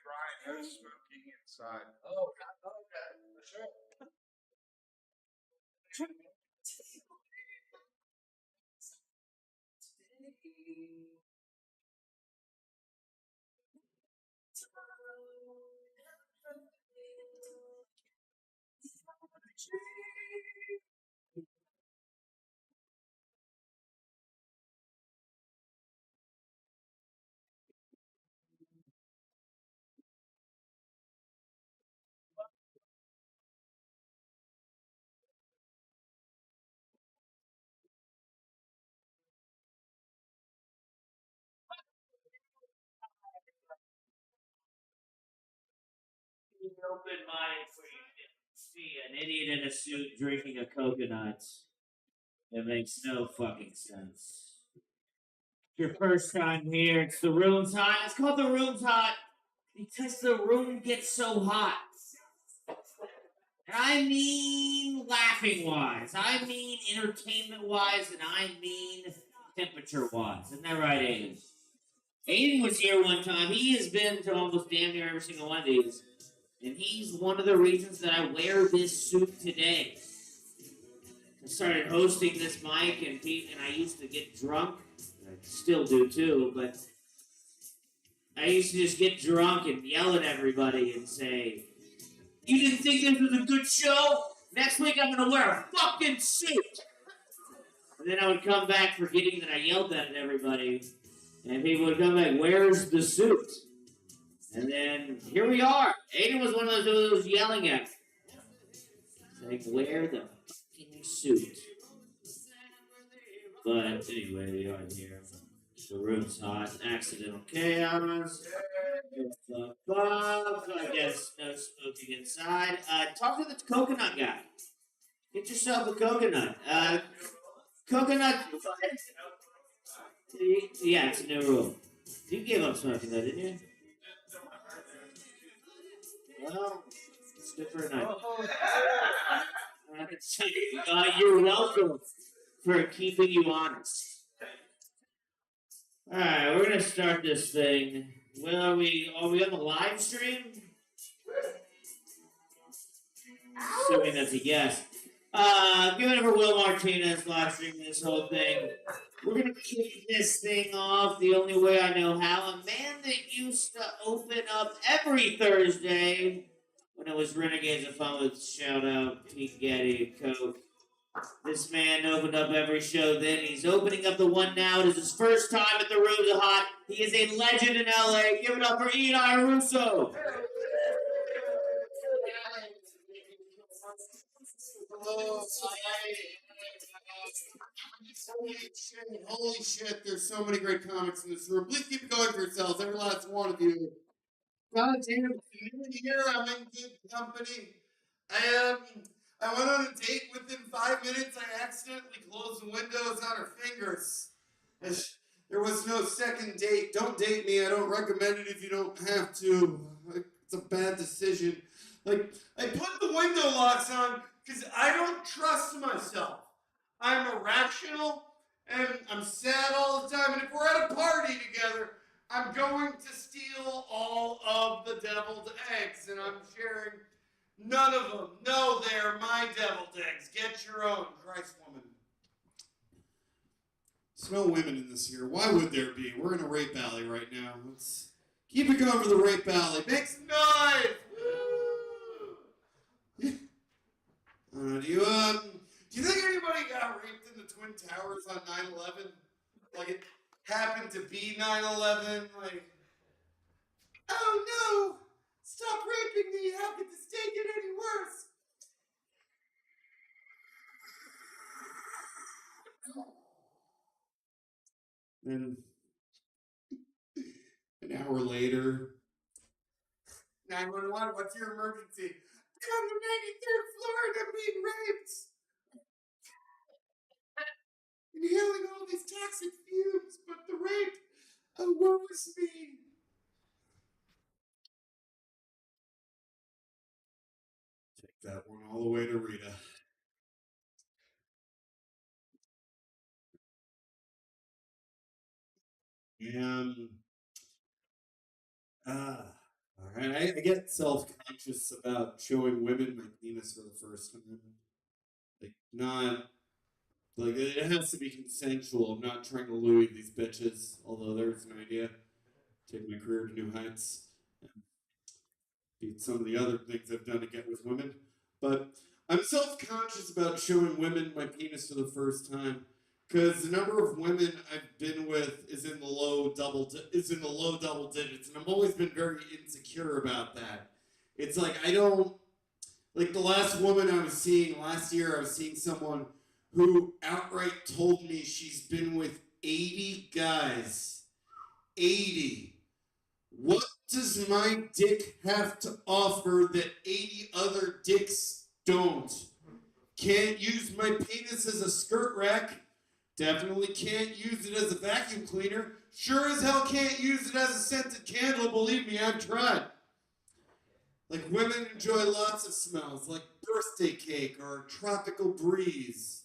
Brian, no smoking inside. Oh, okay, for sure. Open mind for you to see an idiot in a suit drinking a coconut. It makes no fucking sense. Your first time here, it's the room's hot. It's called the room's hot because the room gets so hot. And I mean laughing wise, I mean entertainment wise, and I mean temperature wise. Isn't that right, Aiden? Aiden was here one time. He has been to almost damn near every single one of these. And he's one of the reasons that I wear this suit today. I started hosting this mic, and I used to get drunk. I still do too, but I used to just get drunk and yell at everybody and say, "You didn't think this was a good show? Next week I'm going to wear a fucking suit." And then I would come back forgetting that I yelled at everybody. And people would come back, "Where's the suit?" And then here we are. Aiden was one of those who was yelling at me. Like, wear the fucking suit. But anyway, we are here. The room's hot. Accidental chaos. I guess no smoking inside. Talk to the coconut guy. Get yourself a coconut. Coconut. Yeah, it's a new rule. You gave up smoking though, didn't you? Well, it's good for a night. You're welcome for keeping you honest. Alright, we're gonna start this thing. Well, are we on the live stream? Assuming that's a yes. Give it for Will Martinez live streaming this whole thing. We're gonna kick this thing off the only way I know how. A man that used to open up every Thursday when it was Renegades of Fun with shout out Pete Getty and Coke. This man opened up every show then. He's opening up the one now. It is his first time at the Rooms of Hot. He is a legend in LA. Give it up for Eli Russo. Hello. Holy shit, there's so many great comics in this room. Please keep it going for yourselves, every last one of you. God damn, here, I'm in good company. I went on a date. Within 5 minutes, I accidentally closed the windows on her fingers. There was no second date. Don't date me. I don't recommend it if you don't have to. It's a bad decision. I put the window locks on because I don't trust myself. I'm irrational, and I'm sad all the time, and if we're at a party together, I'm going to steal all of the deviled eggs, and I'm sharing none of them. No, they're my deviled eggs. Get your own, Christ woman. There's no women in this here. Why would there be? We're in a rape alley right now. Let's keep it going for the rape alley. Make some noise! Woo! Do you think anybody got raped in the Twin Towers on 9/11? Like it happened to be 9/11? Like, oh no! Stop raping me! How could this day get any worse? Then, an hour later, 911, what's your emergency? I'm on the 93rd floor and I'm being raped! Inhaling all these toxic fumes, but the rape, oh, woe is me. Take that one all the way to Rita. And, I get self-conscious about showing women my penis for the first time. Like, not like it has to be consensual. I'm not trying to louie these bitches. Although there's an idea, take my career to new heights, and beat some of the other things I've done to get with women. But I'm self-conscious about showing women my penis for the first time because the number of women I've been with is in the low double digits, and I've always been very insecure about that. It's like I don't like the last woman I was seeing last year. I was seeing someone who outright told me she's been with 80 guys. 80. What does my dick have to offer that 80 other dicks don't? Can't use my penis as a skirt rack. Definitely can't use it as a vacuum cleaner. Sure as hell can't use it as a scented candle. Believe me, I've tried. Like women enjoy lots of smells, like birthday cake or tropical breeze.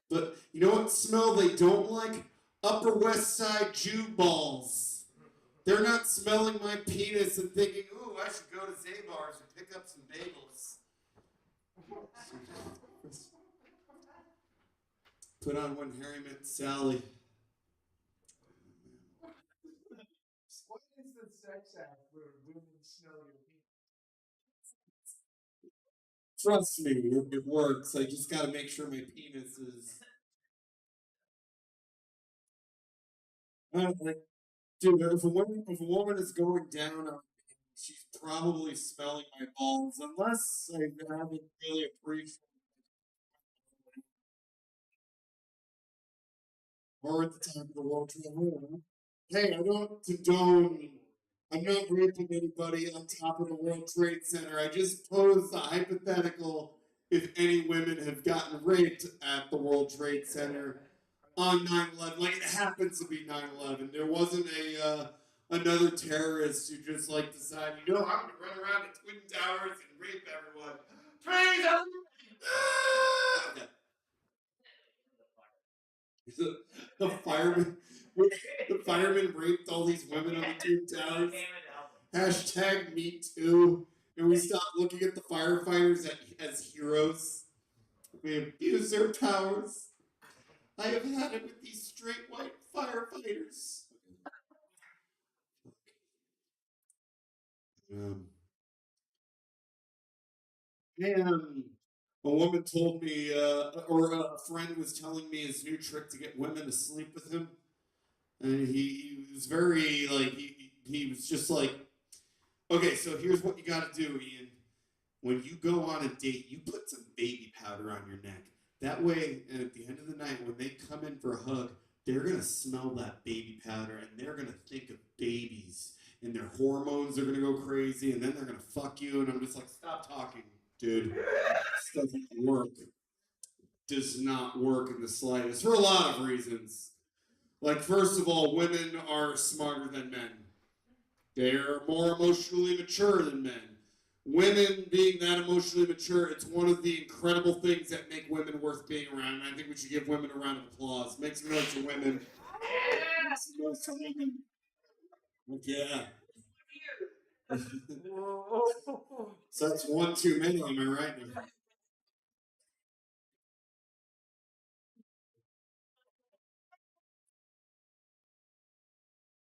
But you know what smell they don't like? Upper West Side Jew balls. They're not smelling my penis and thinking, ooh, I should go to Zabar's and pick up some bagels. Put on when Harry met Sally. What is the sex act where women smell your penis? Trust me, it works. I just gotta make sure my penis is. Like, dude, if a woman is going down on me, she's probably smelling my balls, unless I haven't really appreciated or at the top of the World Trade Center. Hey, I don't condone. I'm not raping anybody on top of the World Trade Center. I just posed a hypothetical if any women have gotten raped at the World Trade Center on 9/11. Like it happens to be 9/11. There wasn't a another terrorist who just like decided, you know, I'm gonna run around the Twin Towers and rape everyone. Praise Allah! Okay. The fireman, the fireman raped all these women on the Twin Towers. Hashtag Me Too. And we stopped looking at the firefighters as heroes. We abuse their powers. I have had it with these straight white firefighters. And a woman told me, or a friend was telling me his new trick to get women to sleep with him. And he was very, like, he was just like, okay, so here's what you got to do, Ian. When you go on a date, you put some baby powder on your neck. That way, and at the end of the night, when they come in for a hug, they're going to smell that baby powder and they're going to think of babies. And their hormones are going to go crazy and then they're going to fuck you. And I'm just like, stop talking, dude. This doesn't work. Does not work in the slightest for a lot of reasons. Like, first of all, women are smarter than men. They're more emotionally mature than men. Women being that emotionally mature, it's one of the incredible things that make women worth being around. And I think we should give women a round of applause. Make some noise for women. Make some noise for women. Yeah. So that's one too many, am I right?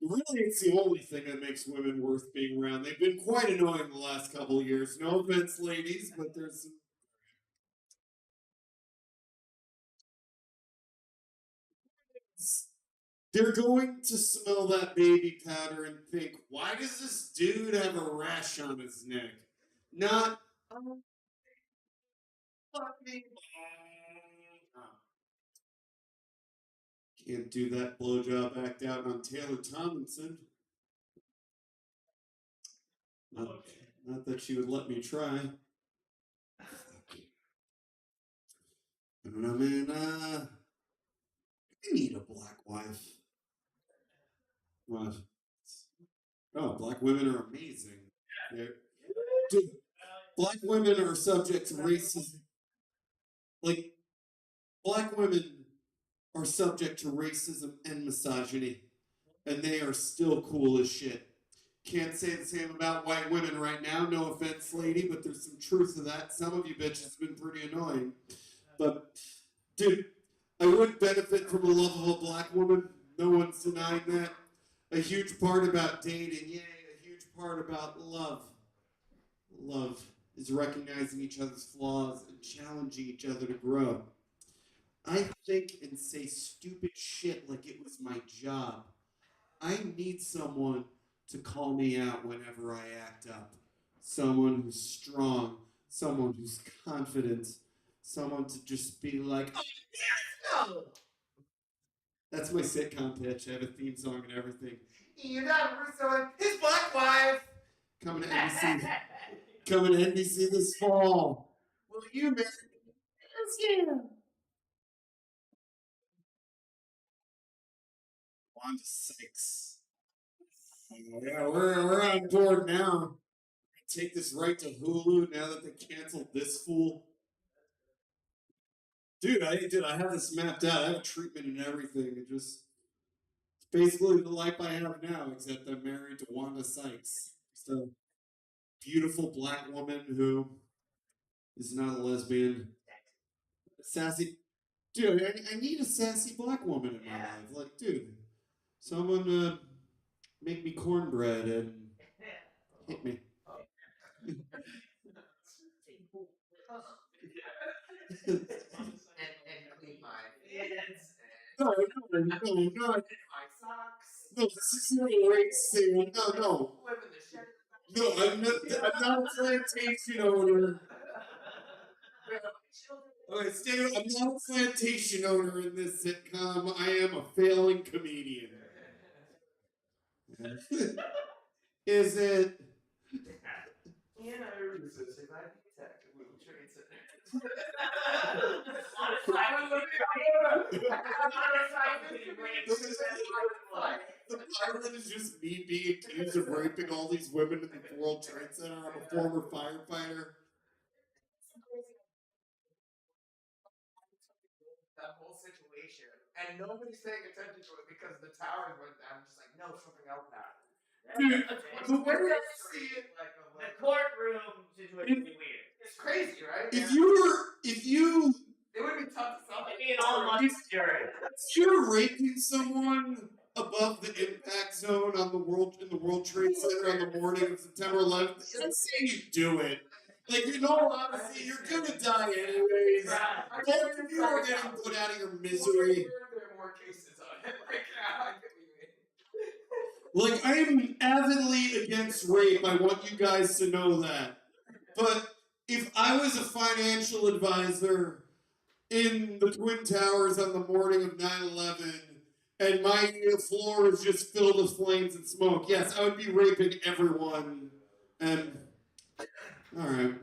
Really, it's the only thing that makes women worth being around. They've been quite annoying the last couple of years. No offense, ladies, but there's some. They're going to smell that baby powder and think, why does this dude have a rash on his neck? Not, oh, fucking. Can't do that blowjob act out on Taylor Tomlinson. Not that she would let me try. I don't know, man. I need a black wife. What? Oh, black women are amazing. Dude, black women are subject to racism. Like, black women are subject to racism and misogyny, and they are still cool as shit. Can't say the same about white women right now. No offense, lady, but there's some truth to that. Some of you bitches have been pretty annoying. But, dude, I would benefit from a lovable black woman. No one's denying that. A huge part about dating, yay, a huge part about love. Love is recognizing each other's flaws and challenging each other to grow. I think and say stupid shit like it was my job. I need someone to call me out whenever I act up. Someone who's strong, someone who's confident, someone to just be like, oh, yes, no! That's my sitcom pitch. I have a theme song and everything. You got Russo and his black wife! Coming to NBC. Coming to NBC this fall. Will you marry me? Wanda Sykes. Yeah, we're on board now. Take this right to Hulu now that they canceled this fool. Dude, I have this mapped out. I have treatment and everything. It's basically the life I have now, except I'm married to Wanda Sykes. Just a beautiful black woman who is not a lesbian. Sassy. Dude, I need a sassy black woman in my life. Like, dude, someone make me cornbread and hit me. and clean my No, my socks. No, this is not a race thing. No. Live in the shed. No, I'm not a plantation owner. Okay, I'm not a plantation owner in this sitcom. I am a failing comedian. Is it? Yeah, if I detect a little trade The pilot is just me being accused of raping all these women in the World Trade Center. I'm a former firefighter. That whole situation, and nobody's paying attention to it because the towers went down. I'm just like, no, something else happened. Dude, the way I see it, The courtroom situation would be weird. it's crazy, right? if you it would be tough to sell. It'd be an all-month jury. If you're raping someone above the impact zone on in the World Trade Center on the morning of September 11th, let's say you do it. Like, in all honesty, you're gonna die anyways. Both of you are getting put out of your misery. There are more cases on it. I get Like, I am avidly against rape. I want you guys to know that. But if I was a financial advisor in the Twin Towers on the morning of 9/11 and my floor is just filled with flames and smoke, yes, I would be raping everyone. And, all right.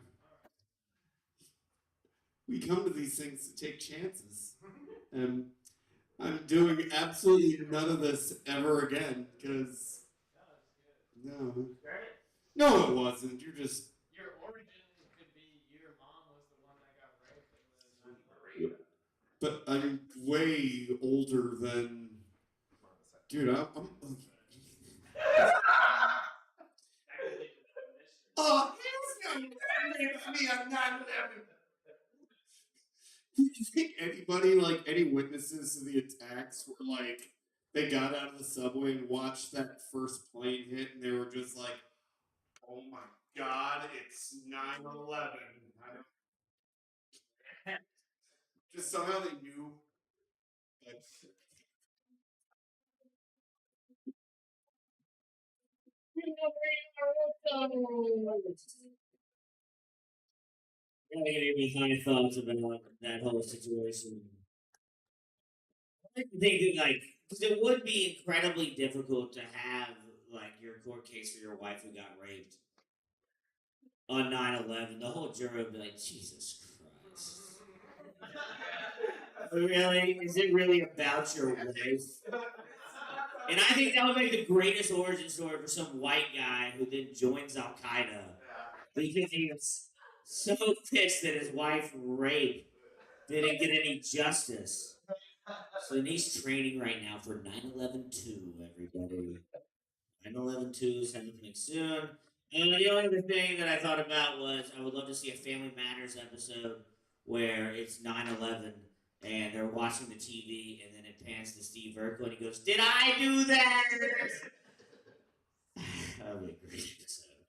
We come to these things to take chances. And I'm doing absolutely none of this ever again, because, no, it wasn't. You're just. Your origin could be your mom was the one that got raped and then But I'm way older than. Dude, I'm oh, hell no! It's me. I'm 9/11. Do you think anybody, like any witnesses to the attacks, were like, they got out of the subway and watched that first plane hit, and they were just like, "Oh my God, it's 9/11." Just somehow they knew. I gotta give you my thoughts about that whole situation. I think that, like, because it would be incredibly difficult to have, like, your court case for your wife who got raped on 9/11. The whole jury would be like, Jesus Christ. Really? Is it really about your wife? And I think that would make the greatest origin story for some white guy who then joins Al Qaeda. Because he was so pissed that his wife raped didn't get any justice. So then he's training right now for 9/11 2, everybody. 9/11 2 is happening soon. And the only other thing that I thought about was I would love to see a Family Matters episode where it's 9/11 and they're watching the TV and then it pans to Steve Urkel and he goes, "Did I do that?" That would be a great episode.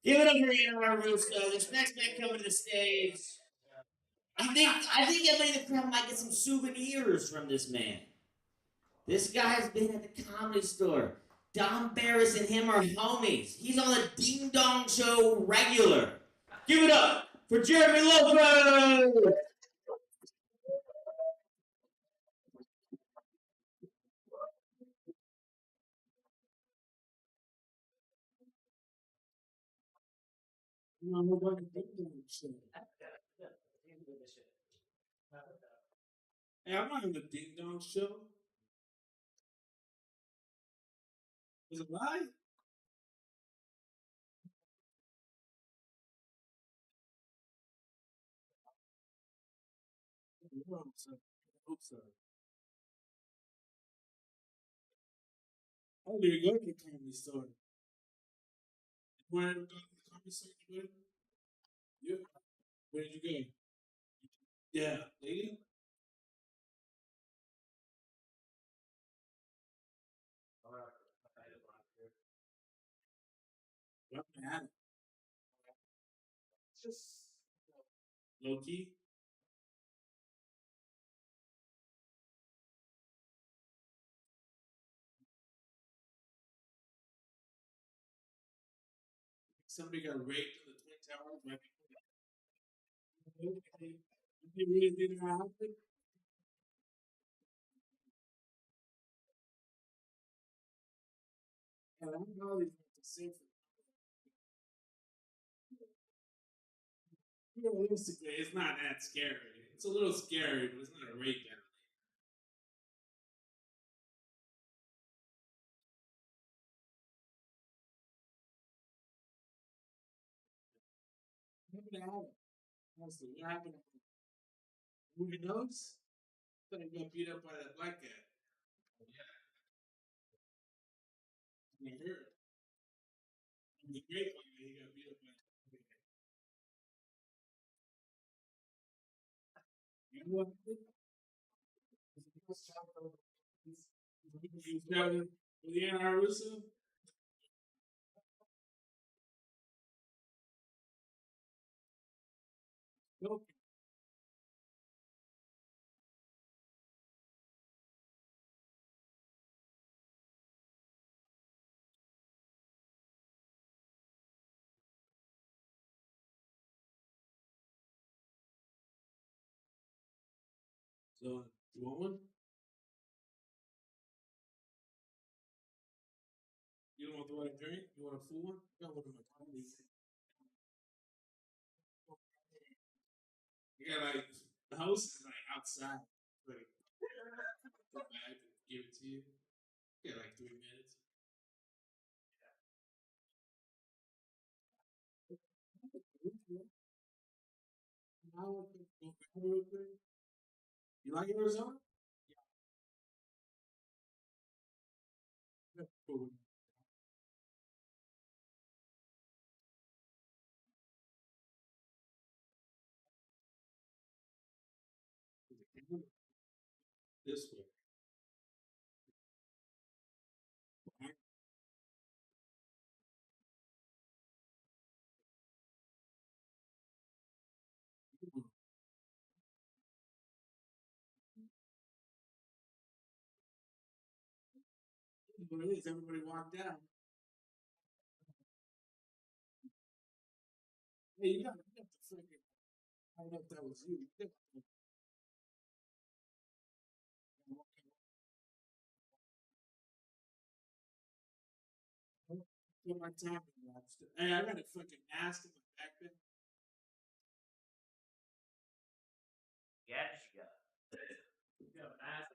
Give it up for Ian Russo. This next man coming to the stage. I think everybody in the crowd might get some souvenirs from this man. This guy's been at the Comedy Store. Don Barris and him are homies. He's on the Ding Dong Show regular. Give it up for Jeremy Lopez! Hey, I'm not on the Ding Dong Show. Is it live? I hope so. I hope so. I didn't even go to the Comedy Store. You want to go to the Comedy Store, buddy? Yeah. Where did you go? Yeah, lady? What happened? It's just Low key? Somebody got raped in the Twin Towers right before. You really think that happened? And I don't know if it's safe. Realistically, it's not that scary. It's a little scary, but it's not a rape penalty. What happened? Honestly, what happened? Movie notes? I thought he got beat up by that black guy. I heard. It was a great one. He got beat up by that black guy. You know what? He's got it with Ian Russo. Nope. So, you want one? You don't want the white drink? You want a full one? I got one in my tummy. You got like the house is like outside. Like the bag to give it to you. You got like 3 minutes. You like Arizona? Yeah. Cool. This way. What it is, everybody walked down. Hey, you got the freaking. I don't know if that was you. Put my time in lobster. Hey, I got a fucking mask in my backpack. Yeah, she got. You got a mask.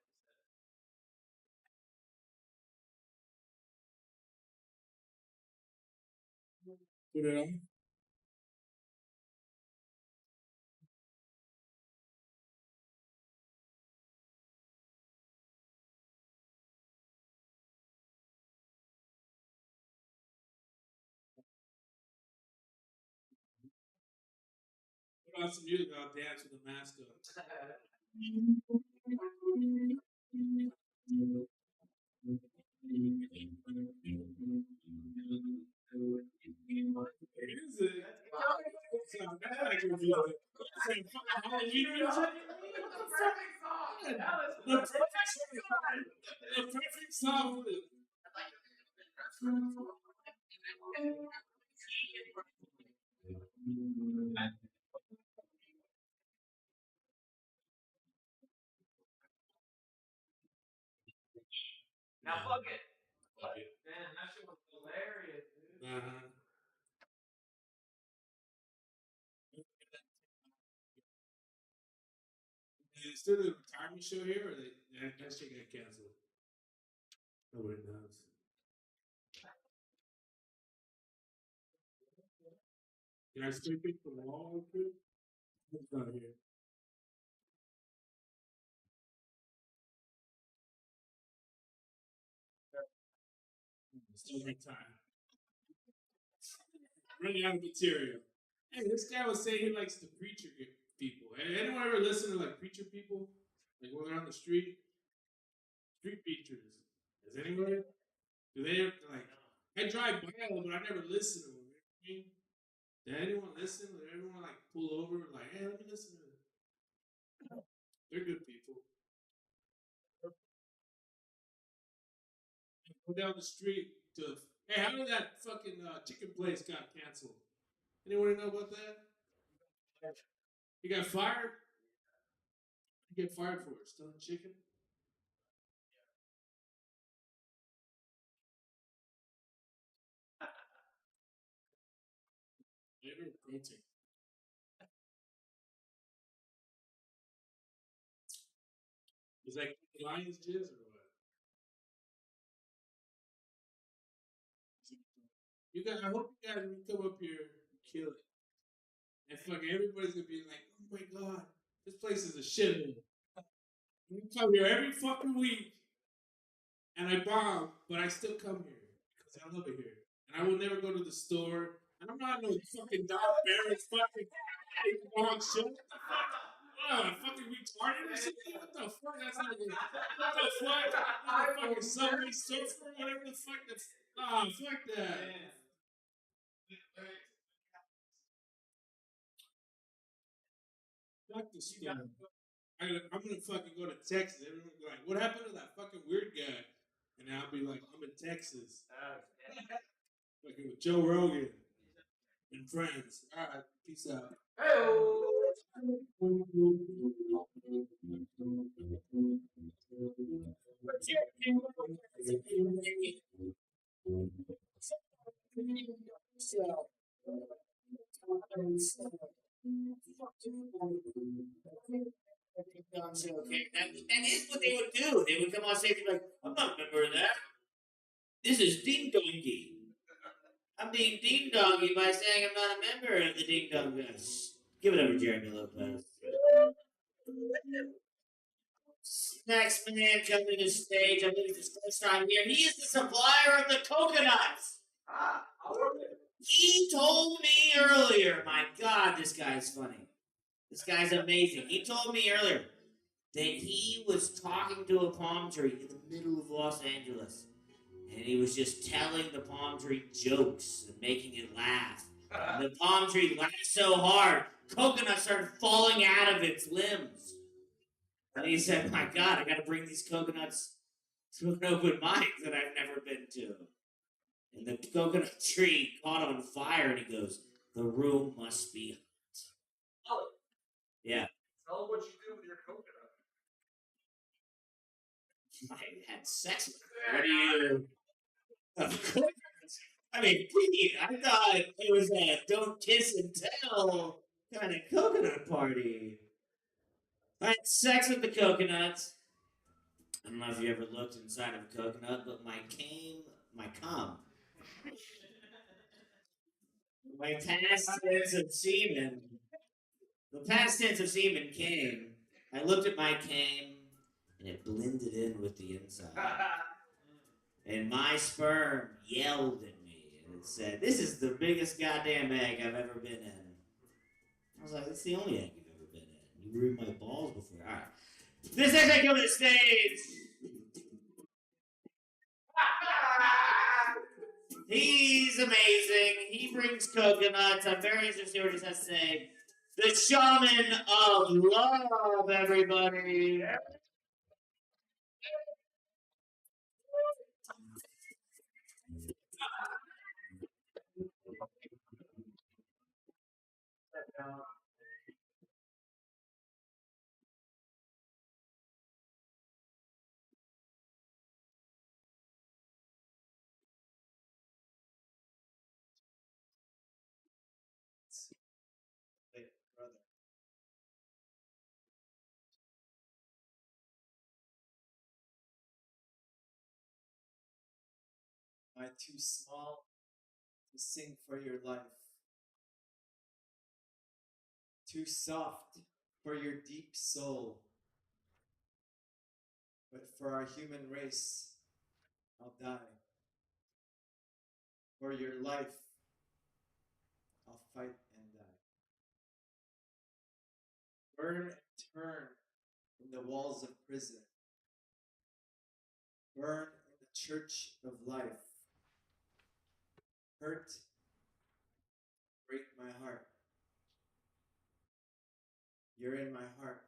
Put it on. Put on some music, I'll dance with the mask on. Music. It's not bad. It's fucking Halloween music. The perfect song. That was The perfect song. The perfect song. Now fuck it. Man, that shit was hilarious, dude. Is it still the retirement show here, or that shit got canceled? Nobody knows. Can I still pick the wall? It's not here. Still make time. Running out of material. Hey, this guy was saying he likes the preacher people. Anyone ever listen to like preacher people? Like when they're on the street? Street preachers. Is anybody? Do they like? I drive by them, but I never listen to them. You know what I mean? Did anyone listen? Did everyone like pull over? Like, hey, let me listen to them. They're good people. Go down the street to. Hey, how did that fucking chicken place got canceled? Anyone know about that? He got fired. He get fired for it. Stealing chicken. Flavor or protein? Is that lion's jizz or what? You guys, I hope you guys will come up here and kill it. And fucking everybody's gonna be like, oh my god, this place is a shithole. You come here every fucking week, and I bomb, but I still come here because I love it here. And I will never go to the store. And I'm not no fucking Don Barrett's fucking dog shit. What the fuck? Fucking retarded or something? What the fuck? That's not good. What the fuck? Not a fucking Subway Surfer, whatever the fuck. Fuck that. Fuck the store. I'm gonna fucking go to Texas. Everyone's like, what happened to that fucking weird guy? And I'll be like, I'm in Texas. Fucking with Joe Rogan and friends. Alright, peace out. Okay, that is what they would do. They would come on stage and be like, I'm not a member of that. This is Ding Dongy. I'm being Ding Dongy by saying I'm not a member of the Ding Dong Fest. Give it up for Jeremy Lopez. Next man coming to stage, I believe it's his first time here. He is the supplier of the coconuts. He told me earlier, my God, this guy's funny. This guy's amazing. He told me earlier that he was talking to a palm tree in the middle of Los Angeles. And he was just telling the palm tree jokes and making it laugh. And the palm tree laughed so hard, coconuts started falling out of its limbs. And he said, my God, I got to bring these coconuts to an open mic that I've never been to. And the coconut tree caught on fire, and he goes, the room must be hot. Yeah. Tell him what you do with your coconut. I had sex with her. What do you... Of course. I mean, Pete, I thought it was a don't kiss and tell kind of coconut party. I had sex with the coconuts. I don't know if you ever looked inside of a coconut, but my cum, my past tense of semen, the past tense of semen came. I looked at my came, and it blended in with the inside. And my sperm yelled at me, and it said, this is the biggest goddamn egg I've ever been in. I was like, "That's the only egg you've ever been in. You ruined my balls before." All right. This next guy coming to the stage. He's amazing. He brings coconuts. I'm very interested to see what he has to say. The shaman of love, everybody. Hey, brother. Am I too small to sing for your life? Too soft for your deep soul? But for our human race, I'll die. For your life, I'll fight and die. Burn and turn in the walls of prison. Burn in the church of life. Hurt, break my heart. You're in my heart,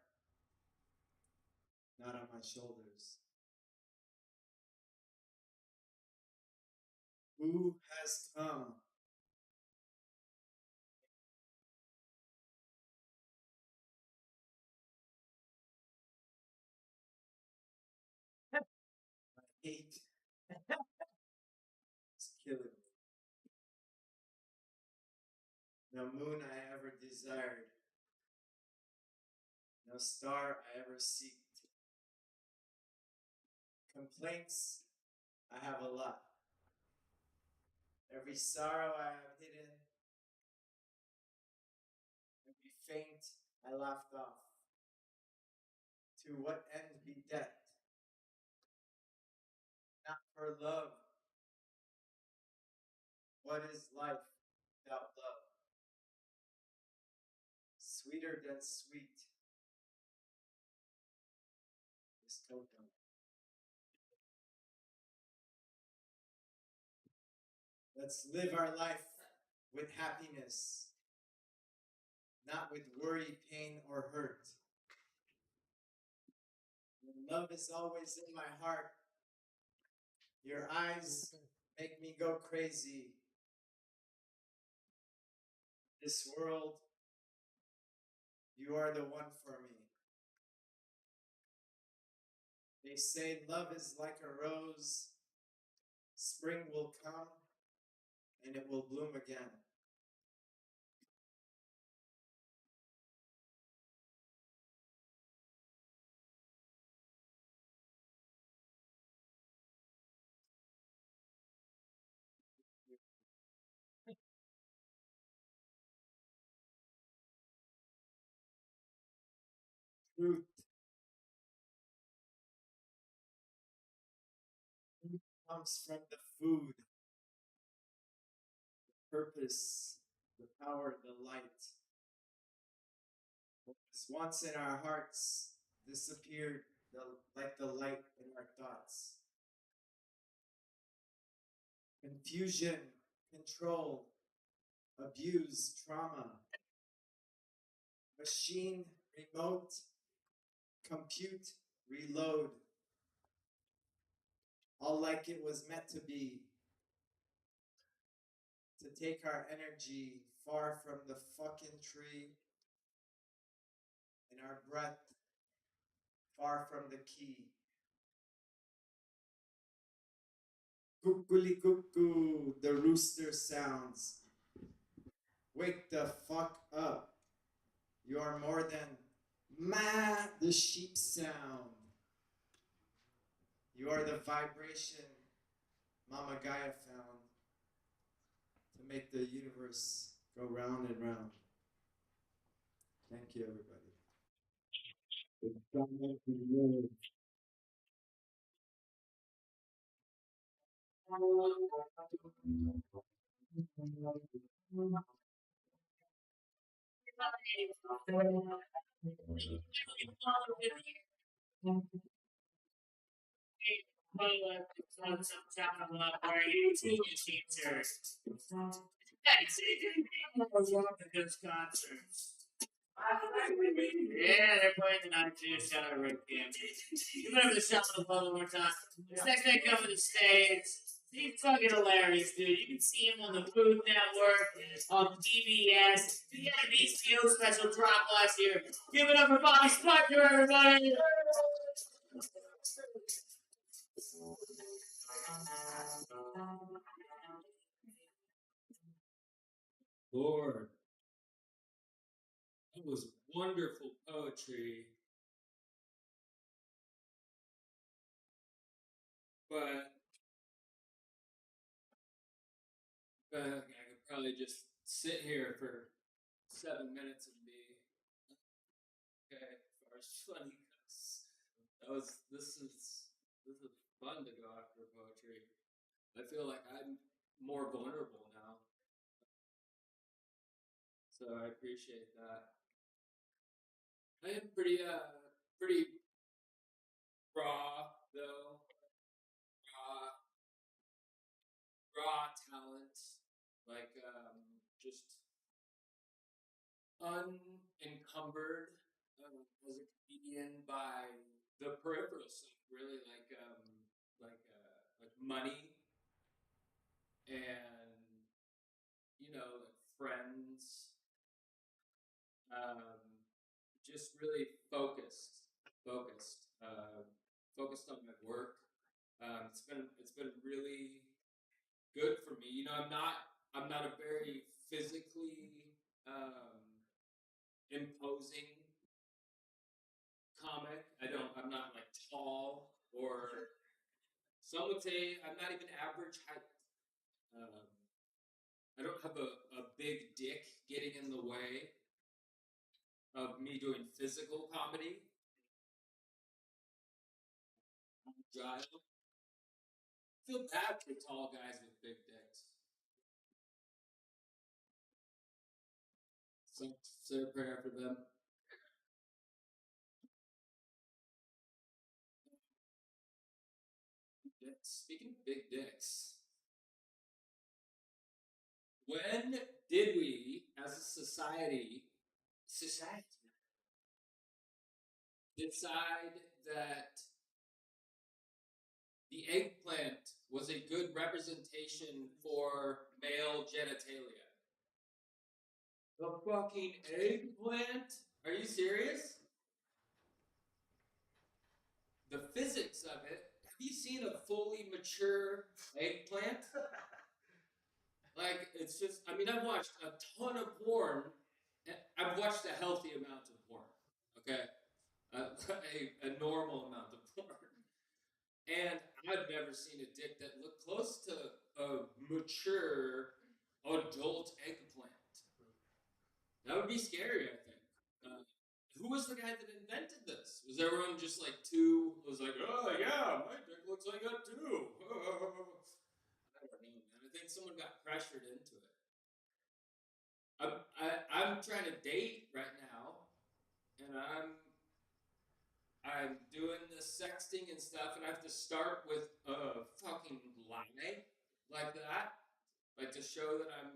not on my shoulders. Who has come? My hate is killing me. No moon I ever desired, no star I ever seeked. Complaints, I have a lot. Every sorrow I have hidden, every faint I laughed off. To what end be death? Not for love. What is life without love? Sweeter than sweet is totem. Let's live our life with happiness, not with worry, pain, or hurt. When love is always in my heart, your eyes make me go crazy. This world, you are the one for me. They say love is like a rose. Spring will come and it will bloom again. Truth comes from the food, the purpose, the power, the light. What was once in our hearts disappeared like the light in our thoughts. Confusion, control, abuse, trauma. Machine, remote, compute, reload. All like it was meant to be. To take our energy far from the fucking tree and our breath far from the key. Cuckooly cuckoo, the rooster sounds. Wake the fuck up. You are more than ma, the sheep sound. You are the vibration Mama Gaia found to make the universe go round and round. Thank you, everybody. Those concerts. Yeah, they're playing tonight too. Shout out Rick Kim. You remember the Shop of the Love one more time? This next day coming to the States. He's fucking hilarious, dude. You can see him on the Food Network, on PBS. He had an HBO special drop last year. Give it up for Bobby Sparker, everybody! Lord, that was wonderful poetry. But I could probably just sit here for 7 minutes and be okay as far as funny goes. This is fun to go after poetry. I feel like I'm more vulnerable now, so I appreciate that. I am pretty raw though, raw talent, like just unencumbered as a comedian by the peripheral stuff, really, like money and like friends, just really focused on my work. It's been really good for me. I'm not a very physically imposing comic. I'm not like tall, or some would say I'm not even average height. I don't have a big dick getting in the way of me doing physical comedy. I'm agile. I feel bad for tall guys with big dicks. So say a prayer for them. Speaking of big dicks, when did we, as a society, decide that the eggplant was a good representation for male genitalia? The fucking eggplant? Are you serious? The physics of it. Have you seen a fully mature eggplant? Like, it's just, I've watched a ton of porn. I've watched a healthy amount of porn, okay? A normal amount of porn. And I've never seen a dick that looked close to a mature adult eggplant. That would be scary, I think. Who was the guy that invented this? Was everyone just like was like, oh yeah, my dick looks like that too? I don't know, man. I think someone got pressured into it. I'm trying to date right now, and I'm doing the sexting and stuff, and I have to start with a fucking lie like that, like to show that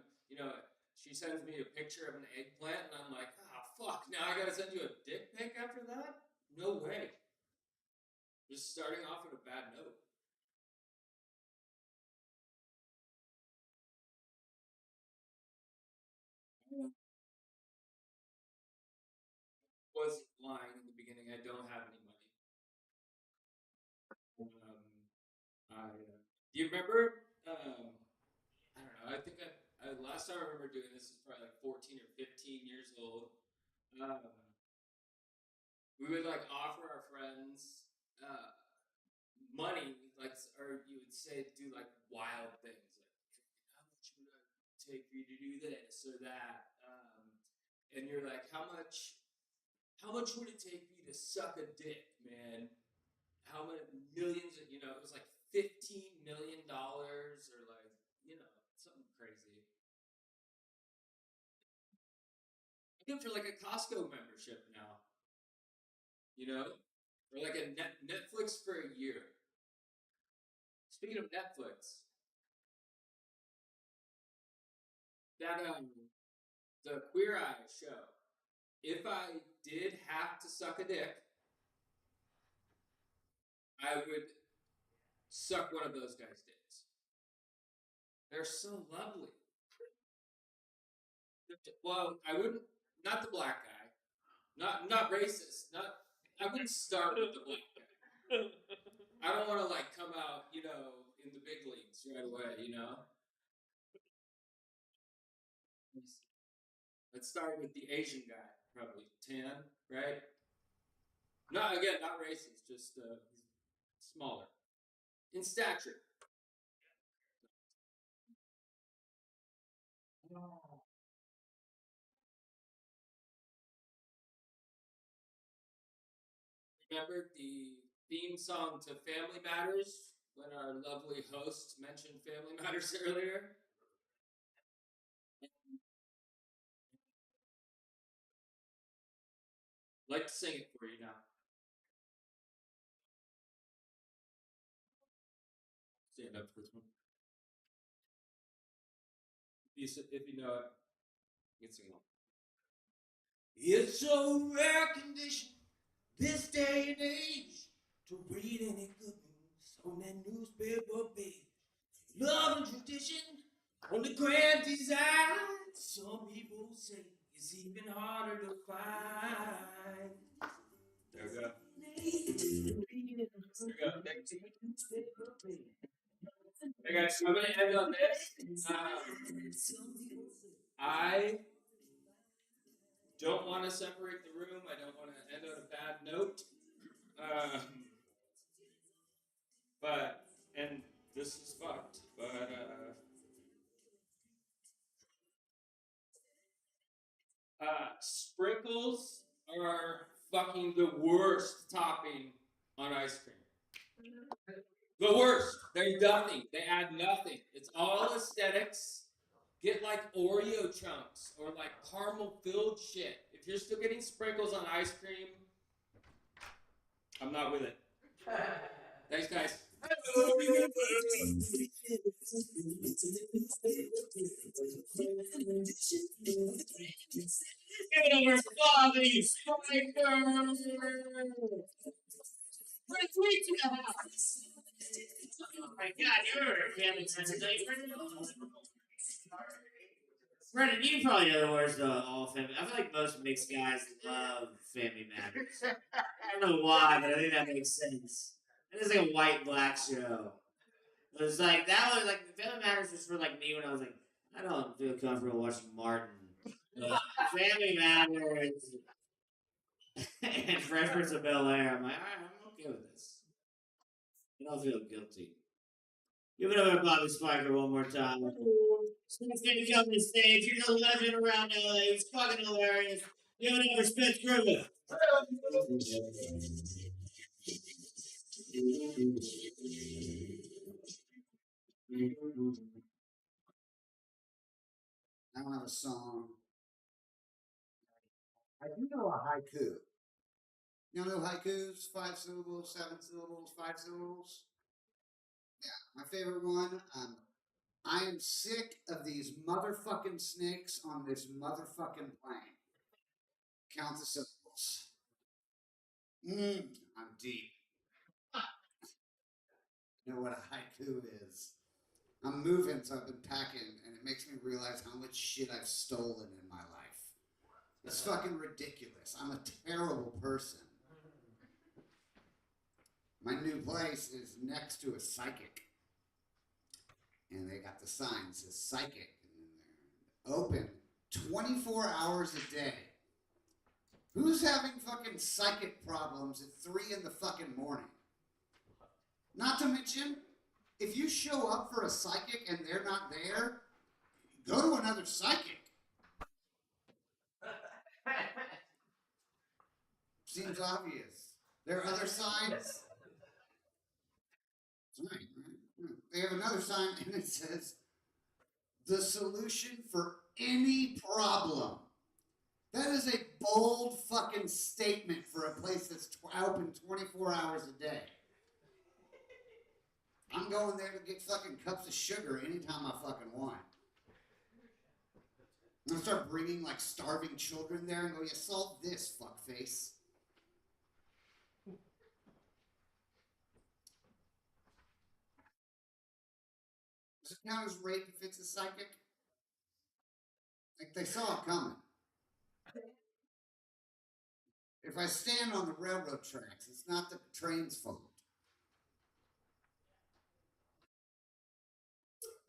she sends me a picture of an eggplant, and I'm like, fuck, now I gotta send you a dick pic after that? No way. Just starting off at a bad note. Was lying in the beginning. I don't have any money. Do you remember? I don't know. I think last time I remember doing this is probably like 14 or 15 years old. We would like offer our friends money, or you would say do like wild things, like how much would it take for you to do this or that, and you're like, how much would it take for you to suck a dick, man? How many millions? It was like $15 million or like something crazy. good for like a Costco membership now. You know, or like a Netflix for a year. Speaking of Netflix, that the Queer Eye show. If I did have to suck a dick, I would suck one of those guys' dicks. They're so lovely. Well, I wouldn't. Not the black guy. Not racist. Not. I wouldn't start with the black guy. I don't want to like come out, you know, in the big leagues right away. You know. Let's start with the Asian guy, probably tan, right? Not again, not racist, just he's smaller in stature. Remember the theme song to Family Matters when our lovely host mentioned Family Matters earlier? I'd like to sing it for you now. Stand up for this one. If you know it, you can sing along. It's a rare condition this day and age to read any good news on that newspaper page. Love and tradition on the grand design. Some people say it's even harder to find. There we go. Hey guys, I'm gonna end on this. I don't want to separate the room. I don't want to end on a bad note. But and this is fucked. But sprinkles are fucking the worst topping on ice cream. The worst. They're nothing. They add nothing. It's all aesthetics. Get like Oreo chunks or like caramel filled shit. If you're still getting sprinkles on ice cream, I'm not with it. Thanks, guys. Oh my God, you're a family sensitive. Brendan, you probably know the words to all family. I feel like most mixed guys love Family Matters. I don't know why, but I think that makes sense. It is like a white-black show. It was like, that was like, Family Matters was for like me when I was like, I don't feel comfortable watching Martin. Family Matters and Fresh Prince of Bel-Air. I'm like, all right, I'm okay with this. I don't feel guilty. Give it up to Bobby Spiker one more time. Spence going to come to the stage. He's a legend around LA. He's fucking hilarious. Give it up for Spence Griffith. I don't have a song. I do know a haiku. You know haikus? 5 syllables, 7 syllables, 5 syllables? Yeah, my favorite one. I am sick of these motherfucking snakes on this motherfucking plane. Count the syllables. I'm deep. You know what a haiku is? I'm moving, so I've been packing, and it makes me realize how much shit I've stolen in my life. It's fucking ridiculous. I'm a terrible person. My new place is next to a psychic. And they got the sign that says psychic. And they're open 24 hours a day. Who's having fucking psychic problems at 3 in the fucking morning? Not to mention, if you show up for a psychic and they're not there, go to another psychic. Seems obvious. There are other signs. Right. They have another sign and it says, the solution for any problem That is a bold fucking statement for a place that's open 24 hours a day. I'm going there to get fucking cups of sugar anytime I fucking want. I'm gonna start bringing like starving children there and go, yeah, solve this, fuckface. Does it count as rape if it's a psychic? Like they saw it coming. If I stand on the railroad tracks, it's not the train's fault.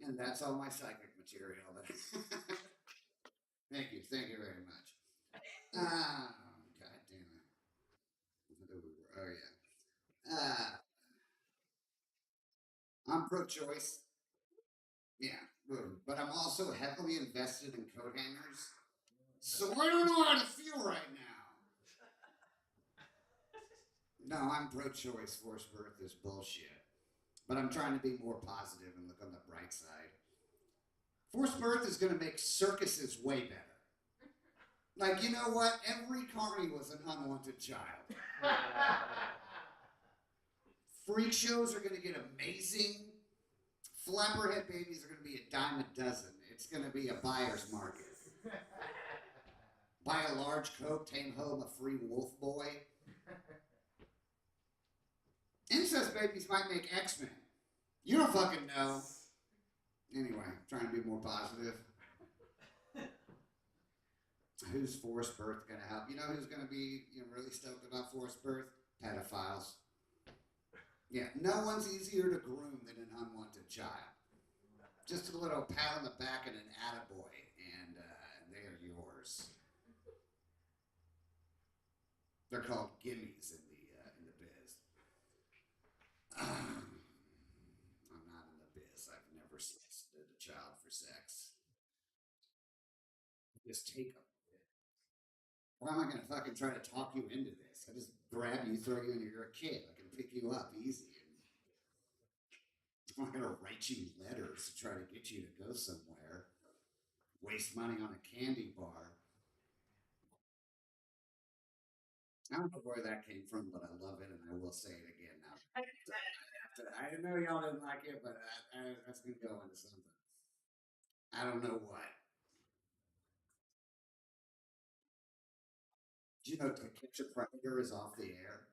And that's all my psychic material. Thank you very much. God damn it. Oh yeah. I'm pro-choice. Yeah, but I'm also heavily invested in coat hangers. So I don't know how to feel right now. No, I'm pro-choice. Forced birth is bullshit. But I'm trying to be more positive and look on the bright side. Forced birth is going to make circuses way better. Like, you know what? Every carny was an unwanted child. Freak shows are going to get amazing. Flapperhead babies are going to be a dime a dozen. It's going to be a buyer's market. Buy a large coat, tame home a free wolf boy. Incest babies might make X-Men. You don't fucking know. Anyway, trying to be more positive. Who's forced birth going to help? You know who's going to be really stoked about forced birth? Pedophiles. Yeah, no one's easier to groom than an unwanted child. Just a little pat on the back and an attaboy, and they are yours. They're called gimmies in the biz. I'm not in the biz. I've never solicited a child for sex. Just take them. Why am I going to fucking try to talk you into this? I just grab you, throw you in. You're a kid. I can pick you up easy. I'm not going to write you letters to try to get you to go somewhere. Waste money on a candy bar. I don't know where that came from, but I love it, and I will say it again now. I know y'all didn't like it, but that's going to go into something. I don't know what. Do you know To Catch a Predator is off the air?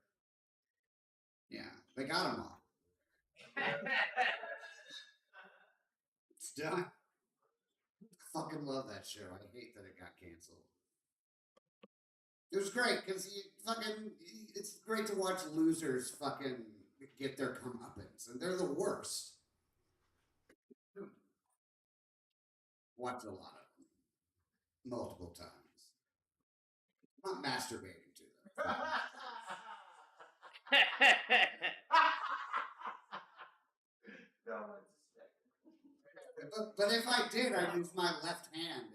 Yeah, they got them off. It's done. I fucking love that show. I hate that it got canceled. It was great because it's great to watch losers fucking get their comeuppance, and they're the worst. Watched a lot of them, multiple times. I'm not masturbating to them. But if I did, I'd use my left hand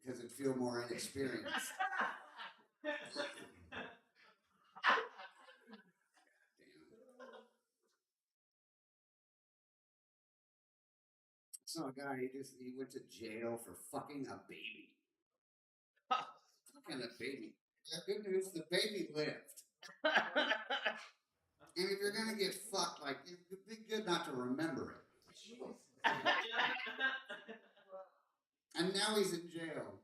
because it'd feel more inexperienced. So a guy, he went to jail for fucking a baby. Fucking a baby. Good news, the baby lived. And if you're gonna get fucked, like, it'd be good not to remember it. And now he's in jail.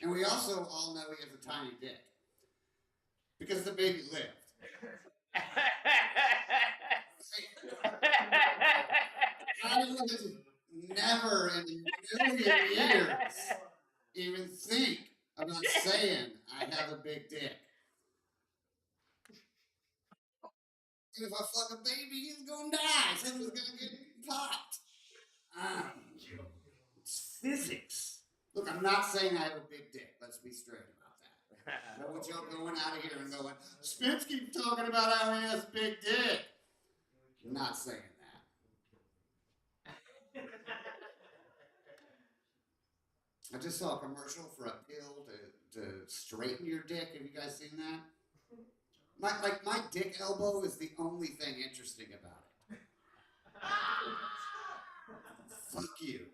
And we also all know he has a tiny dick. Because the baby lived. I would never in a million years even think about saying I have a big dick. If I fuck a baby, he's gonna die. Someone's gonna get popped. It's physics. Look, I'm not saying I have a big dick. Let's be straight about that. I don't want y'all going out of here and going, Spence keeps talking about how he has a big dick. I'm not saying that. I just saw a commercial for a pill to straighten your dick. Have you guys seen that? My dick elbow is the only thing interesting about it. Fuck you.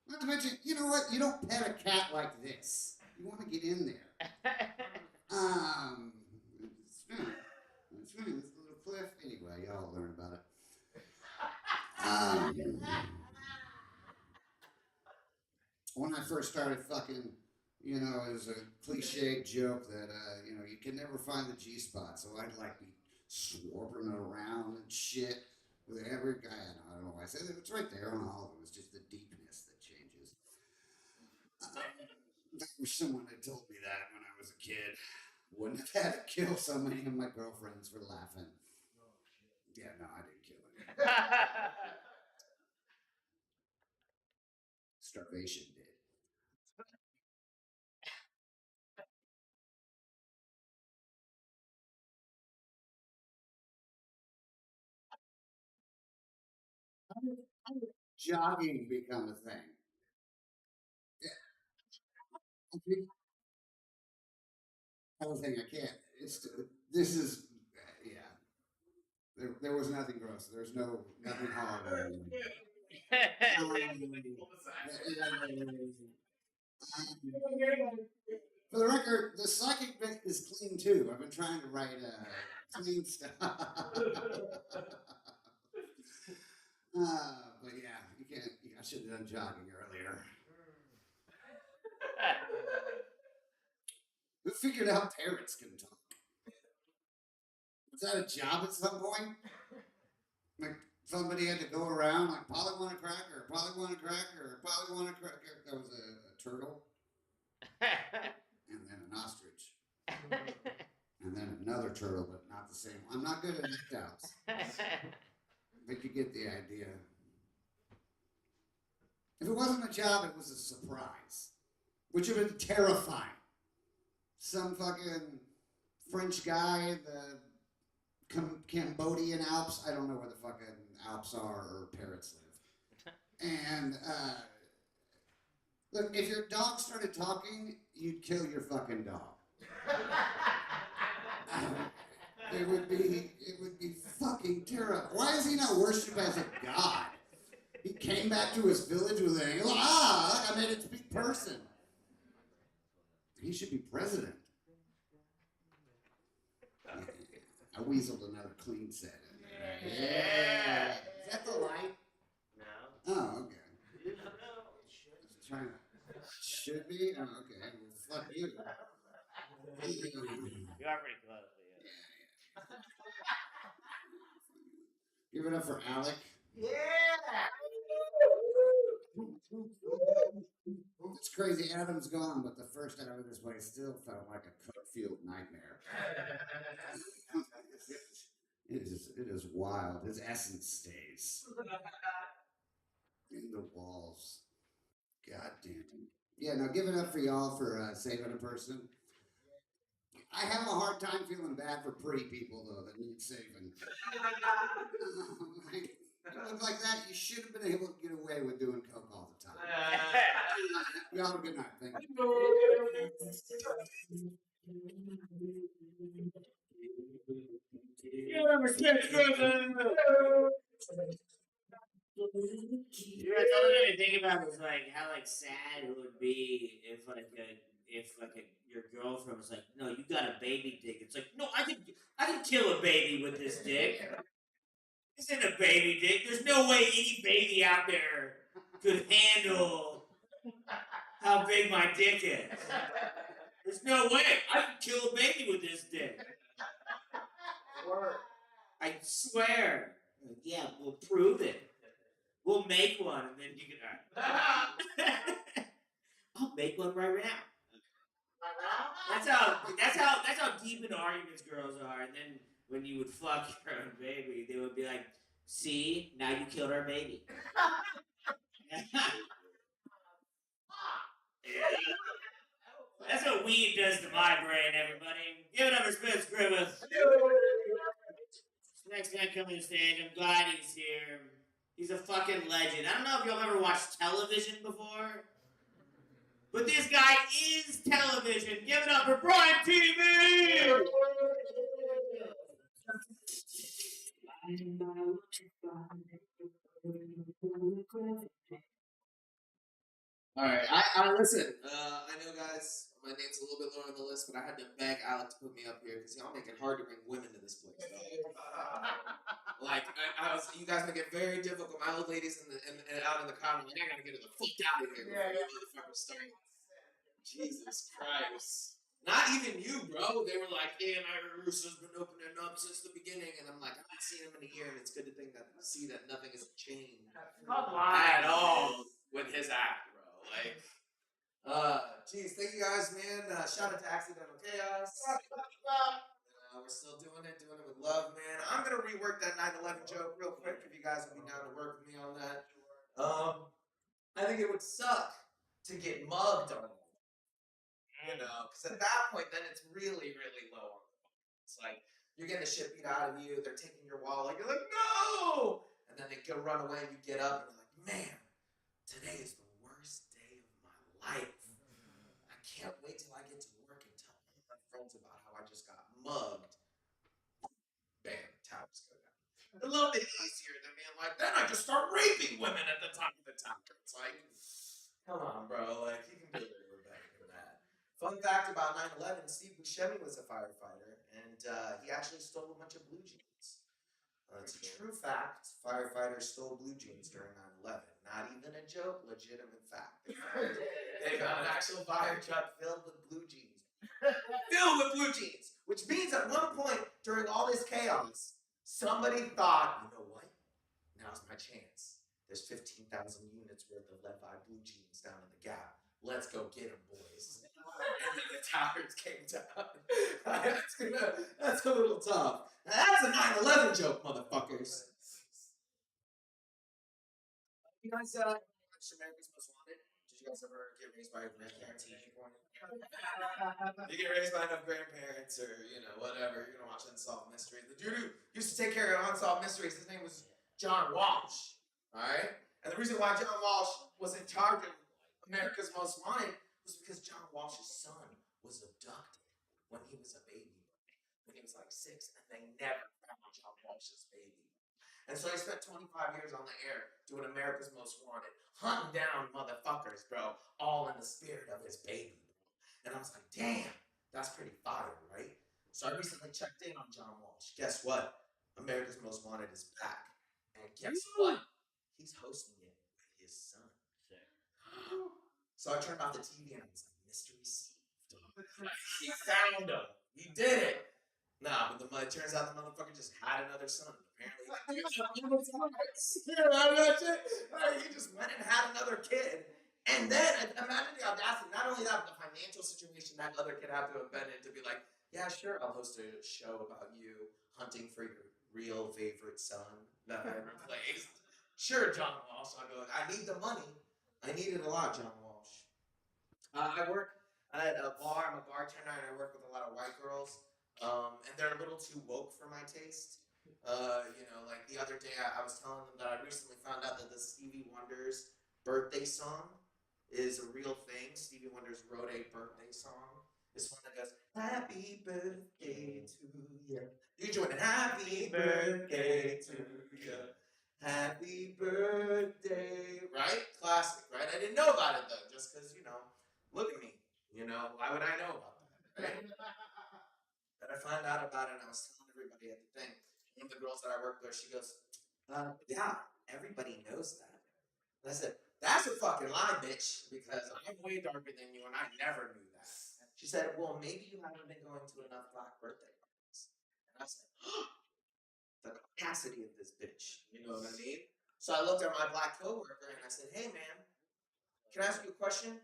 Not to mention, you know what? You don't pet a cat like this. You want to get in there. It's funny, this little cliff. Anyway, y'all learn about it. When I first started fucking, you know, it was a cliche joke that, you know, you can never find the G spot. So I'd like be swarping around and shit with every guy. I don't know why I said it. It's right there on all of them. It's just the deepness that changes. I wish someone had told me that when I was a kid. Wouldn't have had to kill so many of my girlfriends for laughing. Yeah, no, I didn't kill any. Starvation did. How did jogging become a thing? Yeah, I think I was thinking I can't. This is yeah. There was nothing gross. There's nothing horrible. For the record, the psychic bit is clean too. I've been trying to write clean stuff. But yeah, you can't. I should have done jogging earlier. Who figured out parrots can talk? Was that a job at some point? Like somebody had to go around like Polly want a cracker, Polly want a cracker, Polly want a cracker. That was a turtle, and then an ostrich, and then another turtle, but not the same. I'm not good at act-outs, but you get the idea. If it wasn't a job, it was a surprise, which would have been terrifying. Some fucking French guy in the Cambodian Alps. I don't know where the fucking Alps are or parrots live. And look, if your dog started talking, you'd kill your fucking dog. It would be fucking terrible. Why is he not worshipped as a god? He came back to his village with an angel. I made it speak person. He should be president. I weaseled another clean set in there. Yeah. Is that the light? No. Oh, okay. You know. Just trying to. Should be? Oh, okay. Well, fuck you. You are pretty close, but yeah. Give it up for Alec. Yeah. It's crazy. Adam's gone, but the first hour of this place still felt like a Cookfield nightmare. It is wild. His essence stays in the walls. God damn it. Yeah, now give it up for y'all for saving a person. I have a hard time feeling bad for pretty people, though, that need saving. You look like that, you should have been able to get away with doing coke all the time. Y'all have a good night. Thank you. You remember Smith Griffin? You know, something I think about is like how like sad it would be if your girlfriend was like, no, you got a baby dick. It's like, no, I could kill a baby with this dick. This isn't a baby dick. There's no way any baby out there could handle how big my dick is. There's no way. I could kill a baby with this dick. I swear. Yeah, we'll prove it. We'll make one, and then you can. I'll make one right now. That's how deep in arguments girls are. And then when you would fuck your own baby, they would be like, "See, now you killed our baby." That's what weed does to my brain, everybody. Give it up for Spence Griffith. Next guy coming to stage, I'm glad he's here. He's a fucking legend. I don't know if y'all ever watched television before, but this guy is television. Give it up for Brian TV! All right, I listen. I know, guys. my name's a little bit lower on the list, but I had to beg Alec to put me up here because y'all make it hard to bring women to this place. Like I was, you guys make it very difficult. My old ladies out in the car, like, I gotta get her the fuck out of here before you motherfuckers start. Jesus Christ. Not even you, bro. They were like, yeah, my Russo's been opening up since the beginning. And I'm like, I haven't seen him in a year, and it's good to see that nothing has changed at all with his act, bro. Like, geez, thank you guys, man. Shout out to Accidental Chaos. We're still doing it with love, man. I'm gonna rework that 9/11 joke real quick if you guys would be down to work with me on that. I think it would suck to get mugged on that. You know, because at that point, then it's really, really low on the bar. It's like you're getting the shit beat out of you. They're taking your wallet. You're like, no! And then they go run away, and you get up, and you're like, man, today is the worst day of my life. I can't wait till I get to work and tell all my friends about how I just got mugged. Bam, towers go down. A little bit easier than being like, then I just start raping women at the top of the tower. It's like, come on, bro. Like, you can do a little better than that. Fun fact about 9/11, Steve Buscemi was a firefighter, and he actually stole a bunch of blue jeans. It's a true fact. Firefighters stole blue jeans during 9/11. Not even a joke, legitimate fact. They found an actual fire truck filled with blue jeans. Filled with blue jeans! Which means at one point during all this chaos, somebody thought, you know what? Now's my chance. There's 15,000 units worth of lead-by blue jeans down in the Gap. Let's go get them, boys. And then the towers came down. That's a little tough. Now that's a 9/11 joke, motherfuckers. You guys watch America's Most Wanted? Did you guys ever get raised by your grandparents? You get raised by enough grandparents or, you know, whatever. You're going to watch Unsolved Mysteries. The dude who used to take care of Unsolved Mysteries, his name was John Walsh. All right? And the reason why John Walsh was in charge of America's Most Wanted was because John Walsh's son was abducted when he was a baby, when he was like 6, and they never found John Walsh's baby. And so he spent 25 years on the air doing America's Most Wanted, hunting down motherfuckers, bro, all in the spirit of his baby, bro. And I was like, damn, that's pretty fire, right? So I recently checked in on John Walsh. Guess what? America's Most Wanted is back. And guess what? He's hosting it with his son. So I turned off the TV and I was like, mystery solved. He found him. He did it. Nah, but it turns out the motherfucker just had another son. Apparently, he just went and had another kid. And then, imagine the audacity, not only that, but the financial situation that other kid had to have been in to be like, yeah, sure, I'll host a show about you hunting for your real favorite son that I replaced. Sure, John Walsh. I'll go, I need the money. I need it a lot, John Walsh. I work at a bar. I'm a bartender, and I work with a lot of white girls. And they're a little too woke for my taste. You know, like the other day I was telling them that I recently found out that the Stevie Wonder's birthday song is a real thing. Stevie Wonder's wrote a birthday song. This one that goes, happy birthday to you. You join it. Happy birthday to you. Happy birthday. Right? Classic, right? I didn't know about it though, just because, you know, look at me. You know, why would I know about that? Right? But I found out about it and I was telling everybody at the thing. One of the girls that I work with, she goes, yeah, everybody knows that. And I said, that's a fucking lie, bitch, because I'm way darker than you and I never knew that. She said, well, maybe you haven't been going to enough black birthday parties. And I said, the capacity of this bitch. You know what I mean? So I looked at my black coworker and I said, hey, man, can I ask you a question?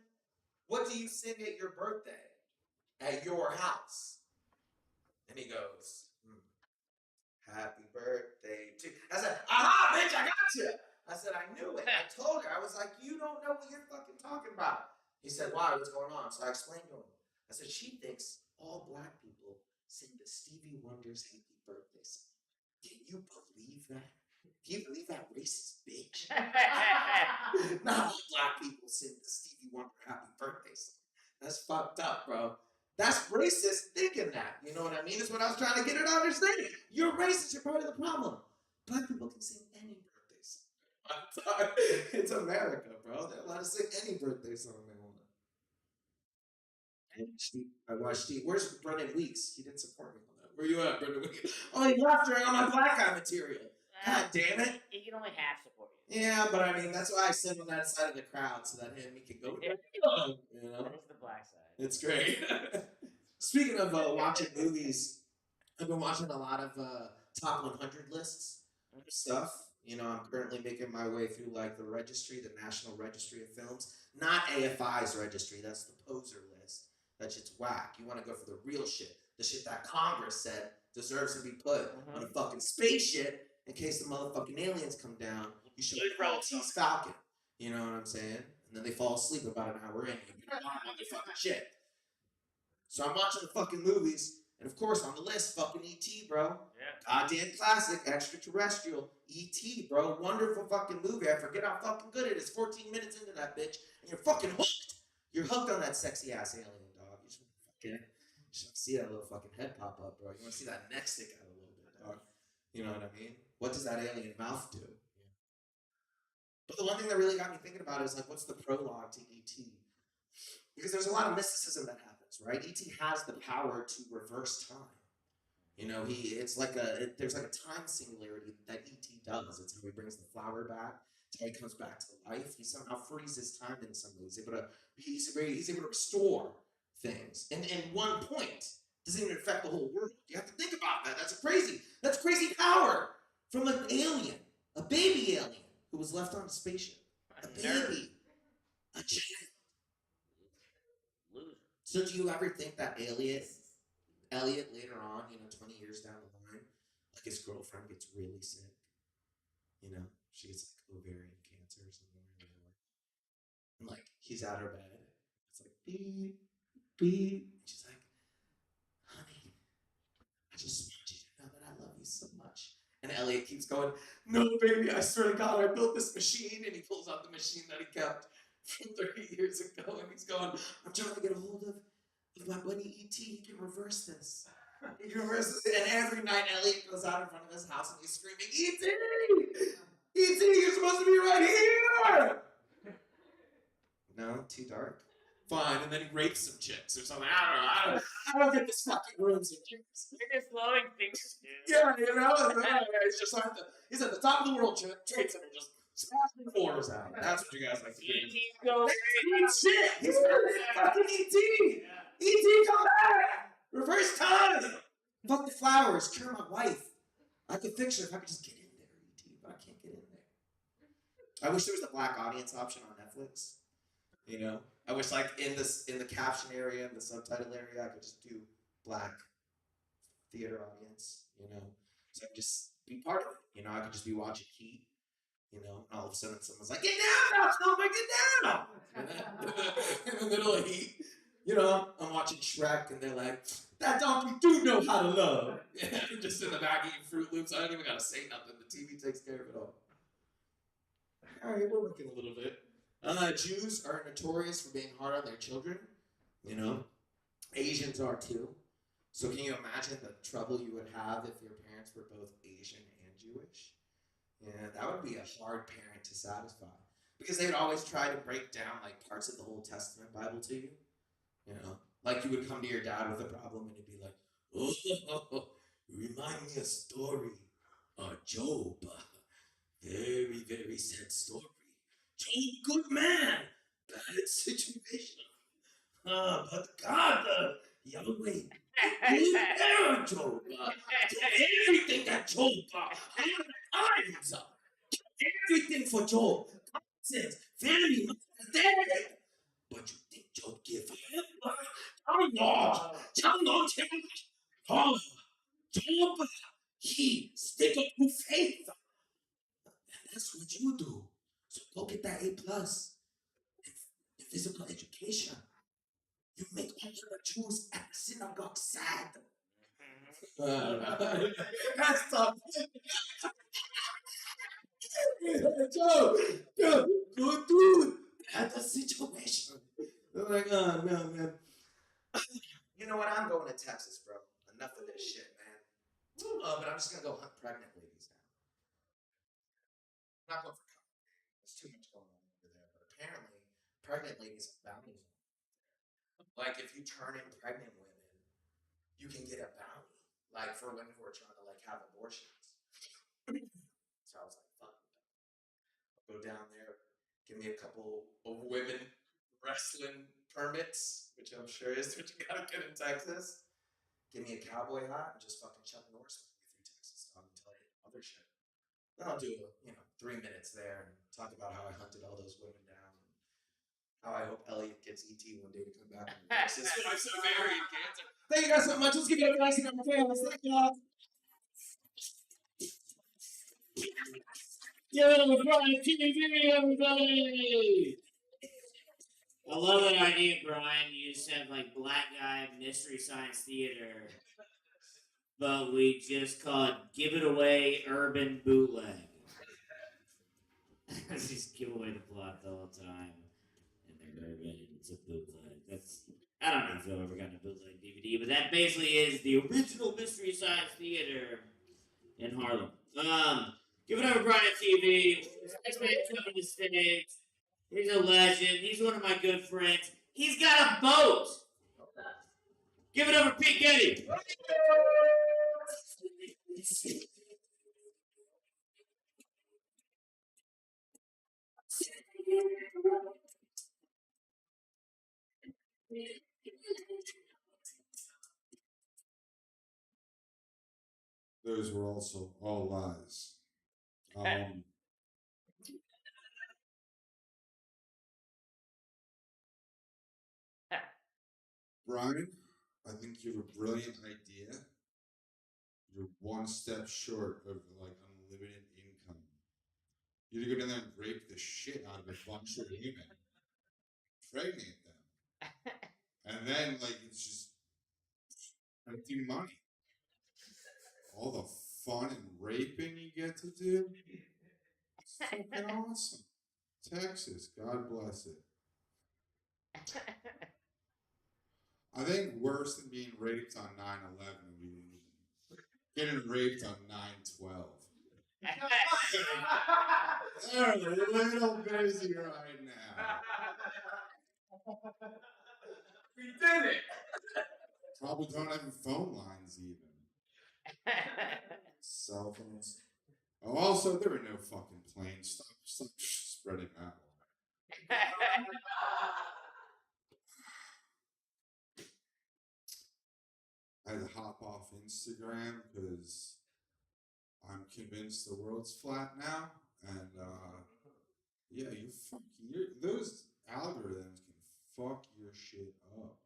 What do you sing at your birthday at your house? And he goes, happy birthday to you. I said, aha, bitch, I got you. I said, I knew it. I told her. I was like, you don't know what you're fucking talking about. He said, why? What's going on? So I explained to him. I said, she thinks all black people sing the Stevie Wonder's happy birthday song. Can you believe that? Can you believe that, racist bitch? Not all black people sing the Stevie Wonder happy birthday song. That's fucked up, bro. That's racist thinking that. You know what I mean? That's what I was trying to get her to understand. You're racist. You're part of the problem. Black people can sing any birthday song. It's America, bro. They're allowed to sing any birthday song they want. I watched Steve. Where's Brendan Weeks? He didn't support me on that. Where you at, Brendan Weeks? Oh, he left during all my black guy material. God damn it. He can only half support you. Yeah, but I mean, that's why I sit on that side of the crowd so that he can go. Yeah. You know, That is the black side. it's great. Speaking of watching movies, I've been watching a lot of top 100 lists of stuff. You know, I'm currently making my way through like the registry, the National Registry of Films, not AFI's registry. That's the poser list. That shit's whack. You want to go for the real shit, the shit that Congress said deserves to be put on a fucking spaceship in case the motherfucking aliens come down. You should HOTT's Falcon. You know what I'm saying? And then they fall asleep about an hour in. And you don't want motherfucking shit. So I'm watching the fucking movies, and of course on the list, fucking E.T., bro. Yeah. Goddamn classic, extraterrestrial. E.T., bro. Wonderful fucking movie. I forget how fucking good it is. 14 minutes into that bitch, and you're fucking hooked. You're hooked on that sexy ass alien, dog. You just want to see that little fucking head pop up, bro. You want to see that neck stick out a little bit, dog. You know what I mean? What does that alien mouth do? But the one thing that really got me thinking about it is like, what's the prologue to E.T.? Because there's a lot of mysticism that happens, right? E.T. has the power to reverse time. You know, there's like a time singularity that E.T. does. It's how he brings the flower back. It's how he comes back to life. He somehow freezes time in some ways. He's able to restore things. And in one point, doesn't even affect the whole world. You have to think about that. That's crazy power from an alien, a baby alien who was left on a spaceship. A baby, a child. Loser. So do you ever think that Elliot later on, 20 years down the line, like his girlfriend gets really sick? You know, she gets like ovarian cancer or something like that. And like he's at her bed. It's like beep, beep. And she's like, honey, I just want you to know that I love you so much. And Elliot keeps going, no, baby, I swear to God, I built this machine. And he pulls out the machine that he kept from 30 years ago. And he's going, I'm trying to get a hold of my buddy E.T. He can reverse this. He can reverse this. And every night, Elliot goes out in front of his house and he's screaming, E.T. E.T. You're supposed to be right here. No, too dark. Fine, and then he rapes some chicks or something. I don't get this fucking room some chicks. You're just blowing things, dude. Yeah, he's just he's at the top of the world trade center, just smashing floors out. That's what you guys like to do. E.T. go Shit, he's fucking E.T. E.T. come back. Reverse time. Fuck the flowers. Cure my wife. I could fix her if I could just get in there, E.T. But I can't get in there. I wish there was the black audience option on Netflix. You know, I wish like in the caption area, in the subtitle area, I could just do black theater audience. You know, so I could just be part of it. You know, I could just be watching Heat. You know, and all of a sudden someone's like, "Get down, Snowman, get down!" In the middle of Heat. You know, I'm watching Shrek, and they're like, "That donkey do know how to love." I'm just in the back eating Fruit Loops. I don't even gotta say nothing. The TV takes care of it all. All right, we're working a little bit. Jews are notorious for being hard on their children. You know, Asians are too. So can you imagine the trouble you would have if your parents were both Asian and Jewish? Yeah, that would be a hard parent to satisfy. Because they would always try to break down like parts of the Old Testament Bible to you. You know, like you would come to your dad with a problem and he'd be like, "Oh, remind me a story. Job. Very, very sad story. Job, good man. Bad situation. But God, Yahweh, good man, Job. Everything that Job, hard times. Everything for Job. Says, very much dead. But you think Job give up? Oh, Job, he stick up to faith. And that's what you do. So go get that A plus in physical education. You make all the Jews at the synagogue sad. That's tough. Joe, good dude. At the situation. I'm like, oh no, man. You know what? I'm going to Texas, bro. Enough of this shit, man. But I'm just gonna go hunt pregnant ladies now. I'm not going for cover. There's too much going on over there. But apparently, pregnant ladies have bounties on them. like if you turn in pregnant women, you can get a bounty, like for women who are trying to like have abortions. So I was like, fuck, I'll go down there, give me a couple of women wrestling permits, which I'm sure is what you gotta get in Texas. Give me a cowboy hat and just fucking Chuck Norris with me through Texas dog until I get other shit. Then I'll do 3 minutes there and talk about how I hunted all those women down and how I hope Elliot gets ET one day to come back and fix his voice of ovarian cancer. Thank you guys so much. Let's give you a nice number famous. Thank y'all. Give it up for Brian TV, everybody! I love that idea, Brian. You just have like Black Guy Mystery Science Theater, but we just call it Give It Away Urban Bootleg. Just give away the plot the whole time, and they're urban. It's a bootleg. I don't know if you've ever gotten a bootleg DVD, but that basically is the original Mystery Science Theater in Harlem. Give it up for Brian TV. Next man coming to the stage. He's a legend. He's one of my good friends. He's got a boat. Give it up for Pete Getty. Those were also all lies. Brian, I think you have a brilliant idea. You're one step short of like unlimited income. You're gonna go down there and rape the shit out of a bunch of women, pregnant them, and then like it's just empty money. All the fun and raping you get to do. It's fucking awesome. Texas, God bless it. I think worse than being raped on 9/11 would be getting raped on 9/12. They're a little busy right now. We did it. Probably don't have phone lines even. Cell phones. Oh, also, there were no fucking planes. Stop spreading that one. I had to hop off Instagram because I'm convinced the world's flat now. And yeah, those algorithms can fuck your shit up.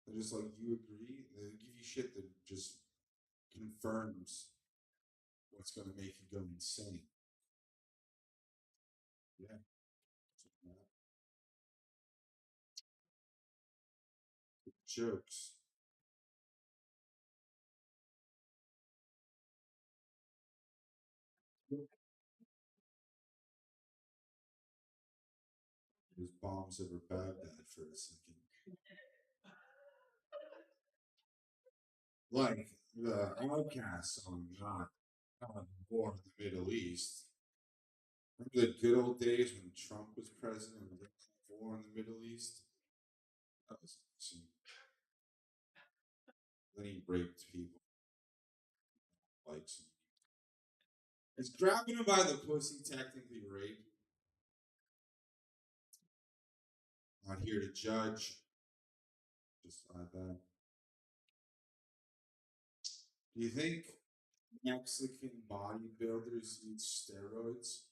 They're just like, you agree? They give you shit that just confirms what's going to make you go insane. Yeah. Jokes. There's bombs over Baghdad for a second. Like the Outcast song, not war in the Middle East. Remember the good old days when Trump was president and there was war in the Middle East? That was awesome. Then he raped people. Likes him. Is grabbing him by the pussy technically rape? Not here to judge. Just like that. Do you think Mexican bodybuilders need steroids?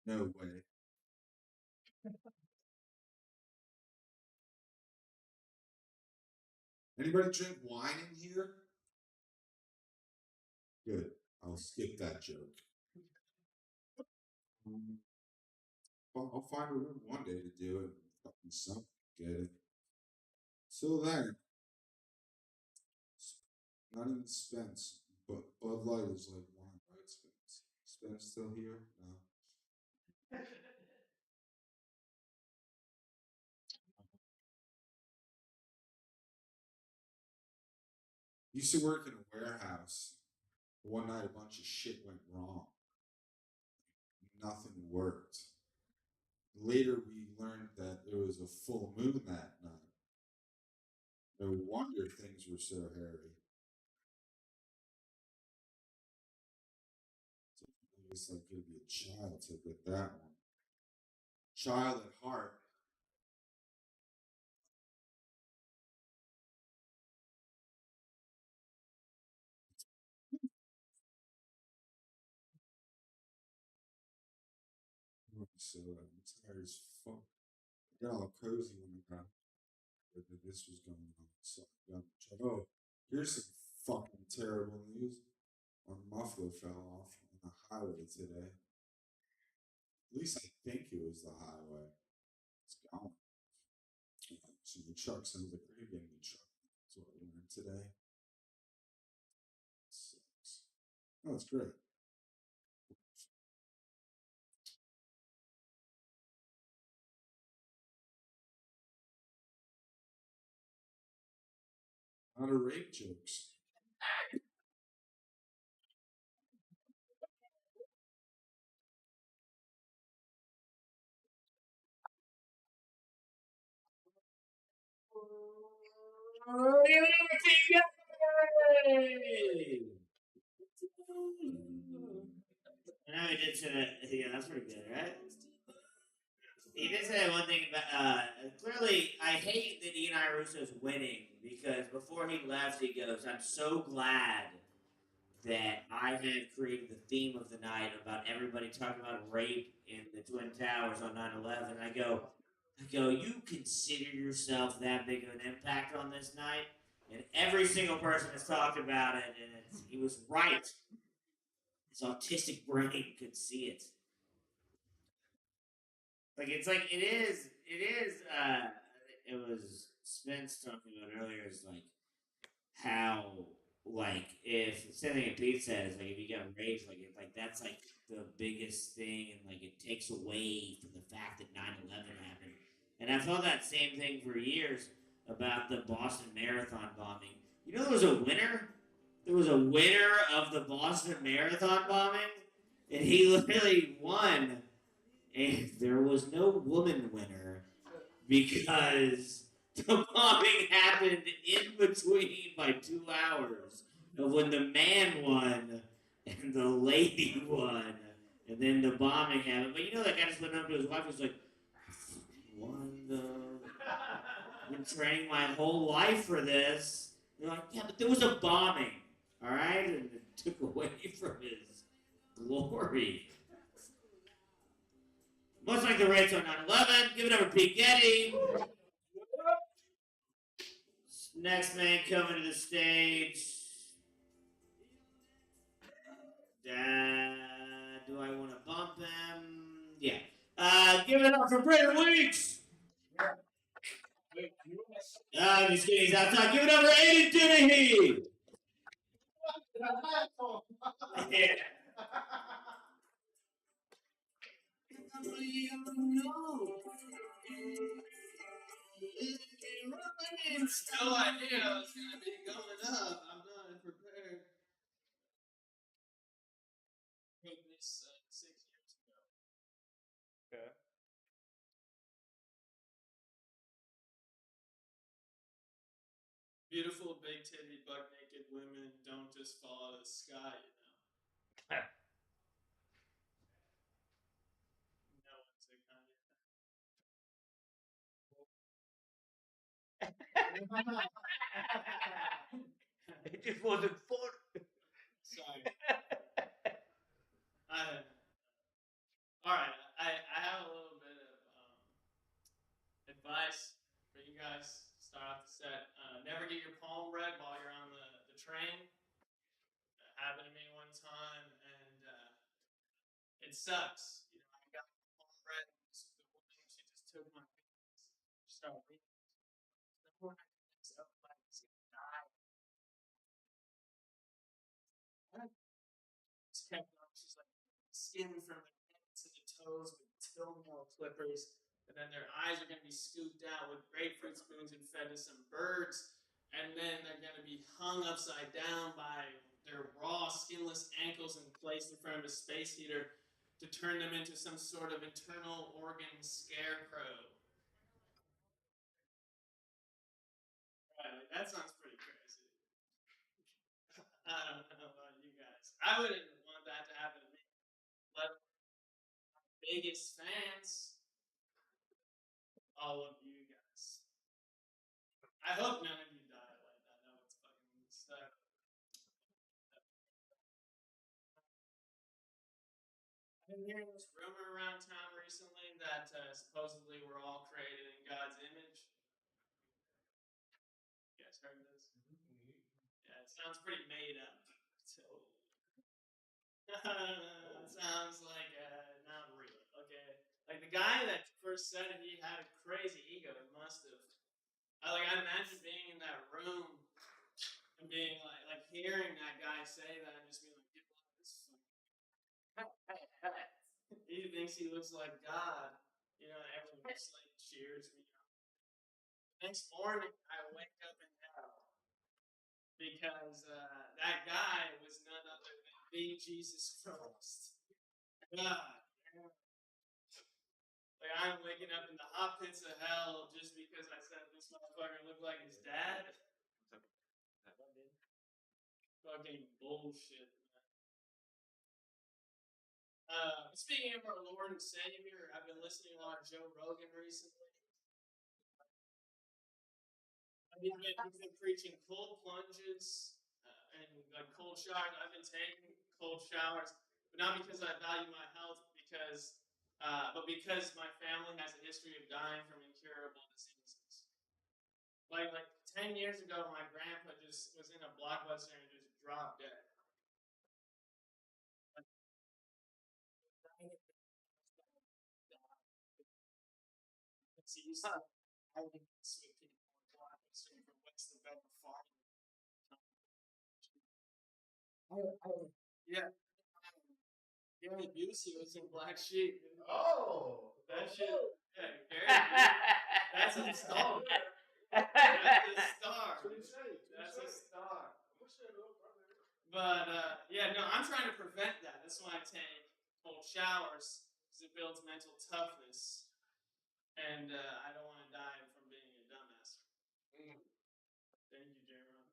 No way. Anybody drink wine in here? Good. I'll skip that joke. I'll find a room one day to do it. Fucking something. Get it? So then, not even Spence, but Bud Light is like wine, right? Spence. Spence still here? No. Used to work in a warehouse. One night, a bunch of shit went wrong. Nothing worked. Later, we learned that it was a full moon that night. No wonder things were so hairy. I guess like gonna be a child to get that one. Child at heart. So I'm tired as fuck. I got all cozy when I got that this was going on. So I got oh, here's some fucking terrible news. My muffler fell off on the highway today. At least I think it was the highway. It's gone. So the truck sounds like they're getting the truck. That's what I learned today. Sucks. Oh, it's great. A lot of rape jokes. I know he did say that. Yeah, that's pretty good, right? He did say that one thing about. Clearly, I hate that Ian Russo's winning because before he left, he goes, "I'm so glad that I had created the theme of the night about everybody talking about rape in the Twin Towers on 9/11." I go, you consider yourself that big of an impact on this night, and every single person has talked about it, and he was right. His autistic brain could see it. Like it is. It is. It was Spence talking about earlier. Is like how if same thing Pete says, like if you get rage, that's like the biggest thing, and like it takes away from the fact that 9/11 happened. And I've felt that same thing for years about the Boston Marathon bombing. You know, there was a winner. There was a winner of the Boston Marathon bombing, and he literally won. And there was no woman winner because the bombing happened in between by 2 hours of when the man won and the lady won, and then the bombing happened. But you know, that guy just went up to his wife and was like, "Won the. I've been training my whole life for this." They're like, "Yeah, but there was a bombing, all right, and it took away from his glory." Much like the raids on 9/11, give it up for Pete Getty. Next man coming to the stage. Do I want to bump him? Yeah. Give it up for Brendan Weeks. I'm just kidding. He's outside. Give it up for Aiden Dennehy. Yeah. No idea I was gonna be going up. I'm not prepared. Wrote this 6 years ago. Okay. Beautiful, big titty, buck naked women don't just fall out of the sky, you know. No one's a kind of. It just wasn't fun. Sorry. All right. I have a little bit of advice for you guys to start off the set. Never get your palm read while you're on the train. It happened to me one time, and it sucks. You know, I got my palm read. The woman, she just took my hands. She started reading. The more I did this, I was like, it's gonna die. Just kept going. She's like, skin from their head to the toes with toenail clippers, and then their eyes are going to be scooped out with grapefruit spoons and fed to some birds, and then they're going to be hung upside down by their raw, skinless ankles and placed in front of a space heater to turn them into some sort of internal organ scarecrow. that sounds pretty crazy. I don't know about you guys. I wouldn't want that to happen to me. But biggest fans, all of you guys. I hope none of you die like that. That was fucking suck. I've been hearing this rumor around town recently that supposedly we're all created in God's image. You guys heard this? Yeah, it sounds pretty made up. So, it sounds like not real. Okay, like the guy that first said it, he had a crazy ego. He must have. I imagine being in that room and being like hearing that guy say that and just being like, this. He thinks he looks like God. You know, everyone just like cheers me. Next morning, I wake up in hell because that guy was none other than the Jesus Christ. God. Like, I'm waking up in the hot pits of hell just because I said this motherfucker looked like his dad. Fucking bullshit, man. Speaking of our Lord and Savior, I've been listening to a lot of Joe Rogan recently. He's been preaching cold plunges and like cold showers. I've been taking cold showers, but not because I value my health, but because my family has a history of dying from incurable diseases. Like 10 years ago, my grandpa just was in a blockbuster and just dropped dead. He used to sweet people in blockbuster for what's the better farm. Yeah. Gary Busey was in Black Sheep. Oh, that shit. Yeah, Gary Busey. That's a star. That's a star. That's a star. But yeah, no, I'm trying to prevent that. That's why I take cold showers because it builds mental toughness, and I don't want to die from being a dumbass. Thank you, Jerome.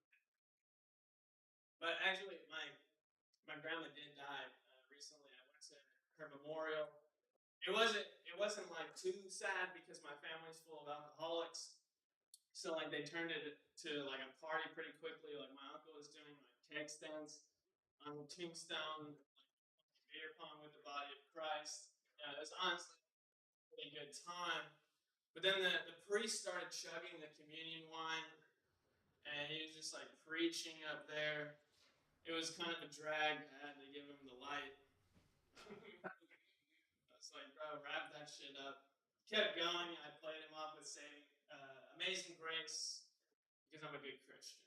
But actually, my grandma did die recently. I went to her memorial. It wasn't like too sad because my family's full of alcoholics. So like they turned it to like a party pretty quickly. Like my uncle was doing like keg stands on the tombstone, like beer pong with the body of Christ. It was honestly a really good time. But then the priest started chugging the communion wine, and he was just like preaching up there. It was kind of a drag. I had to give him the light. I was like, bro, wrap that shit up. Kept going. I played him off with saying Amazing Grace because I'm a good Christian.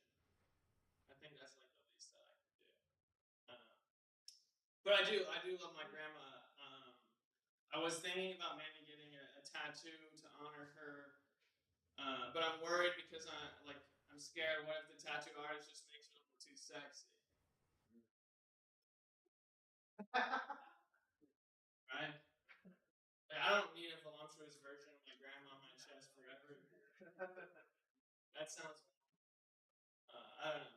I think that's like the least that I can do. But I do love my grandma. I was thinking about maybe getting a tattoo to honor her, but I'm worried because I'm scared. What if the tattoo artist just makes it a little too sexy? Right? Like, I don't need a voluptuous version of my grandma on my chest forever. That sounds. I don't know.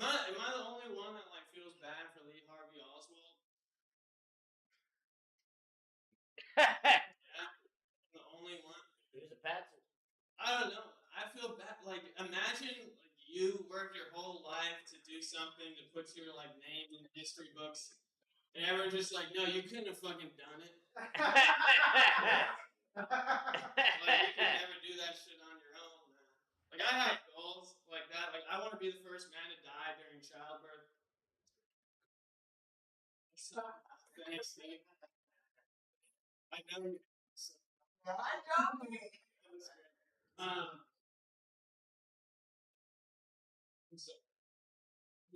Am I the only one that like feels bad for Lee Harvey Oswald? Yeah, I'm the only one. Here's a Patsy. I don't know. I feel bad. Like, imagine like you worked your whole life to do something to put your like name in the history books, and everyone's just like, no, you couldn't have fucking done it. Like, you can never do that shit on your own, man. Like, I have goals like that. Like, I want to be the first man to die during childbirth. Thanks, Steve. I know you. I'm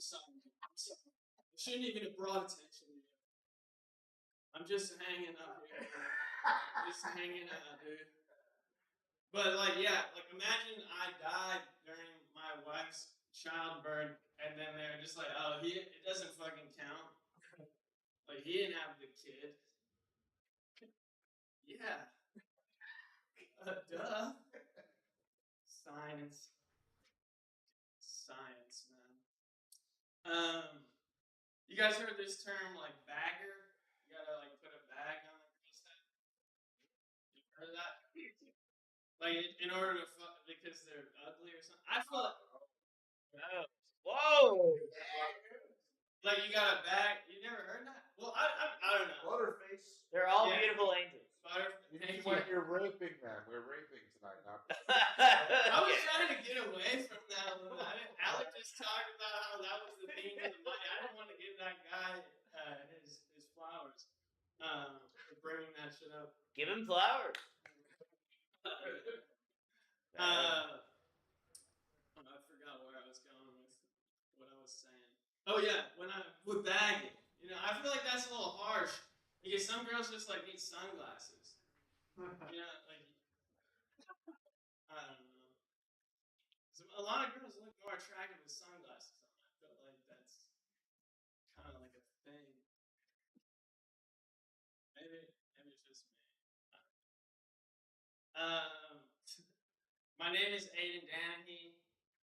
sorry. I shouldn't even have brought attention to you. I'm just hanging up here. Just hanging out, dude. But like, yeah, like imagine I died during my wife's childbirth, and then they're just like, oh, it doesn't fucking count. Like he didn't have the kid. Yeah. Duh. Science, man. You guys heard this term like bagger? You gotta like put a bag on the girl's head. You heard that? Like in order to fuck because they're ugly or something. I feel like Whoa! like you got a bag. You never heard that? Well, I don't know. Butterface. They're all Yeah. beautiful angels. When you're raping them, we're raping tonight. Not I was trying to get away from that a little bit. Alec just talked about how that was the theme of the money. I didn't want to give that guy his flowers for bringing that shit up. Give him flowers. I forgot where I was going with what I was saying. Oh yeah, when I would bag it, you know, I feel like that's a little harsh because some girls just like need sunglasses. You know, like I don't know. A lot of girls look more attractive with sunglasses on. I feel like that's kind of like a thing. Maybe it's just me. My name is Aiden Danahy.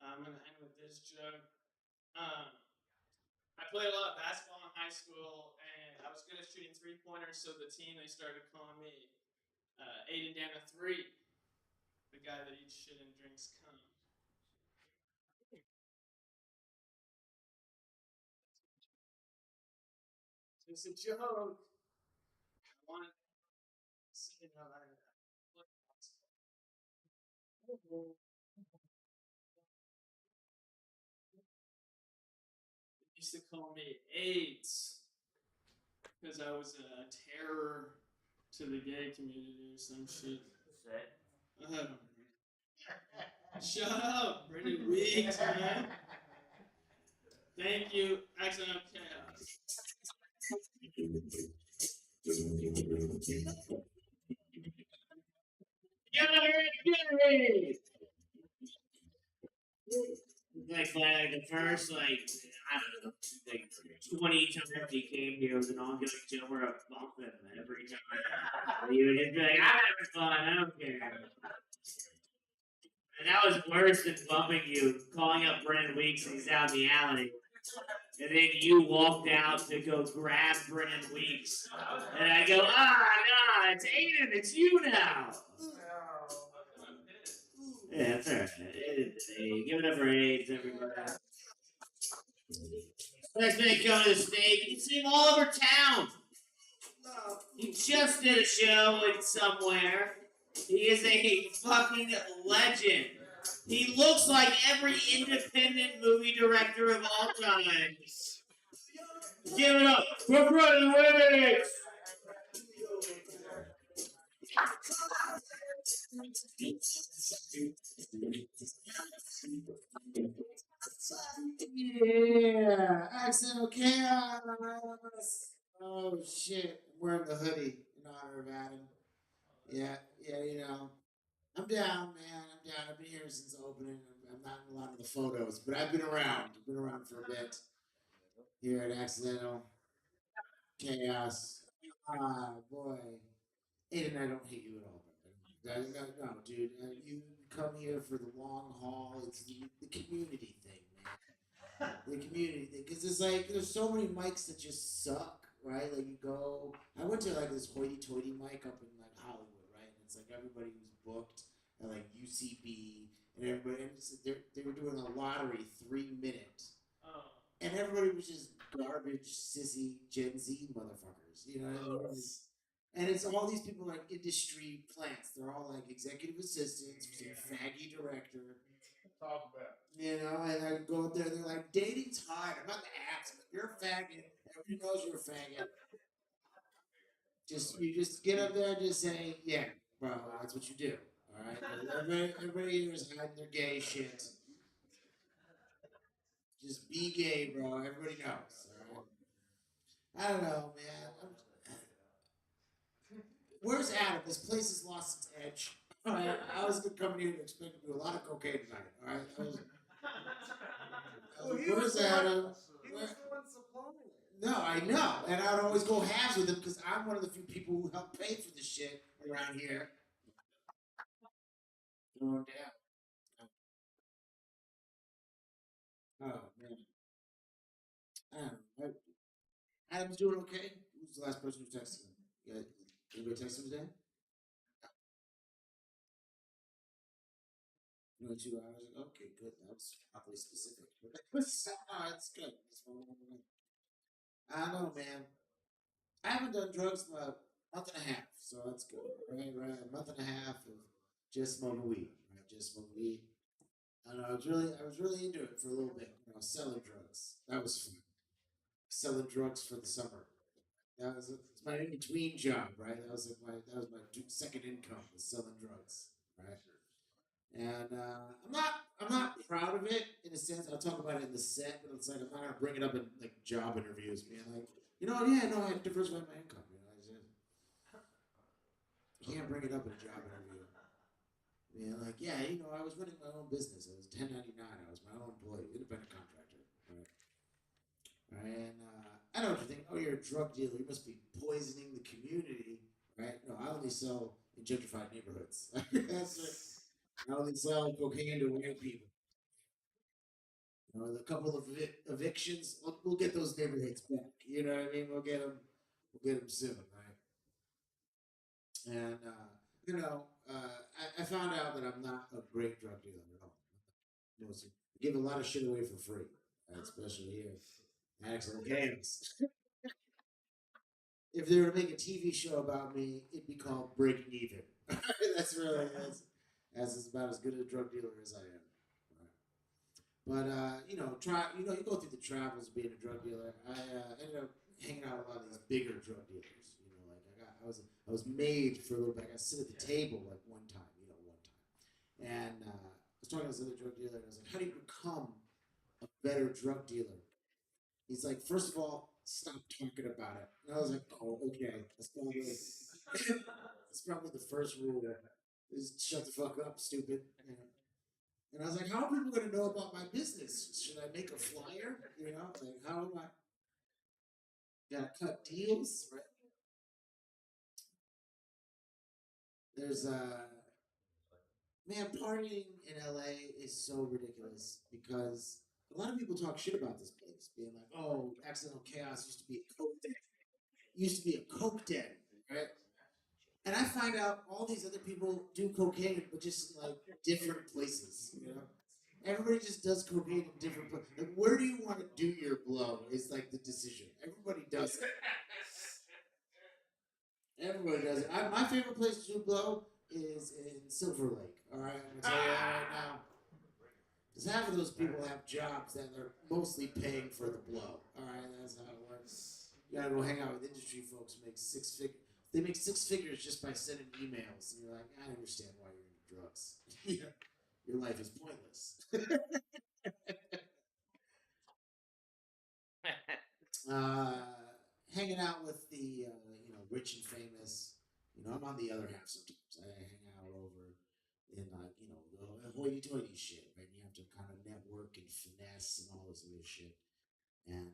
I'm gonna end with this joke. I played a lot of basketball in high school, and I was good at shooting 3-pointers. So the team they started calling me Aiden Dana 3, the guy that eats shit and drinks cum. It's a joke. I wanted to see it out like that. They used to call me AIDS because I was a terror to the gay community or some shit. Shut up, Brendan Weeks, man. Thank you, Accidental Chaos. Like the first I don't know, like 20 times he came here with an ongoing joke where I bumped him every time. He would just be like, I'm having fun, I don't care. And that was worse than bumping you, calling up Brendan Weeks and he's out in the alley. And then you walked out to go grab Brendan Weeks. And I go, no, it's Aiden, it's you now. Yeah, that's alright. Give it up for AIDS, everybody. Next man coming to the stage. You can see him all over town. He just did a show in somewhere. He is a fucking legend. He looks like every independent movie director of all time. Give it up for Brendan Weeks. Yeah, Accidental Chaos. Oh shit, I'm wearing the hoodie in honor of Adam. Yeah, you know, I'm down, man. I'm down. I've been here since the opening. I'm not in a lot of the photos, but I've been around. I've been around for a bit here at Accidental Chaos. Ah, boy. Aiden, I don't hate you at all. No, dude. You come here for the long haul. It's the community thing, man. The community thing. Because it's like, there's so many mics that just suck, right? Like, you go. I went to, like, this hoity toity mic up in, like, Hollywood, right? And it's like everybody was booked at, like, UCB. And everybody, and they were doing a lottery 3-minute. Oh. And everybody was just garbage, sissy, Gen Z motherfuckers. You know what I mean? And it's all these people like industry plants. They're all like executive assistants, some faggy director. Talk about it. You know, and I go up there, they're like, dating's hard. I'm not the ass, but you're a faggot. Everybody knows you're a faggot. You just get up there and just say, yeah, bro, that's what you do. All right? Everybody here is hiding their gay shit. Just be gay, bro. Everybody knows. All right? I don't know, man. Where's Adam? This place has lost its edge. All right, I was gonna come in here and expect to do a lot of cocaine tonight. All right, where's Adam? He was the one supplying it. No, I know, and I'd always go halves with him because I'm one of the few people who help pay for the shit around here. Going down. Oh man, I don't know. Adam's doing okay. Who's the last person who texted him? Anybody text him today? 2 hours ago. Okay, good. That was probably specific. That's good. That's fine. I don't know, man. I haven't done drugs in a month and a half, so that's good. Right. A month and a half of just smoking weed. Right, just smoking weed. I don't know. I was really into it for a little bit. Selling drugs. That was fun. Selling drugs for the summer. It's my in between job, right? That was my second income was selling drugs, right? And I'm not proud of it in a sense. I'll talk about it in the set, but it's like I'm not gonna bring it up in like job interviews, being like, yeah, no, I diversified my income. You can't bring it up in a job interview. Like, yeah, I was running my own business. I was 1099. I was my own employee, independent contractor, right? Right, and I know what you think. Oh, you're a drug dealer. You must be poisoning the community, right? No, I only sell in gentrified neighborhoods. That's it. I only sell cocaine to white people. A couple of evictions, we'll get those neighborhoods back. You know what I mean? We'll get them soon, right? And I found out that I'm not a great drug dealer at all. I give a lot of shit away for free, right? Especially here. Excellent games. If they were to make a TV show about me, it'd be called Breaking Even. That's really that's about as good a drug dealer as I am. Right? But you go through the travels of being a drug dealer. I ended up hanging out with a lot of these bigger drug dealers. Like I was made for a little bit. I got to sit at the table like one time, and I was talking to this other drug dealer, and I was like, "How do you become a better drug dealer?" He's like, first of all, stop talking about it. And I was like, oh, okay. That's probably the first rule. Is shut the fuck up, stupid. And I was like, how are people going to know about my business? Should I make a flyer? Like, how am I? Gotta cut deals, right? There's man, partying in LA is so ridiculous because a lot of people talk shit about this place, being like, "Oh, Accidental Chaos used to be a coke den, right?" And I find out all these other people do cocaine, but just in, like different places. Everybody just does cocaine in different places. Like, where do you want to do your blow? Is like the decision. Everybody does it. Everybody does it. My favorite place to do blow is in Silver Lake. All right, I'm gonna tell you that right now. Because half of those people have jobs that are mostly paying for the blow. All right, that's how it works. You gotta go hang out with industry folks who make six figures. They make six figures just by sending emails, and you're like, I understand why you're into drugs. Your life is pointless. Hanging out with the rich and famous. I'm on the other half sometimes. I hang out over in the hoity-toity shit, right? You have to kind of network and finesse and all this other shit. And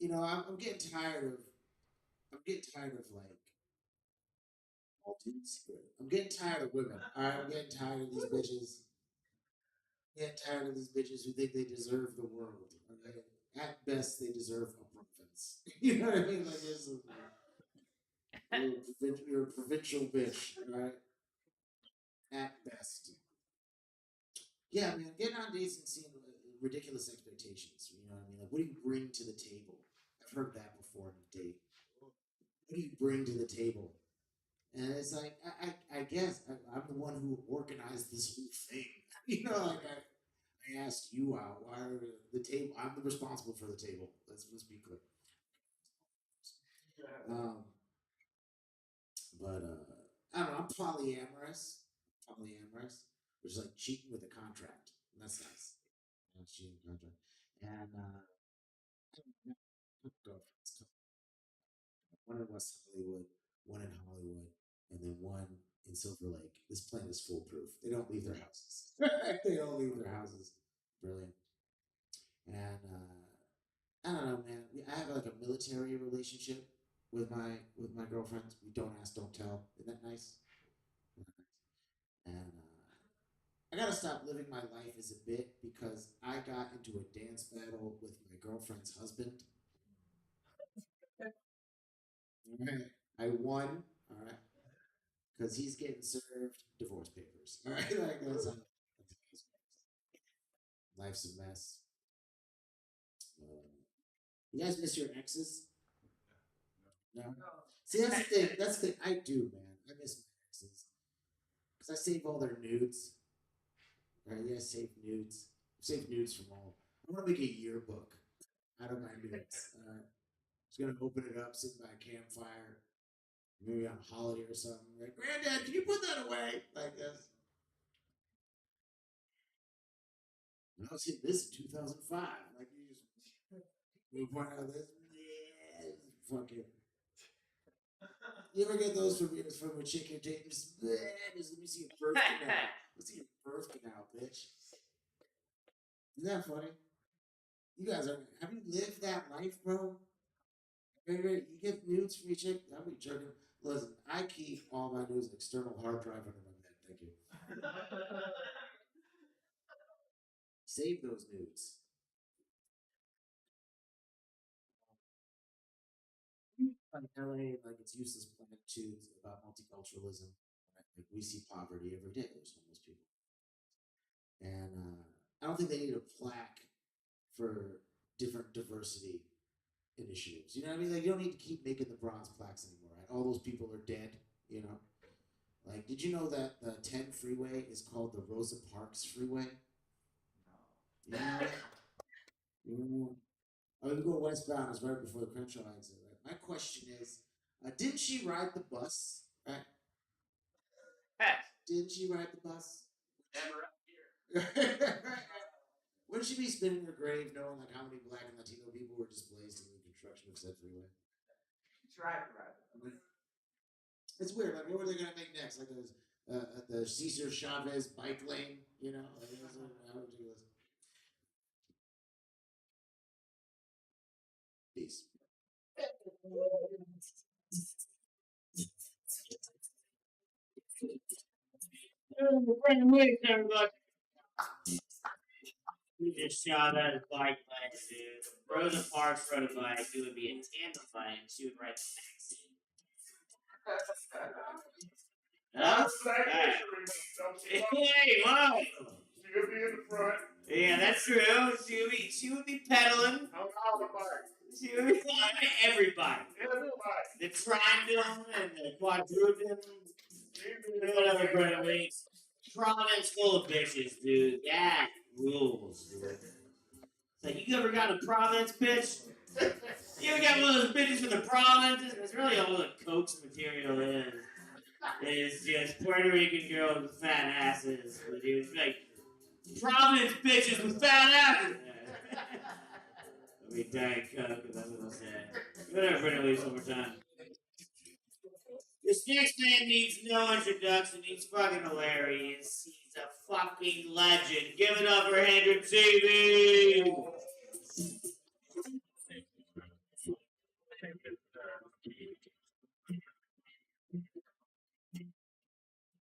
I'm getting tired of. I'm getting tired of like Maltese. I'm getting tired of women. All right, I'm getting tired of these bitches. Getting tired of these bitches who think they deserve the world. Okay? At best, they deserve a province. You know what I mean? Like, you're a provincial bitch, right? At best. Yeah, man, getting on dates and seeing ridiculous expectations. You know what I mean? Like, what do you bring to the table? I've heard that before in a date. What do you bring to the table? And it's like, I guess I'm the one who organized this whole thing. Like I asked you out. Why are the table? I'm the responsible for the table. Let's be clear. Um, but I don't know. I'm polyamorous. Polyamorous, which is like cheating with a contract. And that's nice. Cheating with a contract. And girlfriends. One in West Hollywood, one in Hollywood, and then one in Silver Lake. This plan is foolproof. They don't leave their houses. They don't leave their houses. Brilliant. And I don't know, man. I have like a military relationship with my girlfriends. We don't ask, don't tell. Isn't that nice? And I gotta stop living my life as a bit because I got into a dance battle with my girlfriend's husband. All right. I won. All right. Because he's getting served divorce papers. All right. Like, life's a mess. You guys miss your exes? No. See, that's the thing. That's the thing. I do, man. I miss my exes because I save all their nudes. Right? Yeah, save nudes. Save nudes from all. I want to make a yearbook out of my nudes. Just gonna open it up, sit by a campfire, maybe on a holiday or something. Like, Granddad, can you put that away? Like this. And I was hitting this in 2005. Like you point out this. Yeah, fuck it. You ever get those from a chick you're dating? Just let me see your birth canal. Let's see your birth canal, bitch. Isn't that funny? You guys have you lived that life, bro? You get nudes from your chick? I'll be jerking. Listen, I keep all my nudes in external hard drive under my bed. Thank you. Save those nudes. Like LA, like it's useless platitudes about multiculturalism. Right? Like we see poverty every day. There's homeless people, and I don't think they need a plaque for different diversity initiatives. You know what I mean? Like you don't need to keep making the bronze plaques anymore. Right? All those people are dead. You know. Like, did you know that the 10 freeway is called the Rosa Parks Freeway? No. You know that? Oh, you go westbound, it's right before the Crenshaw exit, right? My question is, didn't she ride the bus? Right? Didn't she ride the bus? Never up here. Wouldn't she be spinning her grave knowing like how many black and Latino people were displaced in the construction of said freeway? Tried to ride it. It's weird. Like, what were they gonna make next? Like the Cesar Chavez bike lane, you know? Like, how ridiculous. Peace. We just shot at a bike lane, dude. Rosa Parks rode a bike. It would be a tandem bike. She would ride the backseat. Huh? Hey, whoa! She could be in the front. Yeah, that's true. She would be pedaling. I'm on the bike. She would be flying everybody. Everybody. The triangle and the quadruple. Whatever, Brandon Weeks. Province full of bitches, dude. That rules, dude. It's like, you ever got a Province bitch? You ever got one of those bitches from the Province? It's really all the Coke's material is. It's just Puerto Rican girls with fat asses. But dude, it's like, Province bitches with fat asses. I'll be dying Coke, that's what I'll say. Whatever, Brandon Weeks, one more time. This next man needs no introduction. He's fucking hilarious. He's a fucking legend. Give it up for Hendrick TV.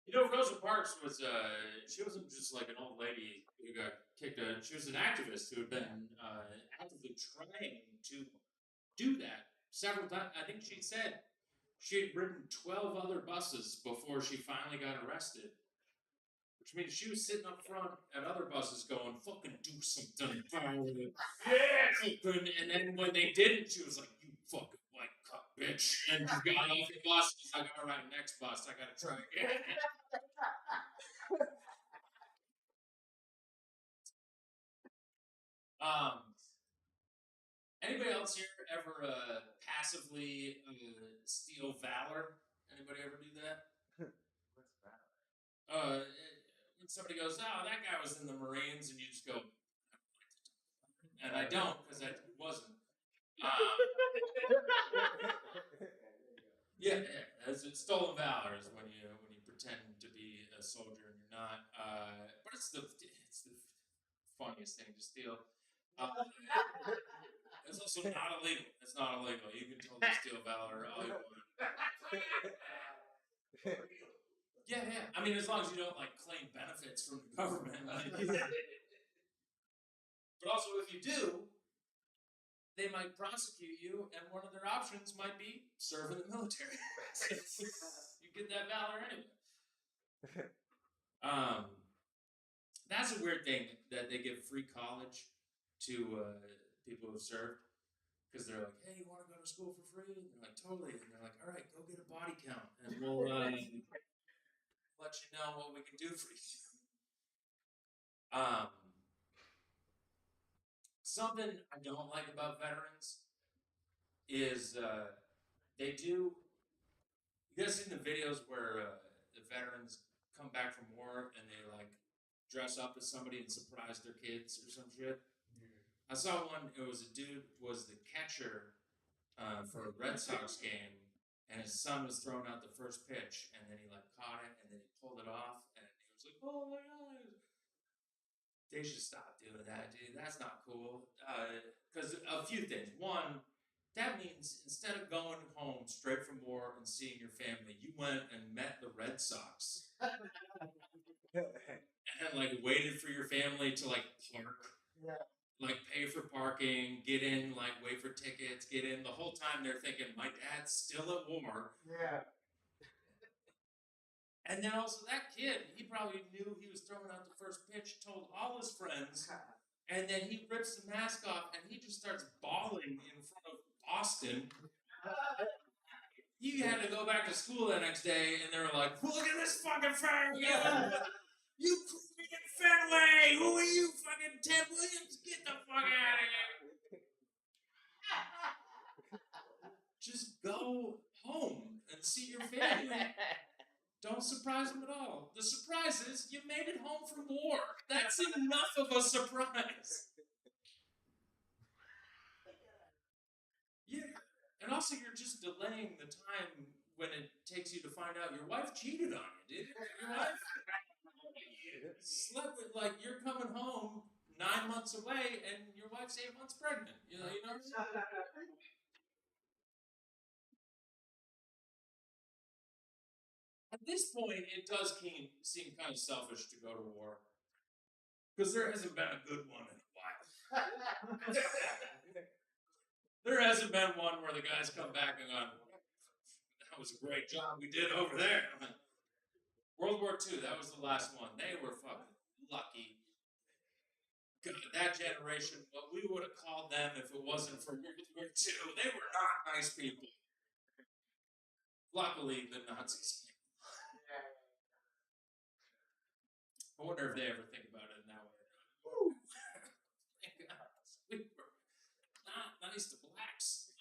You know, Rosa Parks was, she wasn't just like an old lady who got kicked out. She was an activist who had been actively trying to do that several times. I think she said she had ridden 12 other buses before she finally got arrested. Which means she was sitting up front at other buses going, fucking do something about it. Yeah! And then when they didn't, she was like, you fucking white cuck bitch. And she got off the bus. She's like, all right, next bus. I gotta try again. Anybody else here ever passively steal valor? Anybody ever do that? What's that? When somebody goes, oh, that guy was in the Marines, and you just go, and I don't, because I wasn't. Yeah, as it's stolen valor is when you pretend to be a soldier and you're not. But it's the funniest thing to steal. It's also not illegal. It's not illegal. You can totally steal valor all you want. Yeah, yeah. I mean, as long as you don't like claim benefits from the government. But also, if you do, they might prosecute you, and one of their options might be serve in the military. You get that valor anyway. That's a weird thing that they give free college to people who've served, because they're like, "Hey, you want to go to school for free?" And they're like, "Totally." And they're like, "All right, go get a body count, and we'll let you know what we can do for you." Something I don't like about veterans is they do. You guys seen the videos where the veterans come back from war and they like dress up as somebody and surprise their kids or some shit? I saw one. It was a dude was the catcher for a Red Sox game, and his son was throwing out the first pitch, and then he like caught it, and then he pulled it off, and he was like, "Oh my god!" They should stop doing that, dude. That's not cool. Because a few things. One, that means instead of going home straight from war and seeing your family, you went and met the Red Sox and like waited for your family to like park, like pay for parking, get in, like wait for tickets, get in. The whole time they're thinking, my dad's still at war. Yeah. And then also that kid, he probably knew he was throwing out the first pitch, told all his friends, and then he rips the mask off and he just starts bawling in front of Boston. He had to go back to school the next day, and they were like, "Look at this fucking fag! You fucking Fenway! Who are you, fucking Ted Williams? Get the fuck out of here!" Just go home and see your family. Don't surprise them at all. The surprise is you made it home from war. That's enough of a surprise. Yeah. And also, you're just delaying the time when it takes you to find out your wife cheated on you, dude. Your wife slept with, like, you're coming home 9 months away and your wife's 8 months pregnant. You know what I mean? At this point, it does seem kind of selfish to go to war. Because there hasn't been a good one in a while. There hasn't been one where the guys come back and go, "That was a great job we did over there." World War II, that was the last one. They were fucking lucky. God, that generation, what we would have called them if it wasn't for World War II, they were not nice people. Luckily, the Nazis came. I wonder if they ever think about it in that way. Woo! Thank God. We were not nice to blacks.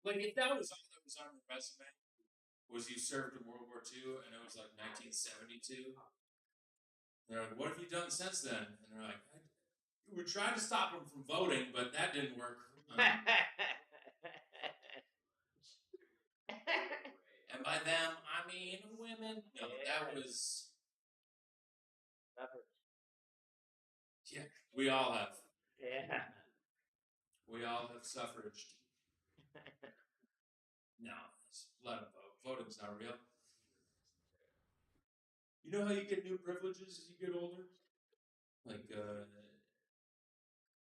Like, if that was all that was on your resume, was you served in World War II and it was like 1972, they're like, "What have you done since then?" And they're like, "We tried to stop them from voting, but that didn't work." And by them, I mean women. No, that was. Yeah, we all have. Yeah. We all have suffraged. No, let them vote. Voting's not real. You know how you get new privileges as you get older? Like,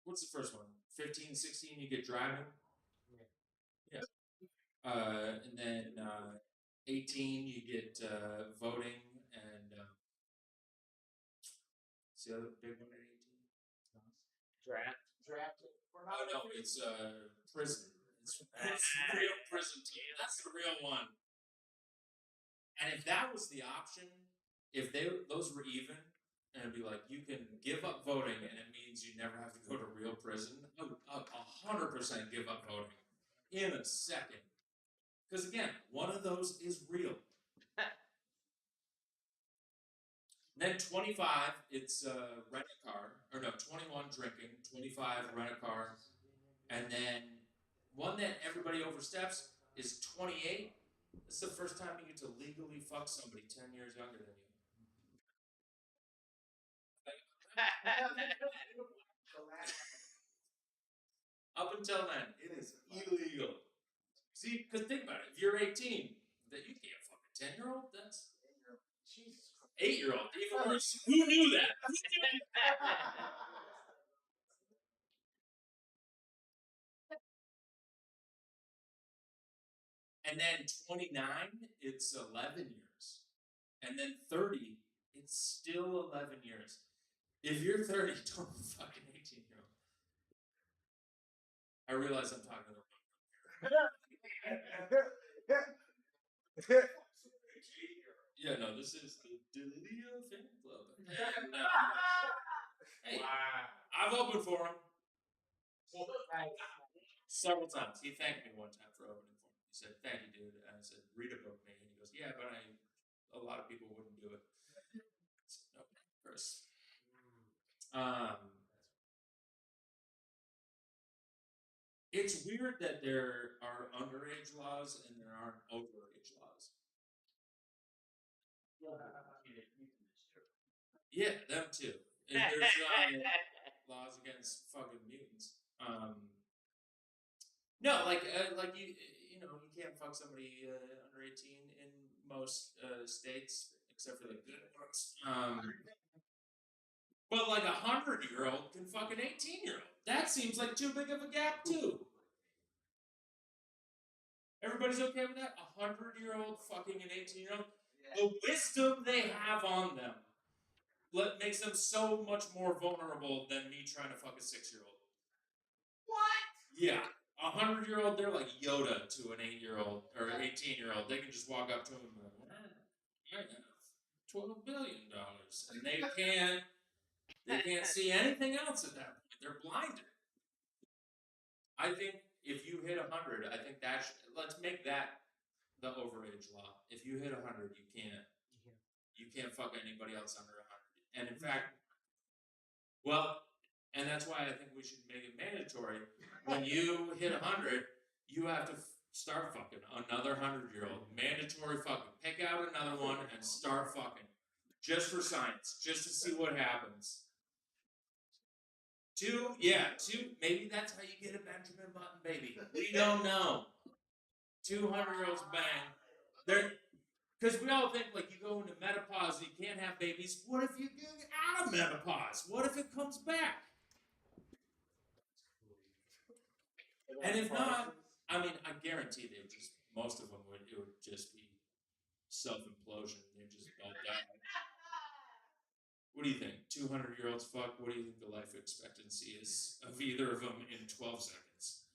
what's the first one? 15, 16, you get driving? Yeah. And then 18, you get voting, and what's the other big one at 18? Drafted. Oh, no, it's prison. It's real prison time. That's the real one. And if that was the option, if those were even, and it'd be like, you can give up voting and it means you never have to go to real prison, I would 100% give up voting in a second. Because again, one of those is real. Then 25, it's rent a car. Or no, 21 drinking, 25 rent a car. And then one that everybody oversteps is 28. This is the first time you get to legally fuck somebody 10 years younger than you. Up until then, it is illegal. See, because think about it. If you're 18, That you can't fuck a 10-year-old. That's Jesus Christ. 8-year-old. Even worse. Who knew that? And then 29, it's 11 years. And then 30, it's still 11 years. If you're 30, don't fuck an 18-year-old. I realize I'm talking to the wrong. Yeah, no, this is the Delia fan club. And, hey, I've opened for him several times. He thanked me one time for opening for him. He said, "Thank you, dude." And I said, "Read a book, man." And he goes, "Yeah, but a lot of people wouldn't do it." I said, "No, Chris." It's weird that there are underage laws and there aren't overage laws. Yeah, them too. And there's laws against fucking mutants. No, like you know, you can't fuck somebody under 18 in most states except for like good ones. But like 100-year-old can fuck an 18-year-old. That seems like too big of a gap too. Everybody's okay with that? 100-year-old fucking an 18-year-old? The wisdom they have on them makes them so much more vulnerable than me trying to fuck a 6-year-old. What? Yeah. 100-year-old, they're like Yoda to an 8-year-old or 18-year-old. They can just walk up to him and be like, I have $12 billion. And they can't see anything else at that point. They're blinded. I think if you hit 100, I think let's make that the overage law. If you hit 100, you can't fuck anybody else under 100. And in fact, and that's why I think we should make it mandatory. When you hit 100, you have to start fucking another 100-year-old. Mandatory fucking. Pick out another one and start fucking. Just for science. Just to see what happens. 2, maybe that's how you get a Benjamin Button baby. We don't know. 200-year-olds bang. Because we all think like you go into menopause, you can't have babies. What if you get out of menopause? What if it comes back? And if not, I mean, I guarantee most of them it would just be self-implosion. They just all die. What do you think? 200-year-olds fuck? What do you think the life expectancy is of either of them in 12 seconds?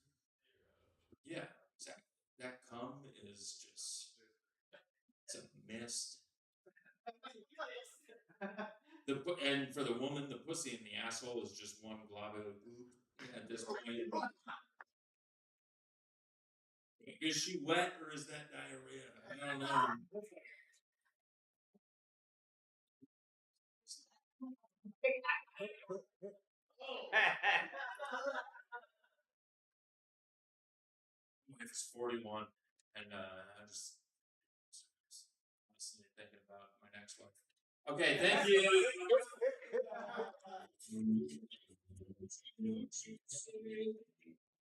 Yeah, exactly. That cum is just, it's a mist. And for the woman, the pussy in the asshole is just one glob of goop at this point. Is she wet or is that diarrhea? I don't know. My wife is 41, and I'm just honestly thinking about my next wife. Okay, thank you.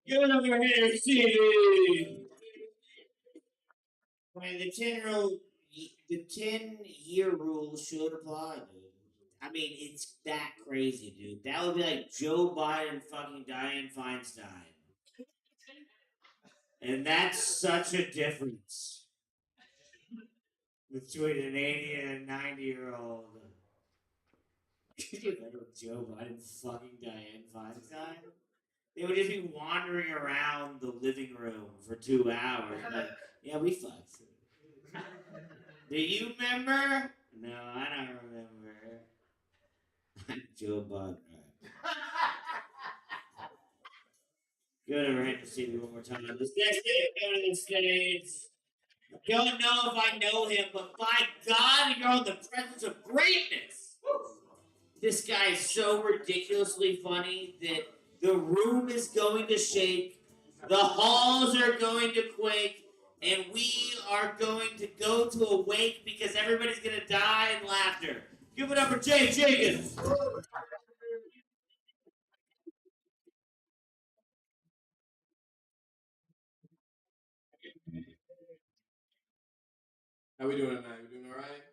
Get over here, Stevie! The 10-year rule should apply, dude. I mean, it's that crazy, dude. That would be like Joe Biden fucking Dianne Feinstein. And that's such a difference between an 80 and a 90-year-old. Joe Biden fucking Dianne Feinstein? They would just be wandering around the living room for 2 hours. Like, yeah, we fucked. Do you remember? No, I don't remember. I'm Joe Biden. Go to Randy Stevie one more time. This next kid go to the stage. Don't know if I know him, but by God, you're in the presence of greatness. This guy is so ridiculously funny that the room is going to shake, the halls are going to quake, and we are going to go to a wake because everybody's going to die in laughter. Give it up for Jay Jenkins. How we doing tonight? We doing all right?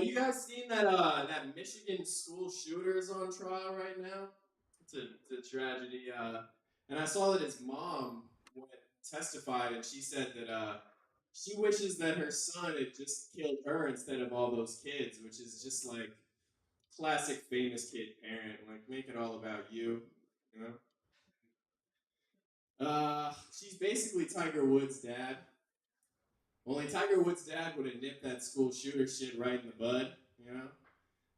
You guys seen that that Michigan school shooter is on trial right now? It's a tragedy. And I saw that his mom went testified, and she said that she wishes that her son had just killed her instead of all those kids, which is just like classic famous kid parent. Like make it all about you, you know. She's basically Tiger Woods' dad. Only Tiger Woods' dad would have nipped that school shooter shit right in the bud, you know?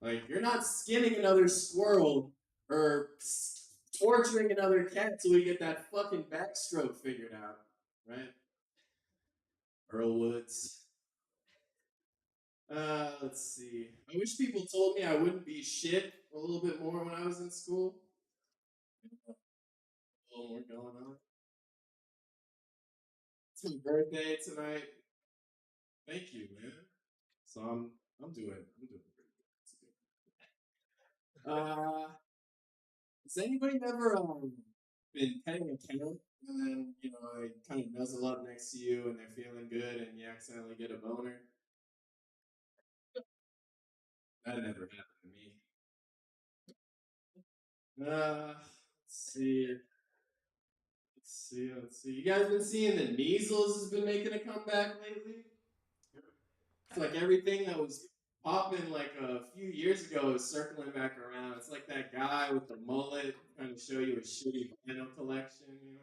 Like, you're not skinning another squirrel or torturing another cat till we get that fucking backstroke figured out, right? Earl Woods. Let's see. I wish people told me I wouldn't be shit a little bit more when I was in school. A little more going on. It's my birthday tonight. Thank you, man. So I'm doing pretty good. Has anybody ever been petting a cat and then they kind of nuzzle up next to you and they're feeling good and you accidentally get a boner? That never happened to me. Let's see. Let's see. You guys been seeing that measles has been making a comeback lately? It's like everything that was popping like a few years ago is circling back around. It's like that guy with the mullet trying to show you a shitty vinyl collection,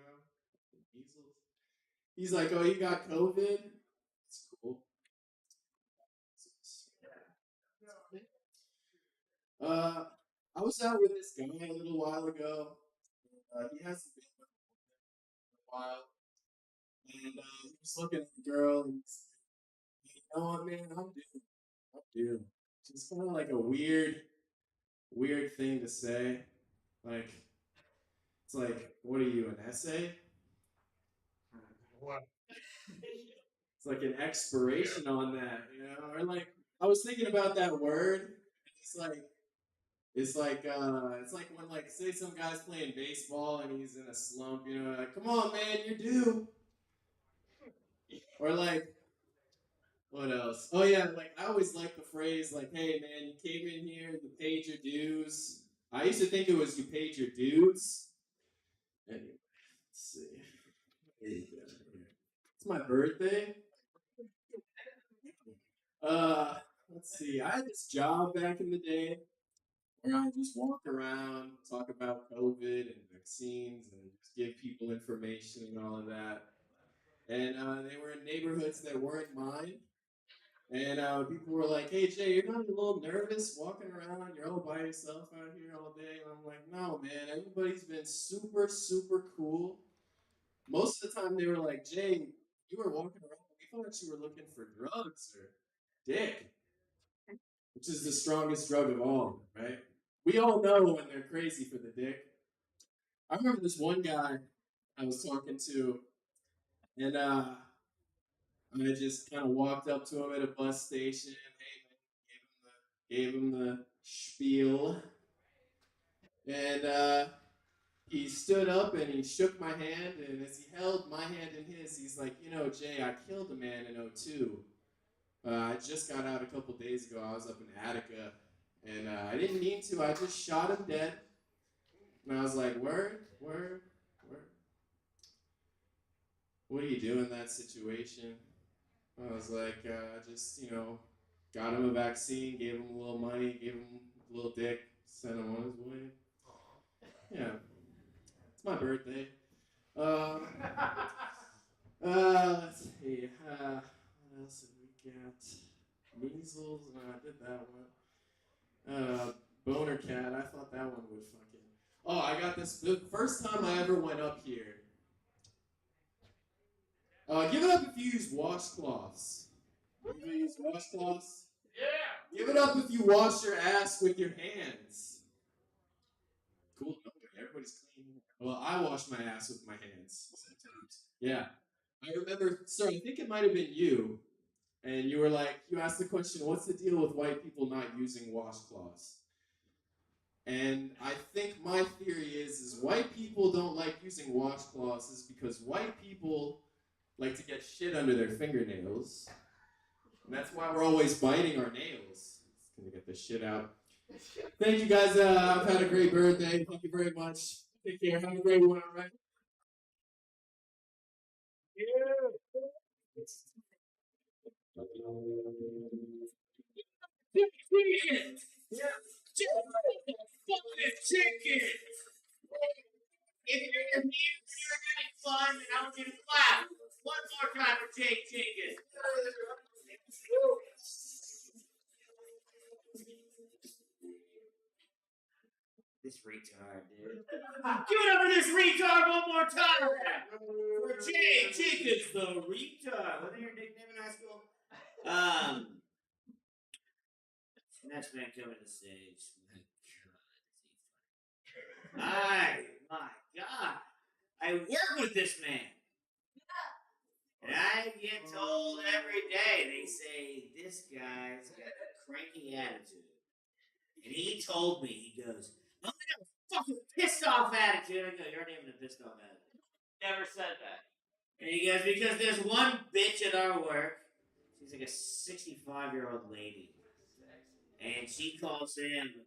Measles. He's like, "Oh, you got COVID? It's cool." I was out with this guy a little while ago. He hasn't been with me in a while, and he was looking at the girl, and he's like, "You know what, man? I'm due." It's kind of like a weird thing to say. Like, it's like, what are you, an essay? What? It's like an expiration on that, Or like, I was thinking about that word. And it's like when like say some guy's playing baseball and he's in a slump, like, come on, man, you're due. Or like, what else? Oh yeah, like I always like the phrase like, hey man, you came in here, you paid your dues. I used to think it was you paid your dues. Anyway, let's see. It's my birthday. Uh, let's see. I had this job back in the day where I just walk around, talk about COVID and vaccines, and just give people information and all of that. And they were in neighborhoods that weren't mine. And people were like, "Hey Jay, you're not a little nervous walking around? You're all by yourself out here all day." And I'm like, "No, man. Everybody's been super, super cool." Most of the time, they were like, "Jay, you were walking around. We thought you were looking for drugs or dick, which is the strongest drug of all, right?" We all know when they're crazy for the dick. I remember this one guy I was talking to, and I just kind of walked up to him at a bus station. Hey, man, gave him the spiel, and he stood up and he shook my hand. And as he held my hand in his, he's like, Jay, I killed a man in '02. I just got out a couple days ago. I was up in Attica, and I didn't mean to. I just shot him dead. And I was like, word. What do you do in that situation? I was like, I just, got him a vaccine, gave him a little money, gave him a little dick, sent him on his way. Yeah. It's my birthday. Let's see. What else did we get? Measles? No, I did that one. Boner cat. I thought that one would fucking. Oh, I got this. The first time I ever went up here. Give it up if you use washcloths. You use washcloths? Yeah. Give it up if you wash your ass with your hands. Cool. Okay, everybody's clean. Well, I wash my ass with my hands sometimes. Yeah. I remember, sir, I think it might have been you. And you were like, you asked the question, what's the deal with white people not using washcloths? And I think my theory is white people don't like using washcloths is because white people like to get shit under their fingernails. And that's why we're always biting our nails. It's gonna get the shit out. Thank you guys. I've had a great birthday. Thank you very much. Take care. Have a great one, all right? Chicken! Fucking chicken! If you're here, you're having fun, and I want you to clap. One more time for Jake Jenkins. This retard, dude. Give it up for this retard one more time! For Jake Jenkins, the retard. Wasn't your nickname in high school? Next man coming to the stage. My God. I work with this man. And I get told every day, they say, this guy's got a cranky attitude. And he told me, he goes, I'm gonna have a fucking pissed off attitude. I go, you're not even a pissed off attitude. Never said that. And he goes, because there's one bitch at our work. She's like a 65-year-old lady. And she calls him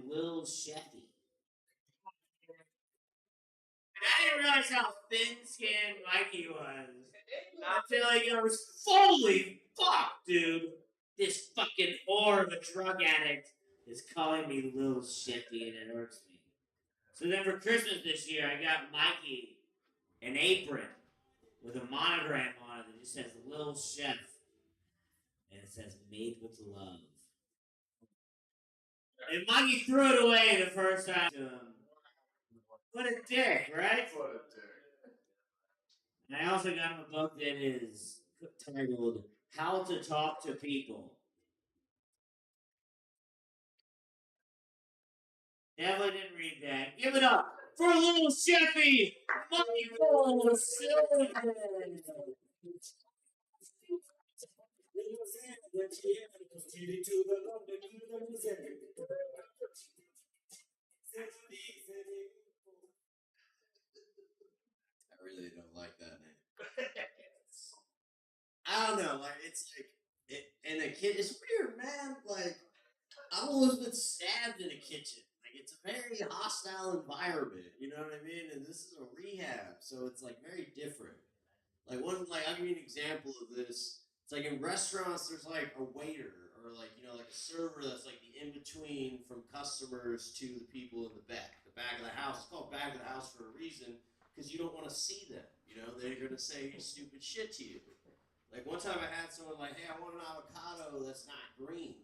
Lil Sheffy. And I didn't realize how thin-skinned Mikey was until he goes, holy fuck, dude. This fucking whore of a drug addict is calling me Lil Sheffy, and it hurts me. So then for Christmas this year, I got Mikey an apron with a monogram on it that just says Lil Chef. And it says made with love. And Mikey threw it away the first time to him. What a dick, right? What a dick. And I also got him a book that is titled How to Talk to People. Definitely didn't read that. Give it up for Little Sheffy! Michael Silver! I really don't like that name. I don't know, like it's like and a kid. It's weird, man. Like I've always been stabbed in a kitchen. Like it's a very hostile environment. You know what I mean? And this is a rehab, so it's like very different. Like I'll give you an example of this. It's like in restaurants, there's like a waiter or like like a server that's like the in between from customers to the people in the back of the house. It's called back of the house for a reason because you don't want to see them. They're gonna say stupid shit to you. Like one time I had someone like, hey, I want an avocado that's not green.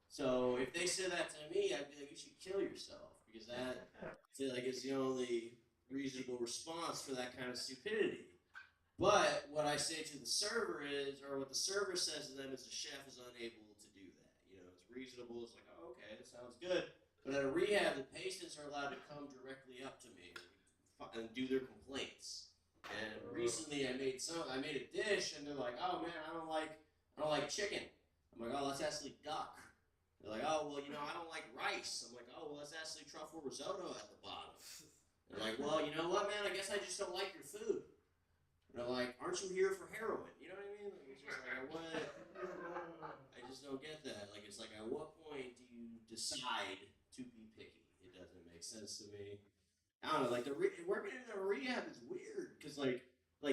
So if they said that to me, I'd be like, you should kill yourself because that is the only reasonable response for that kind of stupidity. But what I say to the server is, or what the server says to them is the chef is unable to do that. It's reasonable. It's like, oh, okay, that sounds good. But at a rehab, the patients are allowed to come directly up to me and do their complaints. And recently, I made a dish, and they're like, "Oh man, I don't like chicken." I'm like, "Oh, that's actually duck." They're like, "Oh, well, I don't like rice." I'm like, "Oh, well, that's actually truffle risotto at the bottom." They're like, "Well, you know what, man? I guess I just don't like your food." And I'm like, "Aren't you here for heroin?" You know what I mean? Like, it's just like, what? I just don't get that. Like, it's like, at what point do you decide to be picky? It doesn't make sense to me. I don't know, like working in a rehab is weird because like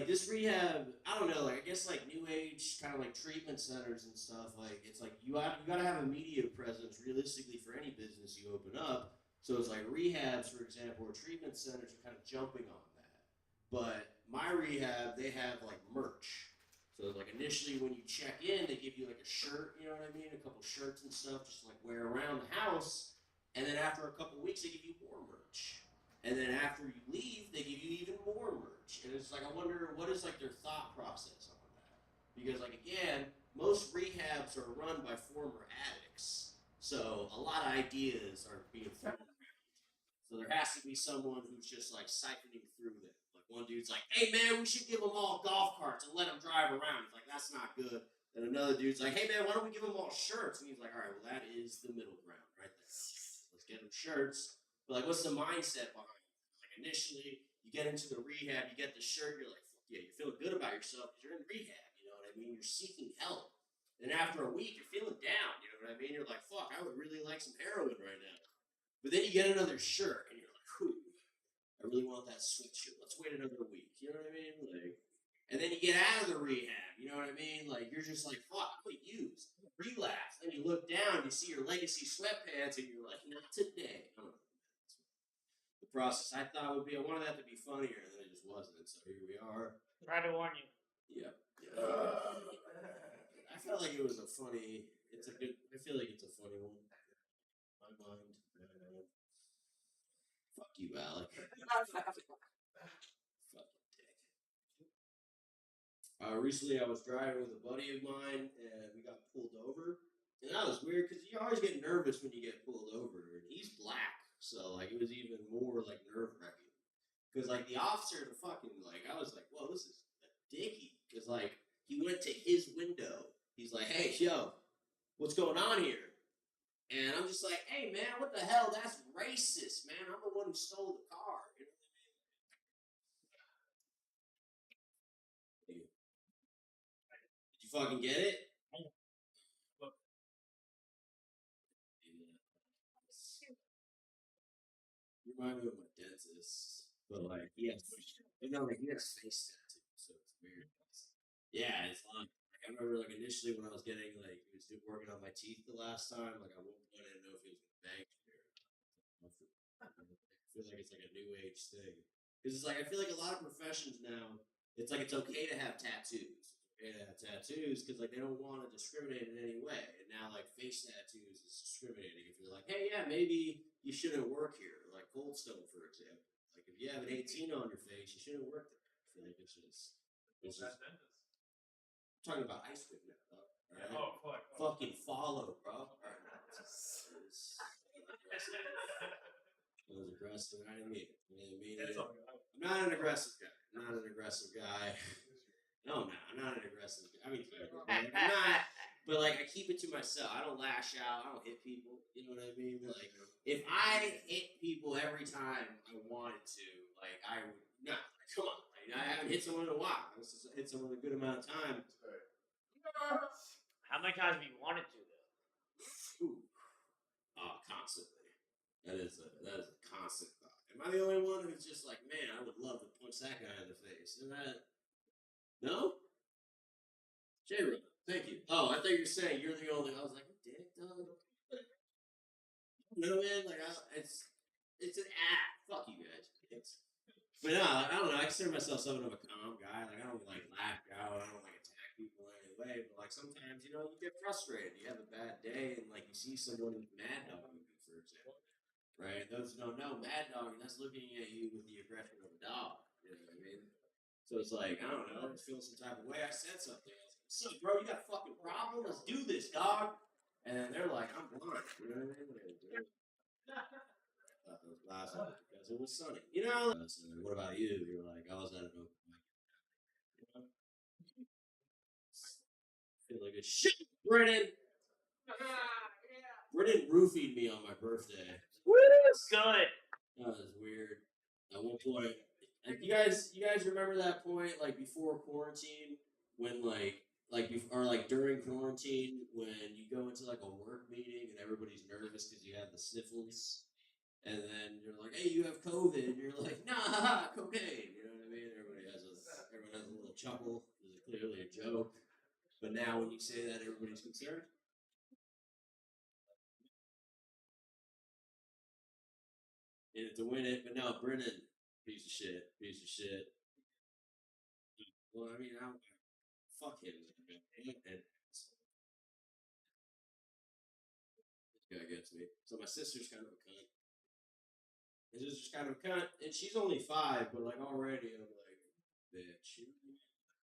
this rehab, I don't know, like I guess like new age kind of like treatment centers and stuff. Like it's like you gotta have a media presence realistically for any business you open up. So it's like rehabs, for example, or treatment centers are kind of jumping on that. But my rehab, they have like merch. So like initially when you check in, they give you like a shirt, you know what I mean, a couple shirts and stuff, just to like wear around the house. And then after a couple weeks, they give you more merch. And then after you leave, they give you even more merch. And it's like, I wonder what is like their thought process on that. Because like, again, most rehabs are run by former addicts. So a lot of ideas are being thrown around. So there has to be someone who's just like siphoning through them. Like one dude's like, hey man, we should give them all golf carts and let them drive around. He's like, that's not good. And another dude's like, hey man, why don't we give them all shirts? And he's like, all right, well that is the middle ground right there. Let's get them shirts. But like, what's the mindset behind it? Like initially, you get into the rehab, you get the shirt, you're like, yeah, you're feeling good about yourself because you're in rehab. You know what I mean? You're seeking help. And after a week, you're feeling down. You know what I mean? You're like, fuck, I would really like some heroin right now. But then you get another shirt, and you're like, whew, I really want that sweatshirt. Let's wait another week. You know what I mean? Like, and then you get out of the rehab. You know what I mean? Like, you're just like, fuck, I'm gonna use. Relapse. Then you look down, you see your legacy sweatpants, and you're like, not today. I don't know. The process I thought would be, I wanted that to be funnier, and then it just wasn't. So here we are. Try to warn you. Yep. I felt like it was a funny. It's a good. I feel like it's a funny one. My mind. Fuck you, Alec. Fucking dick. Recently, I was driving with a buddy of mine, and we got pulled over. And that was weird because you always get nervous when you get pulled over. And he's black, so like it was even more like nerve wracking. Because like the officer, the fucking like, I was like, whoa, this is a dickie. Because like he went to his window. He's like, hey, yo, what's going on here? And I'm just like, hey, man, what the hell? That's racist, man. I'm the one who stole the car. You know what I mean? Did you fucking get it? You remind me of my dentist. But like, he has face tattoos, so it's weird. Yeah, it's like I remember like initially when I was getting like he was working on my teeth the last time. Like I didn't know if he was gonna bang me or not. I feel like it's like a new age thing because it's like I feel like a lot of professions now. It's like it's okay to have tattoos. It's okay to have tattoos because like they don't want to discriminate in any way. And now like face tattoos is discriminating. If you're like, hey, yeah, maybe you shouldn't work here, like Goldstone, for example. Like if you have an 18 on your face, you shouldn't work there. I feel like it's just. Talking about ice cream now, bro. Right? Oh, fuck. Fucking follow, bro. Right. That was aggressive. I didn't mean it. I didn't mean it. I'm not an aggressive guy. I'm not an aggressive guy. No, I'm not an aggressive guy. I mean, I'm not. But like, I keep it to myself. I don't lash out. I don't hit people. You know what I mean? Like, if I hit people every time I wanted to, like, I would not. Come on. I haven't hit someone in a while. I hit someone a good amount of time. How many times have you wanted to, though? Ooh. Constantly. That is a constant thought. Am I the only one who's just like, man, I would love to punch that guy in the face? Isn't that? No? J-Ro, thank you. Oh, I thought you were saying you're the only. I was like, dick, dog. You know what I mean? Like, it's an act. Fuck you guys. But no, like, I don't know. I consider myself somewhat of a calm guy. Like, I don't like laugh out. I don't like attack people in any way. But like sometimes, you know, you get frustrated. You have a bad day, and like you see someone mad dogging you, for example, right? Those who don't know, mad dogging, that's looking at you with the aggression of a dog. You know what I mean? So it's like, I don't know. I just feel some type of way. I said something. I was like, "So, bro, you got a fucking problem? Let's do this, dog." And they're like, "I'm blind." You know what I mean? Thought those glasses because it was sunny. You know? So, what about you? You're like, I was at an open mic. You know? Feel like a shit, Brennan. Brennan roofied me on my birthday. Woo! Good. That was weird. At one point, you guys remember that point like before quarantine when like during quarantine when you go into like a work meeting and everybody's nervous because you have the sniffles. And then you're like, hey, you have COVID. And you're like, nah, cocaine. You know what I mean? Everyone has a little chuckle. It's clearly a joke. But now when you say that, everybody's concerned. And to win it, but no, Brennan, piece of shit. Well, I mean, fuck him. And this guy gets me. So my sister's kind of a cunt. My sister's kind of a cunt, and she's only 5, but like already I'm like, bitch.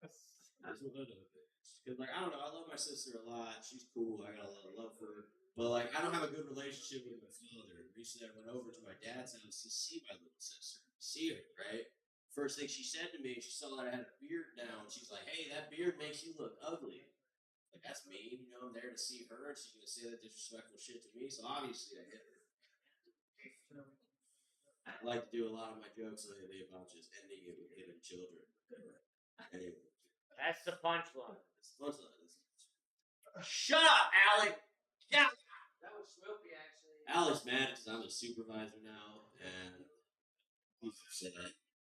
That's what I do, bitch. Because like I don't know, I love my sister a lot. She's cool. I got a lot of love for her. But like I don't have a good relationship with my father. Recently I went over to my dad's house to see my little sister. See her, right? First thing she said to me, she saw that I had a beard now, and she's like, "Hey, that beard makes you look ugly." Like that's mean, you know. I'm there to see her, and she's gonna say that disrespectful shit to me. So obviously I hit her. I like to do a lot of my jokes lately about just ending it with hitting children. Anyway, That's the punchline. it's the punchline. Shut up, Alec. Yeah. That was Smoky, actually. Alec's mad because I'm a supervisor now, and he's upset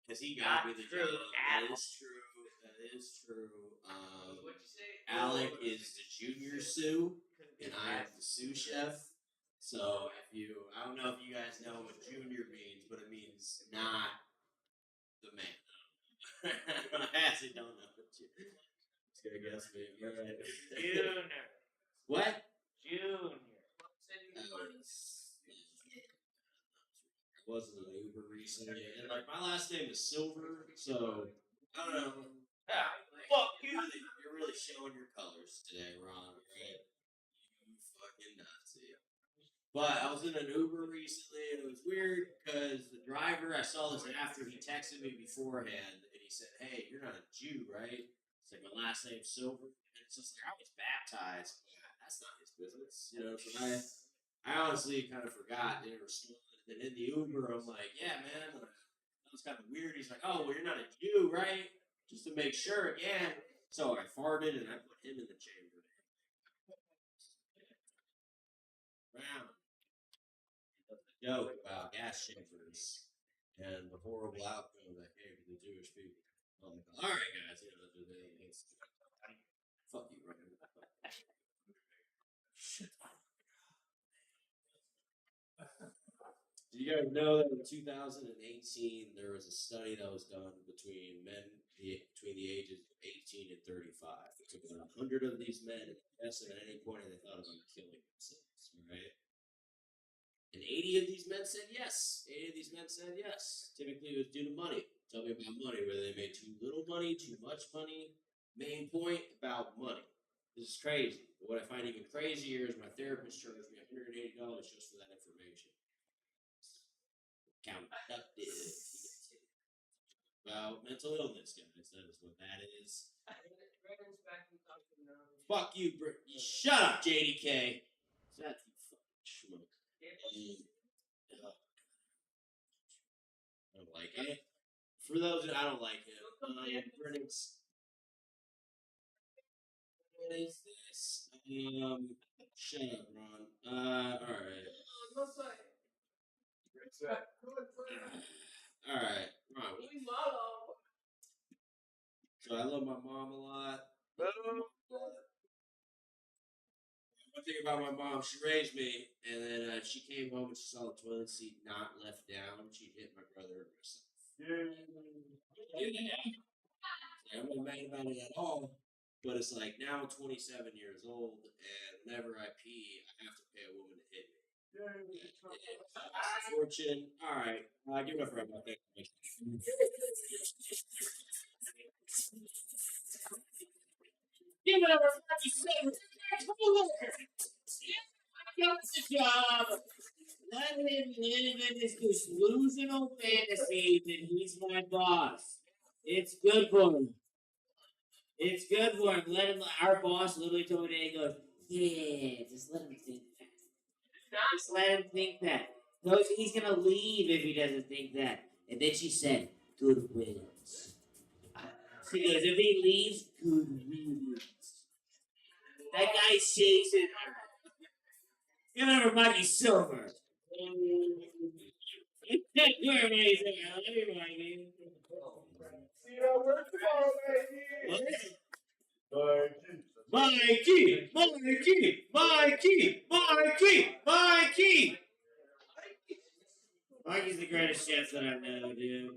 because he got me the Not true, job. That Alec. is true. That is true. What'd you say? Alec is the junior sous, and I am the sous chef. So I don't know if you guys know what junior means, but it means not the man. I actually don't know what junior. It's gonna guess me. All right. Junior. What? Junior. I was in an Uber recently, and like my last name is Silver, so I don't know. Fuck you. You're really showing your colors today, Ron. Right? You fucking Nazi. But I was in an Uber recently, and it was weird because the driver, I saw this after he texted me beforehand, and he said, "Hey, you're not a Jew, right?" It's like my last name's Silver, and it's just like I was baptized. That's not his business, you know. So I honestly kind of forgot, didn't respond. And in the Uber, I'm like, "Yeah, man, that was kind of weird." He's like, "Oh, well, you're not a Jew, right?" Just to make sure again. So I farted and I put him in the chamber. Round. Joke about gas chambers and the horrible outcome that came to the Jewish people. I'm like, all right, guys, you know, it's fuck you, right? Shut up. Do you guys know that in 2018 there was a study that was done between men between the ages of 18 and 35? It took about 100 of these men and tested at any point and they thought about killing themselves, right? And 80 of these men said yes. 80 of these men said yes. Typically, it was due to money. Tell me about money, whether they made too little money, too much money. Main point about money. This is crazy. But what I find even crazier is my therapist charged me $180 just for that information. Counterproductive. About mental illness, guys. That is what that is. Fuck you, Brit. Shut up, JDK. That's you fucking schmuck. I don't like it. For those that I don't like him, Brennan's. What is this? Shut up, Ron. Alright. Alright, Ron. So I love my mom a lot. One thing about my mom, she raised me, and then she came home and she saw the toilet seat not left down. She'd hit my brother and myself. I'm not mad about it at all, but it's like now I'm 27 years old, and whenever I pee, I have to pay a woman to hit me. Fortune. All right, give it up for about that. Give it up for what you say. The job. Let him live in his delusional fantasy that he's my boss. It's good for him. It's good for him. Let him. Our boss literally told me today. He goes, "Yeah, just let him think that. Just let him think that. He's gonna leave if he doesn't think that." And then she said, "Good riddance." She goes, "If he leaves, good riddance." That guy's chasing her. Give it over Mikey Silver. You're amazing. I love you, Mikey. See you at work tomorrow, baby. Mikey! Mikey! Mikey! Mikey! Mikey! Mikey's the greatest chef that I know, dude.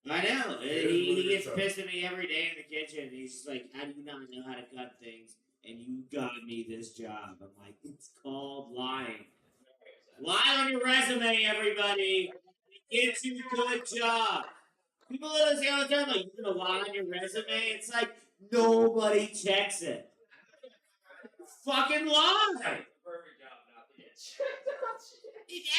I know. He gets pissed at me every day in the kitchen. He's just like, "How do you not know how to cut things? And you got me this job." I'm like, "It's called lying. Lie on your resume, everybody. It gets you a good job." People literally say all the time, like, "You're gonna lie on your resume?" It's like, nobody checks it. Fucking lie! Perfect job, not the itch.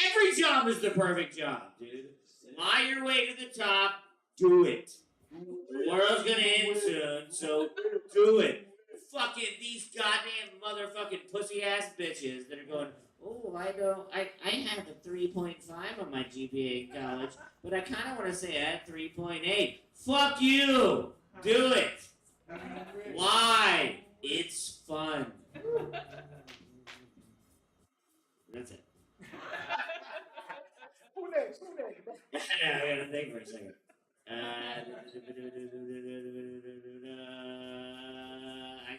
Every job is the perfect job, dude. Lie your way to the top, do it. The world's gonna end soon, so do it. Fucking these goddamn motherfucking pussy ass bitches that are going, oh, I don't, I had a 3.5 on my GPA in college, but I kind of want to say I had 3.8. Fuck you! Do it! Why? It's fun. That's it. Who next? Who next? I gotta think for a second. I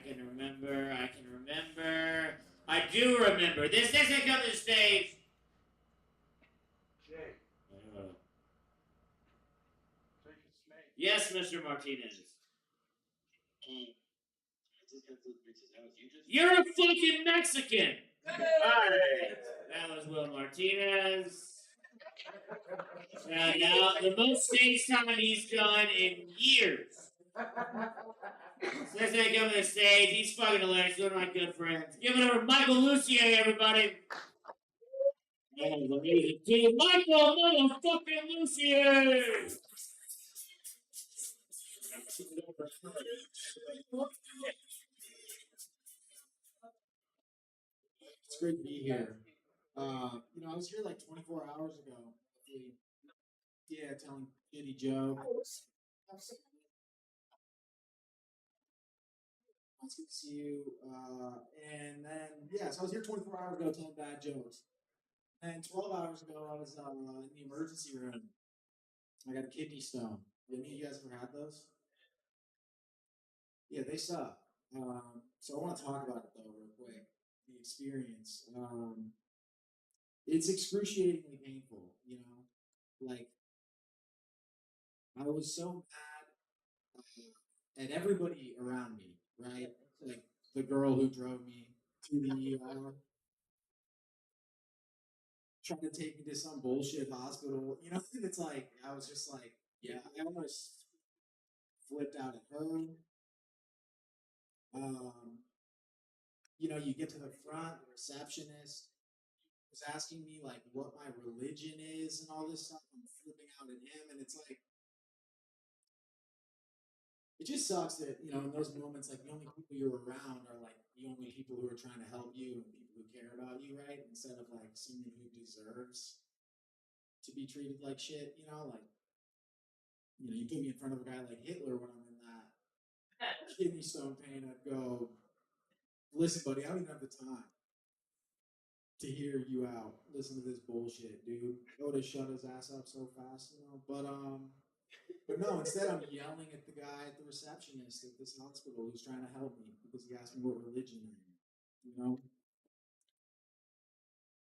can remember. I can remember. I do remember. This doesn't come to the stage. Jay. Yes, Mr. Martinez. You're a fucking Mexican. All right. That was Will Martinez. Now, the most stage time he's done in years. So let's say come to the stage. He's fucking hilarious. One of my good friends. Give it over Michael Lucier, everybody. That was amazing too. Michael motherfucking Lucier. It's great to be here. I was here like 24 hours ago. Yeah, telling shitty jokes. Nice to see you. And then, so I was here 24 hours ago telling bad jokes. And 12 hours ago, I was in the emergency room. I got a kidney stone. Have any of you guys ever had those? Yeah, they suck. So I want to talk about it though, real quick. The experience. It's excruciatingly painful. Like I was so mad at everybody around me, right? Like the girl who drove me to the ER, trying to take me to some bullshit hospital. And it's like I was just like, yeah, I almost flipped out at her. You get to the front, the receptionist was asking me like what my religion is and all this stuff. I'm flipping out at him, and it's like it just sucks that in those moments, like the only people you're around are like the only people who are trying to help you and people who care about you, right? Instead of like someone who deserves to be treated like shit. You put me in front of a guy like Hitler when I'm in that kidney stone pain, I'd go, listen, buddy, I don't even have the time to hear you out. Listen to this bullshit, dude. I would have shut his ass up so fast, But no, instead I'm yelling at the guy at the receptionist at this hospital who's trying to help me because he asked me what religion I am,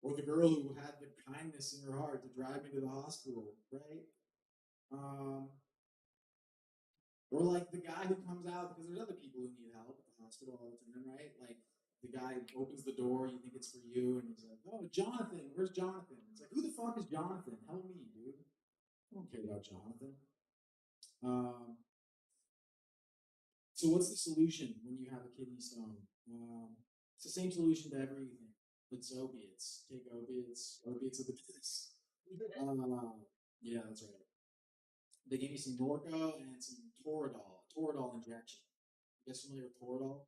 Or the girl who had the kindness in her heart to drive me to the hospital, right? Or like the guy who comes out because there's other people who need help at the hospital all the time, right? Like the guy opens the door, you think it's for you, and he's like, "Oh, Jonathan, where's Jonathan?" It's like, "Who the fuck is Jonathan? Help me, dude. I don't care about Jonathan." So what's the solution when you have a kidney stone? It's the same solution to everything. It's opiates. Take opiates. Opiates are the best. Yeah, that's right. They gave me some Norco and some Toradol. Toradol injection. You guys familiar with Toradol?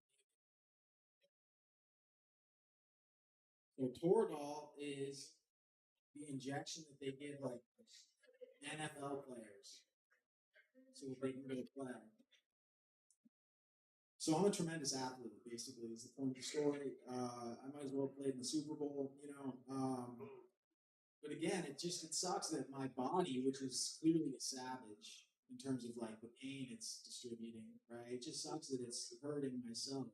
So Toradol is the injection that they give like NFL players so that they can go play. So I'm a tremendous athlete, basically, is the point of the story. I might as well have played in the Super Bowl, But again, it sucks that my body, which is clearly a savage in terms of like the pain it's distributing, right? It just sucks that it's hurting myself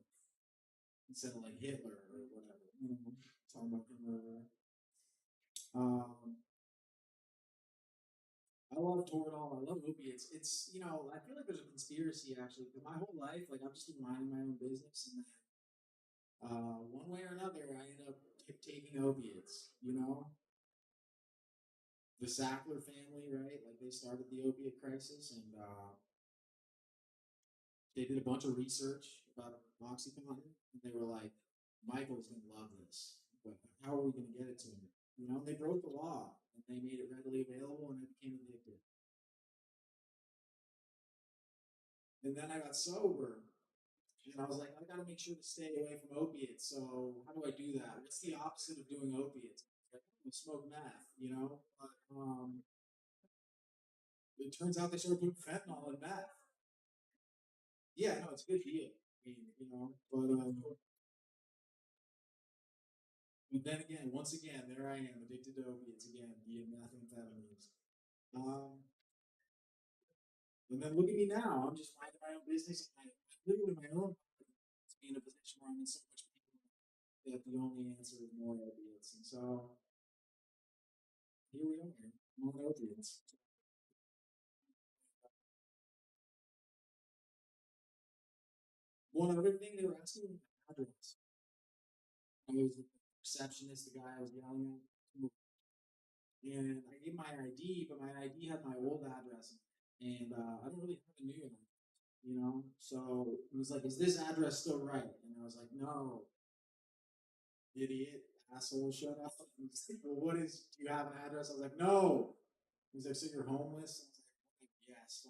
instead of like Hitler or whatever. Talking about him earlier. I love Toradol. I love opiates. It's I feel like there's a conspiracy actually. My whole life, like I've just been minding my own business, and then one way or another, I ended up taking opiates. The Sackler family, right? Like they started the opiate crisis, and they did a bunch of research about OxyContin, and they were like, "Michael's gonna love this, but how are we gonna get it to him?" They broke the law and they made it readily available, and I became addicted. And then I got sober, And I was like, I gotta make sure to stay away from opiates. So how do I do that? What's the opposite of doing opiates? Like, smoke meth, you know? But it turns out they started putting fentanyl in meth. Yeah, no, it's a good deal. I mean, you know, but then again, once again, there I am, addicted to opiates again, via methamphetamines. And then look at me now. I'm just minding my own business. And I literally my own to be in a position where I'm in so much pain that the only answer is more opiates. And so here we are, more opiates. One other thing they were asking me my address. I was the receptionist, the guy I was yelling at. And I gave my ID, but my ID had my old address. And I don't really have a new one, you know? So he was like, is this address still right? And I was like, no, idiot, asshole, shut up. He's like, well, what is, do you have an address? I was like, no. He's like, so you're homeless? I was like, yes.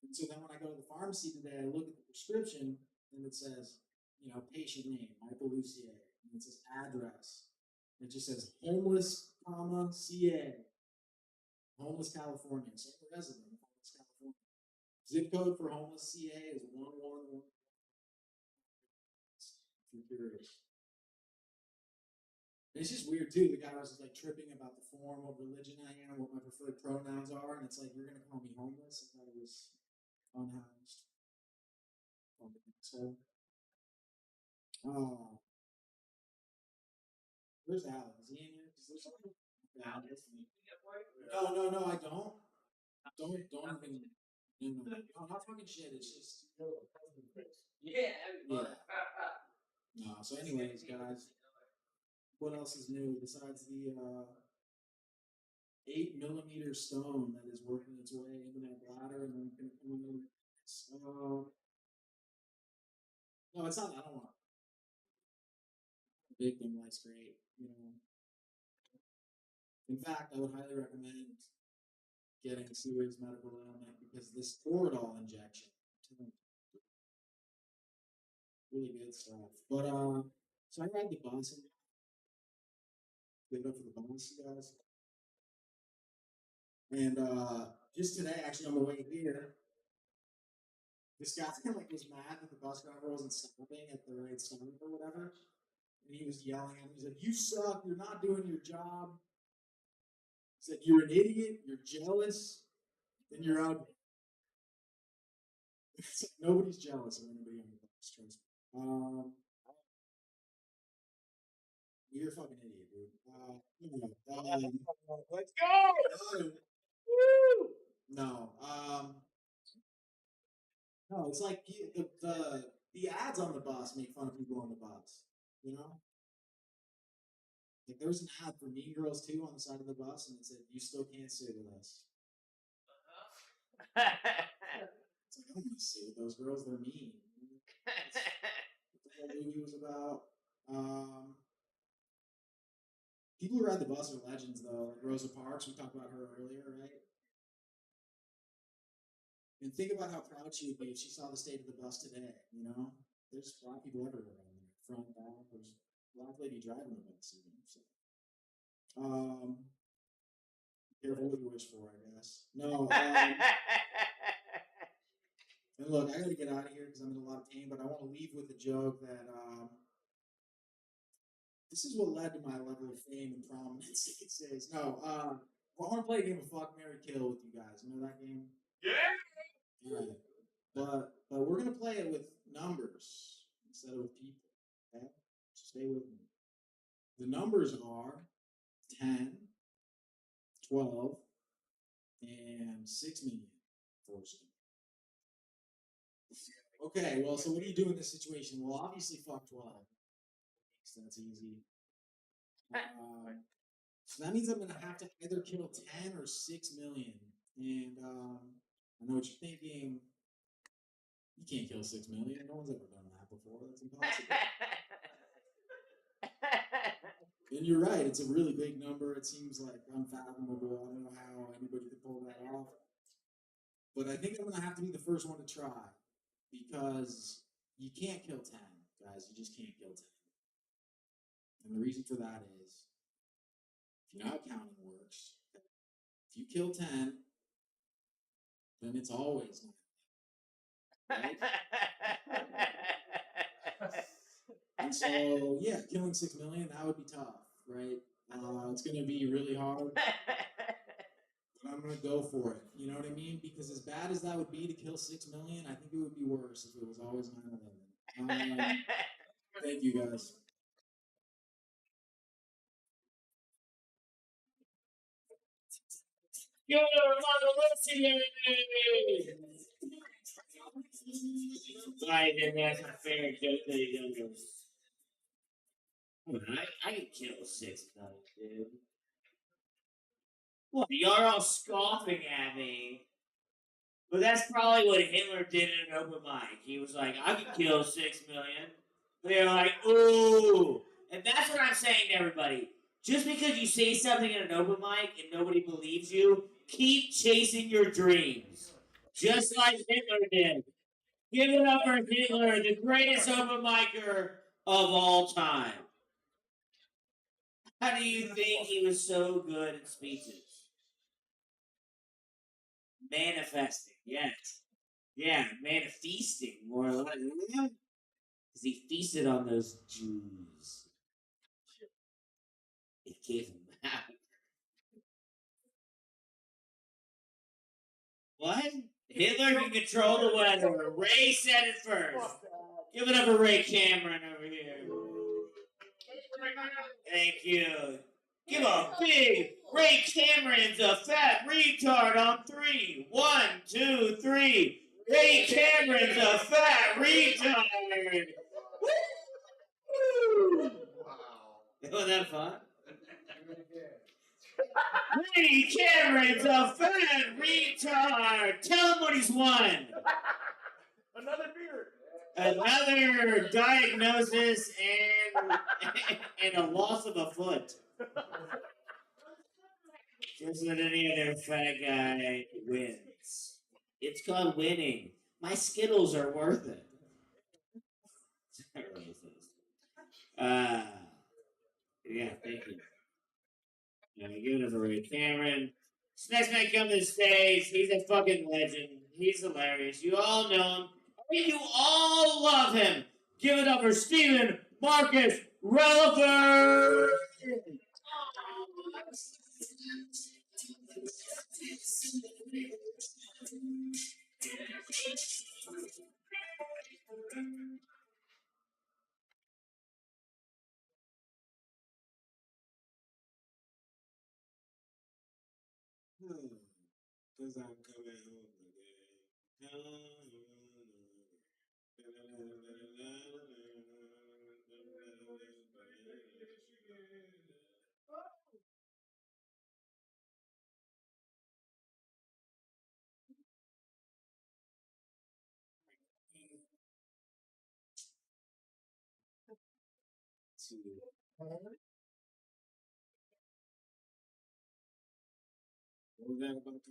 And so then when I go to the pharmacy today, I look at the prescription and it says, you know, patient name, Michael Lucier. And it says address. It just says homeless, comma, CA. Homeless California. So I'm a resident of homeless California. Zip code for homeless CA is 111. If you're curious. And it's just weird too. The guy was just like tripping about the form, what religion I am, what my preferred pronouns are, and it's like you're gonna call me homeless. I thought it was unhoused. So, where's Alan? Is he in here? Is there something? No, I don't. Don't even. No, I'm not talking shit. It's just. Yeah. No. So, anyways, guys, what else is new besides the 8mm stone that is working its way into my bladder and then going to come in? No, it's not. I don't want. Big thing, life's great. You know. In fact, I would highly recommend getting a serious medical ailment because this Toradol injection, really good stuff. But so I ride the bus and give it up for the bus, guys. And just today, actually on the way here, this guy like was mad that the bus driver wasn't stopping at the right stop or whatever, and he was yelling at me. He's like, "You suck! You're not doing your job." He said, "You're an idiot. You're jealous, and you're ugly." It's like, nobody's jealous of anybody on the bus. Trust me. You're a fucking idiot, dude. Let's go! Woo! No. No, it's like the ads on the bus make fun of people on the bus. You know, like there was an ad for Mean Girls 2 on the side of the bus, and it said, "You still can't sit with us." It's like I don't want to sit with those girls. They're mean. What the whole movie was about. People who ride the bus are legends, though. Like Rosa Parks, we talked about her earlier, right? And think about how proud she would be if she saw the state of the bus today. You know, there's black people everywhere on there, front, back. There's a black lady driving the bus. Even, so. Careful what you wish for, I guess. No. And look, I gotta get out of here because I'm in a lot of pain. But I want to leave with a joke that this is what led to my level of fame and prominence. It says no. I want to play a game of Fuck, Marry, Kill with you guys. You know that game? Yeah. Right. But we're gonna play it with numbers instead of with people. Okay? So stay with me. The numbers are 10, 12, and 6 million. Okay, well, so what do you do in this situation? Well, obviously, fuck 12. So that's easy. So that means I'm gonna have to either kill 10 or 6 million. And I know what you're thinking. You can't kill 6 million. No one's ever done that before. That's impossible. And you're right. It's a really big number. It seems like unfathomable. I don't know how anybody could pull that off. But I think I'm gonna have to be the first one to try. because you can't kill 10, guys. You just can't kill 10. And the reason for that is, if you know how counting works, if you kill 10, then it's always 9. Right? And so, yeah, killing 6 million, that would be tough, right? It's going to be really hard, but I'm going to go for it. You know what I mean? Because as bad as that would be to kill 6 million, I think it would be worse if it was always 9/11. Thank you, guys. You're listening. Right, and that's a fair joke that he does. I can kill 6 million, dude. What? You're all scoffing at me. But that's probably what Hitler did in an open mic. He was like, I could kill 6 million. They're like, ooh. And that's what I'm saying to everybody. Just because you say something in an open mic and nobody believes you, keep chasing your dreams. Just like Hitler did. Give it up for Hitler, the greatest open micer of all time. How do you think he was so good at speeches? Manifesting, yes. Yeah, manifesting, more like. Because he feasted on those Jews. It gave him out. What? Hitler can control the weather. Ray said it first. Give it up for Ray Cameron over here. Thank you. Give a big Ray Cameron's a fat retard on 3. 1, 2, 3. Ray Cameron's a fat retard. Woo! Wasn't that fun? Ray Cameron's a fat retard. Tell him what he's won. Another beer. Another diagnosis and a loss of a foot. Just let any other fat guy wins. It's called winning. My Skittles are worth it. Yeah, thank you. Give it up for Ray Cameron. This next man come to the stage. He's a fucking legend. He's hilarious. You all know him. You all love him. Give it up for Stephen Marcus Relliver. Cause I'm coming home again. What was that about?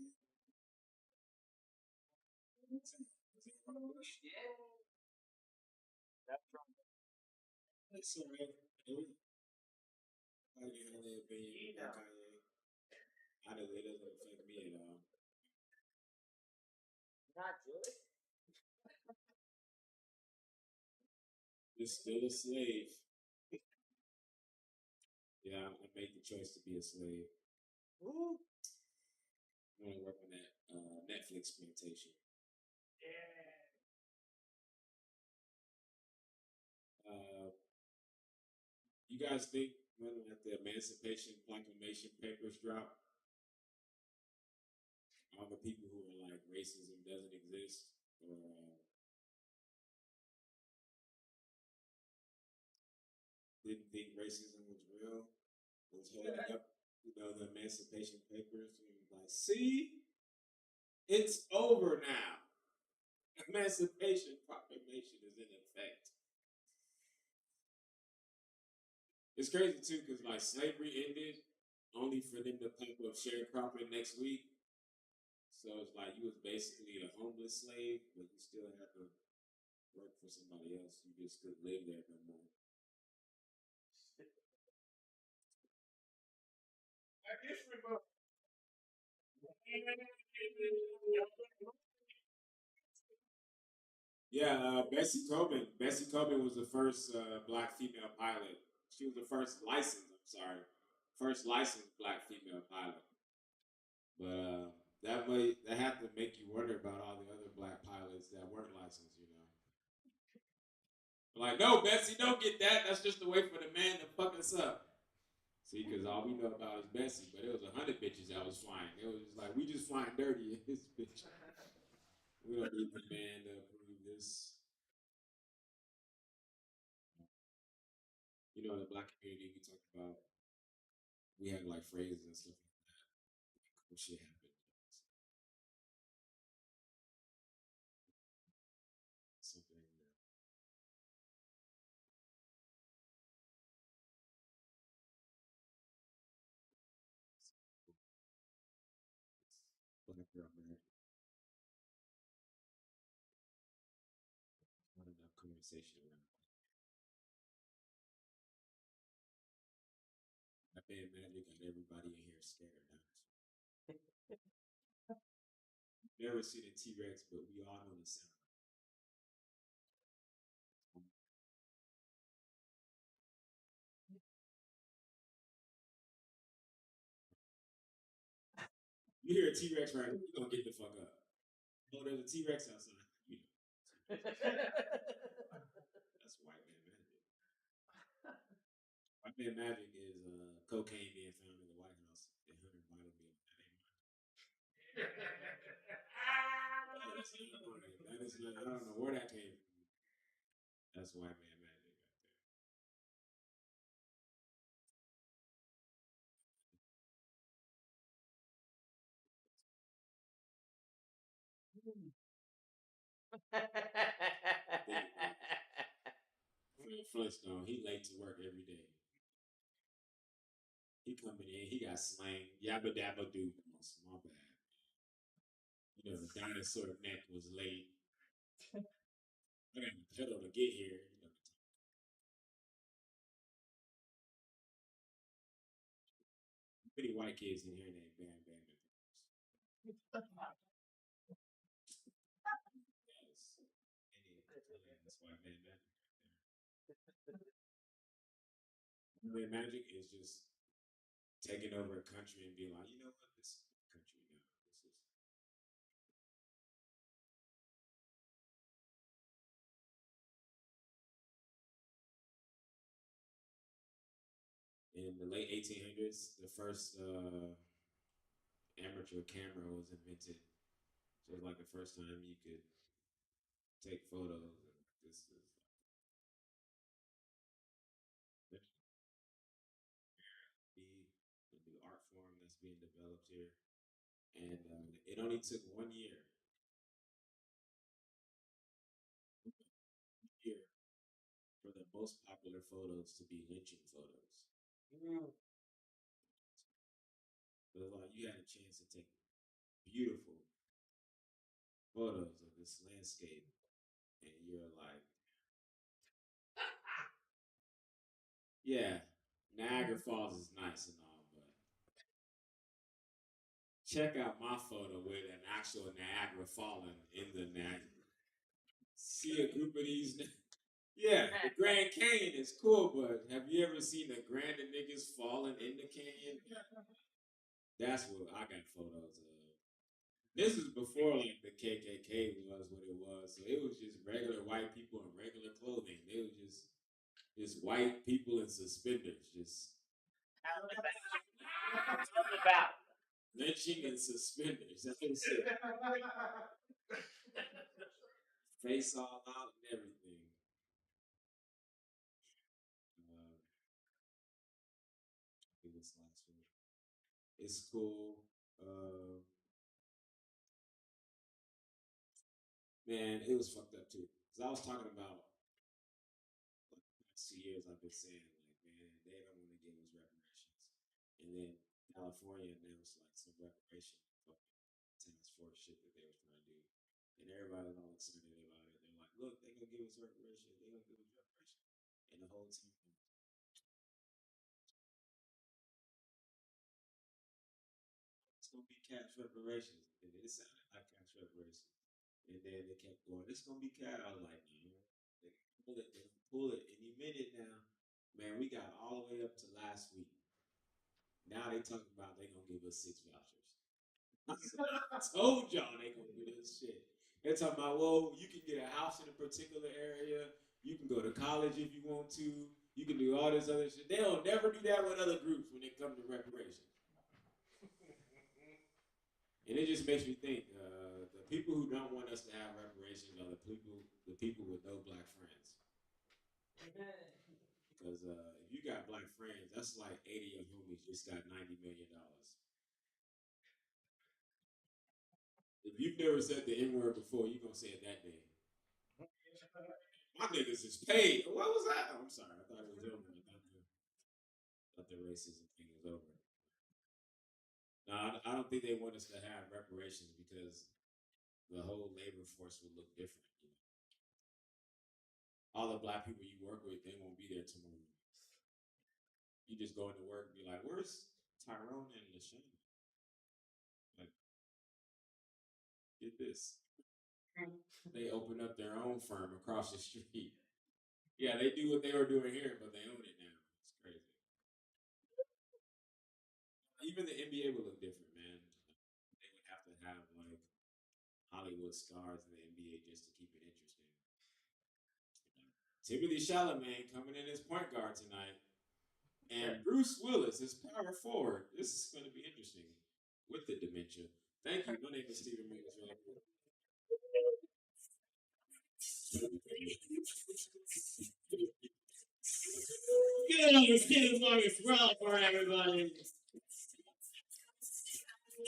That's alright. I get how they opinion about Kanye. It doesn't affect me at all. Not good. You're still a slave. Yeah, I made the choice to be a slave. Ooh. I want to work on that Netflix plantation. Yeah. You guys think when the Emancipation Proclamation papers drop, all the people who are like racism doesn't exist, or didn't think racism was real, was holding up, the Emancipation Papers, and like, see, it's over now. Emancipation Proclamation is in effect. It's crazy too, because like slavery ended only for them to pump up sharecropping next week. So it's like you was basically a homeless slave, but you still had to work for somebody else. You just couldn't live there no more. I just remember. Yeah, Bessie Coleman. Bessie Coleman was the first black female pilot. She was the first licensed. I'm sorry, first licensed black female pilot. But that had to make you wonder about all the other black pilots that weren't licensed. You know, like no, Bessie, don't get that. That's just a way for the man to fuck us up. See, because all we know about is Bessie, but it was 100 bitches that was flying. It was just like we just flying dirty in this bitch. We don't need the man to approve this. You know, in the black community, we talk about we have like phrases and stuff like that. Cool shit happened. Something black girl married. Not enough conversation around. That band Magic got everybody in here scared now. Never seen a T Rex, but we all know the sound. You hear a T Rex right now, you gonna get the fuck up. Oh, there's a T Rex outside. You know, that's white man magic. White man magic is cocaine being found in the White House and Hunter Biden being that ain't mine. That is not. I don't know where that came from. That's white man magic right there. Fred Flintstone, he late to work every day. He coming in, he got slang, yabba dabba doo. My bad. You know, the dinosaur neck was late. I got the pedal to get here. You know, pretty white kids in here named Bam Bam and Yes. That's white man magic right there. White man magic is just taking over a country and being like, you know what, this country now. This is in the late 1800s. The first amateur camera was invented. So it was like the first time you could take photos. And this is the new art form that's being developed here. And it only took 1 year here for the most popular photos to be lynching photos. But like you had a chance to take beautiful photos of this landscape, and you're like, yeah, Niagara Falls is nice and all, but check out my photo with an actual Niagara falling in the Niagara. See a group of these. Yeah, the Grand Canyon is cool, but have you ever seen the Grand niggas falling in the canyon? That's what I got photos of. This is before like the KKK was what it was, so it was just regular white people in regular clothing. They were just white people in suspenders, just lynching and suspenders. That's what it said. Face all out and everything. This last one. It's cool. Man, it was fucked up too. Cause I was talking about like the past 2 years. I've been saying like, man, they don't want to give us reparations, and then California announced like some reparation fucking task force shit that they was trying to do, and everybody was all excited about it. They're like, look, they gonna give us reparation. They gonna give us reparation, and the whole team. It's gonna be cash reparations, and it sounded like cash reparations. And then they kept going. It's gonna be cash. I was like, man, they can pull it. They can pull it any minute now. Man, we got all the way up to last week. Now they talking about they gonna give us 6 vouchers. I told y'all they gonna do this shit. They're talking about, well, you can get a house in a particular area. You can go to college if you want to. You can do all this other shit. They don't never do that with other groups when it comes to reparations. And it just makes me think the people who don't want us to have reparations are the people with no black friends. Because if you got black friends, that's like 80 of your homies just got $90 million. If you've never said the N word before, you're going to say it that day. My niggas is paid. What was that? Oh, I'm sorry. I thought it was over. I thought the racism thing was over. No, I don't think they want us to have reparations because the whole labor force will look different. You know? All the black people you work with, they won't be there tomorrow. You just go into work and be like, where's Tyrone and LaShawn? Like, get this. They open up their own firm across the street. Yeah, they do what they were doing here, but they own it now. It's crazy. Even the NBA would look different, man. They would have to have like Hollywood stars in the NBA just to keep it interesting. Timothy Chalamet coming in as point guard tonight, and Bruce Willis is power forward. This is going to be interesting with the dementia. Thank you. My name is Stephen Mansfield. Good over Steve Morris Roll for everybody.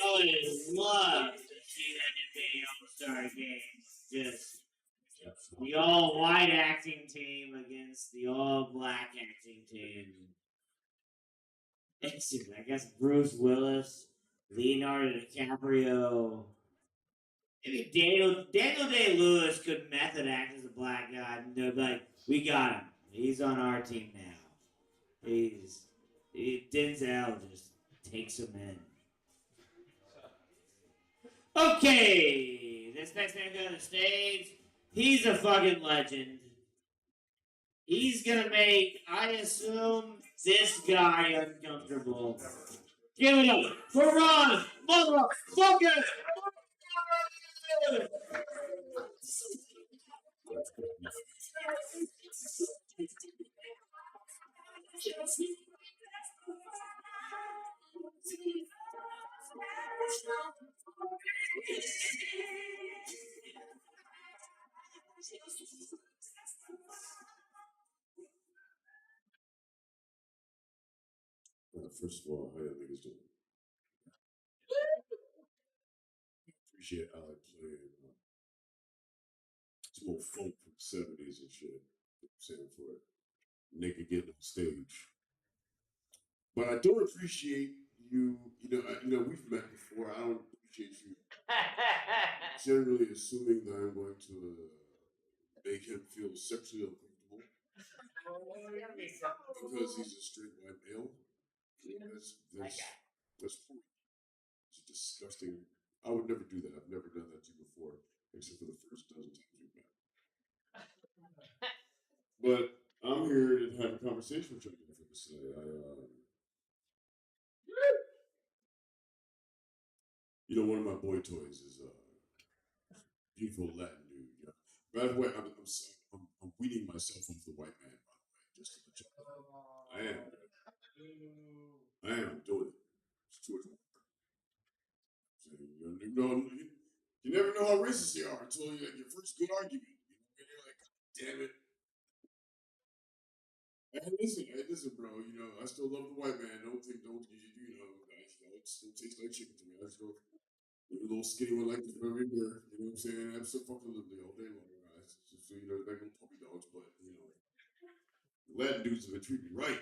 I would love to see that NBA All-Star game. Just the all-white acting team against the all-black acting team. I guess Bruce Willis, Leonardo DiCaprio. Maybe Daniel Day-Lewis could method act as a black guy, and they're like, "We got him. He's on our team now. Denzel just takes him in." Okay, this next man on the stage, he's a fucking legend. He's gonna make, I assume, this guy uncomfortable. Give it up for Ron motherfucker! First of all, how y'all niggas doing? Appreciate Alec playing some old folk from the 70s and shit. I'm saying for it. Nigga getting on stage. But I don't appreciate you, we've met before. I don't appreciate you generally assuming that I'm going to make him feel sexually uncomfortable because he's a straight white male. That's poor. It's disgusting. I would never do that. I've never done that to you before, except for the first dozen times we've met. But I'm here to have a conversation with you for this today. One of my boy toys is a beautiful Latin dude. By the way, I'm weeding myself off the white man. By the way, just to let you know. I am doing it. It's too much work. You never know how racist they are until you your first good argument. And you're like, God damn it. And listen, bro. I still love the white man. Don't it still tastes like chicken to me. I just go, a little skinny one like this over here. You know what I'm saying? Absolutely all day long, guys. Just so you know, they're little puppy dogs, but the Latin dudes have been treating me right.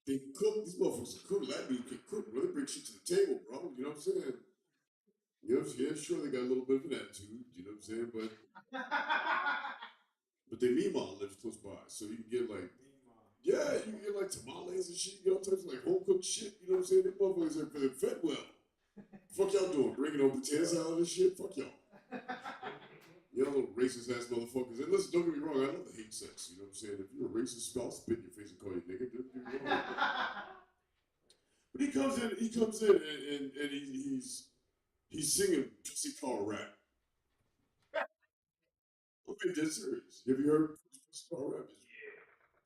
They cook. These motherfuckers cook. Latin dudes can cook, bro. They bring shit to the table, bro. You know what I'm saying? Yeah, sure, they got a little bit of an attitude. You know what I'm saying? But their Mima lives close by, so you can get like. Yeah, you can get like tamales and shit. You get all types of like home cooked shit. You know what I'm saying? Them motherfuckers are fed well. Fuck y'all doing? Bringing over potato salad and shit? Fuck y'all. Y'all little racist ass motherfuckers. And listen, don't get me wrong, I love the hate sex. You know what I'm saying? If you're a racist, I'll spit in your face and call you nigga. Don't get me wrong. But he comes in and he's singing pussy car rap. I'm dead serious. Have you heard pussy car rap?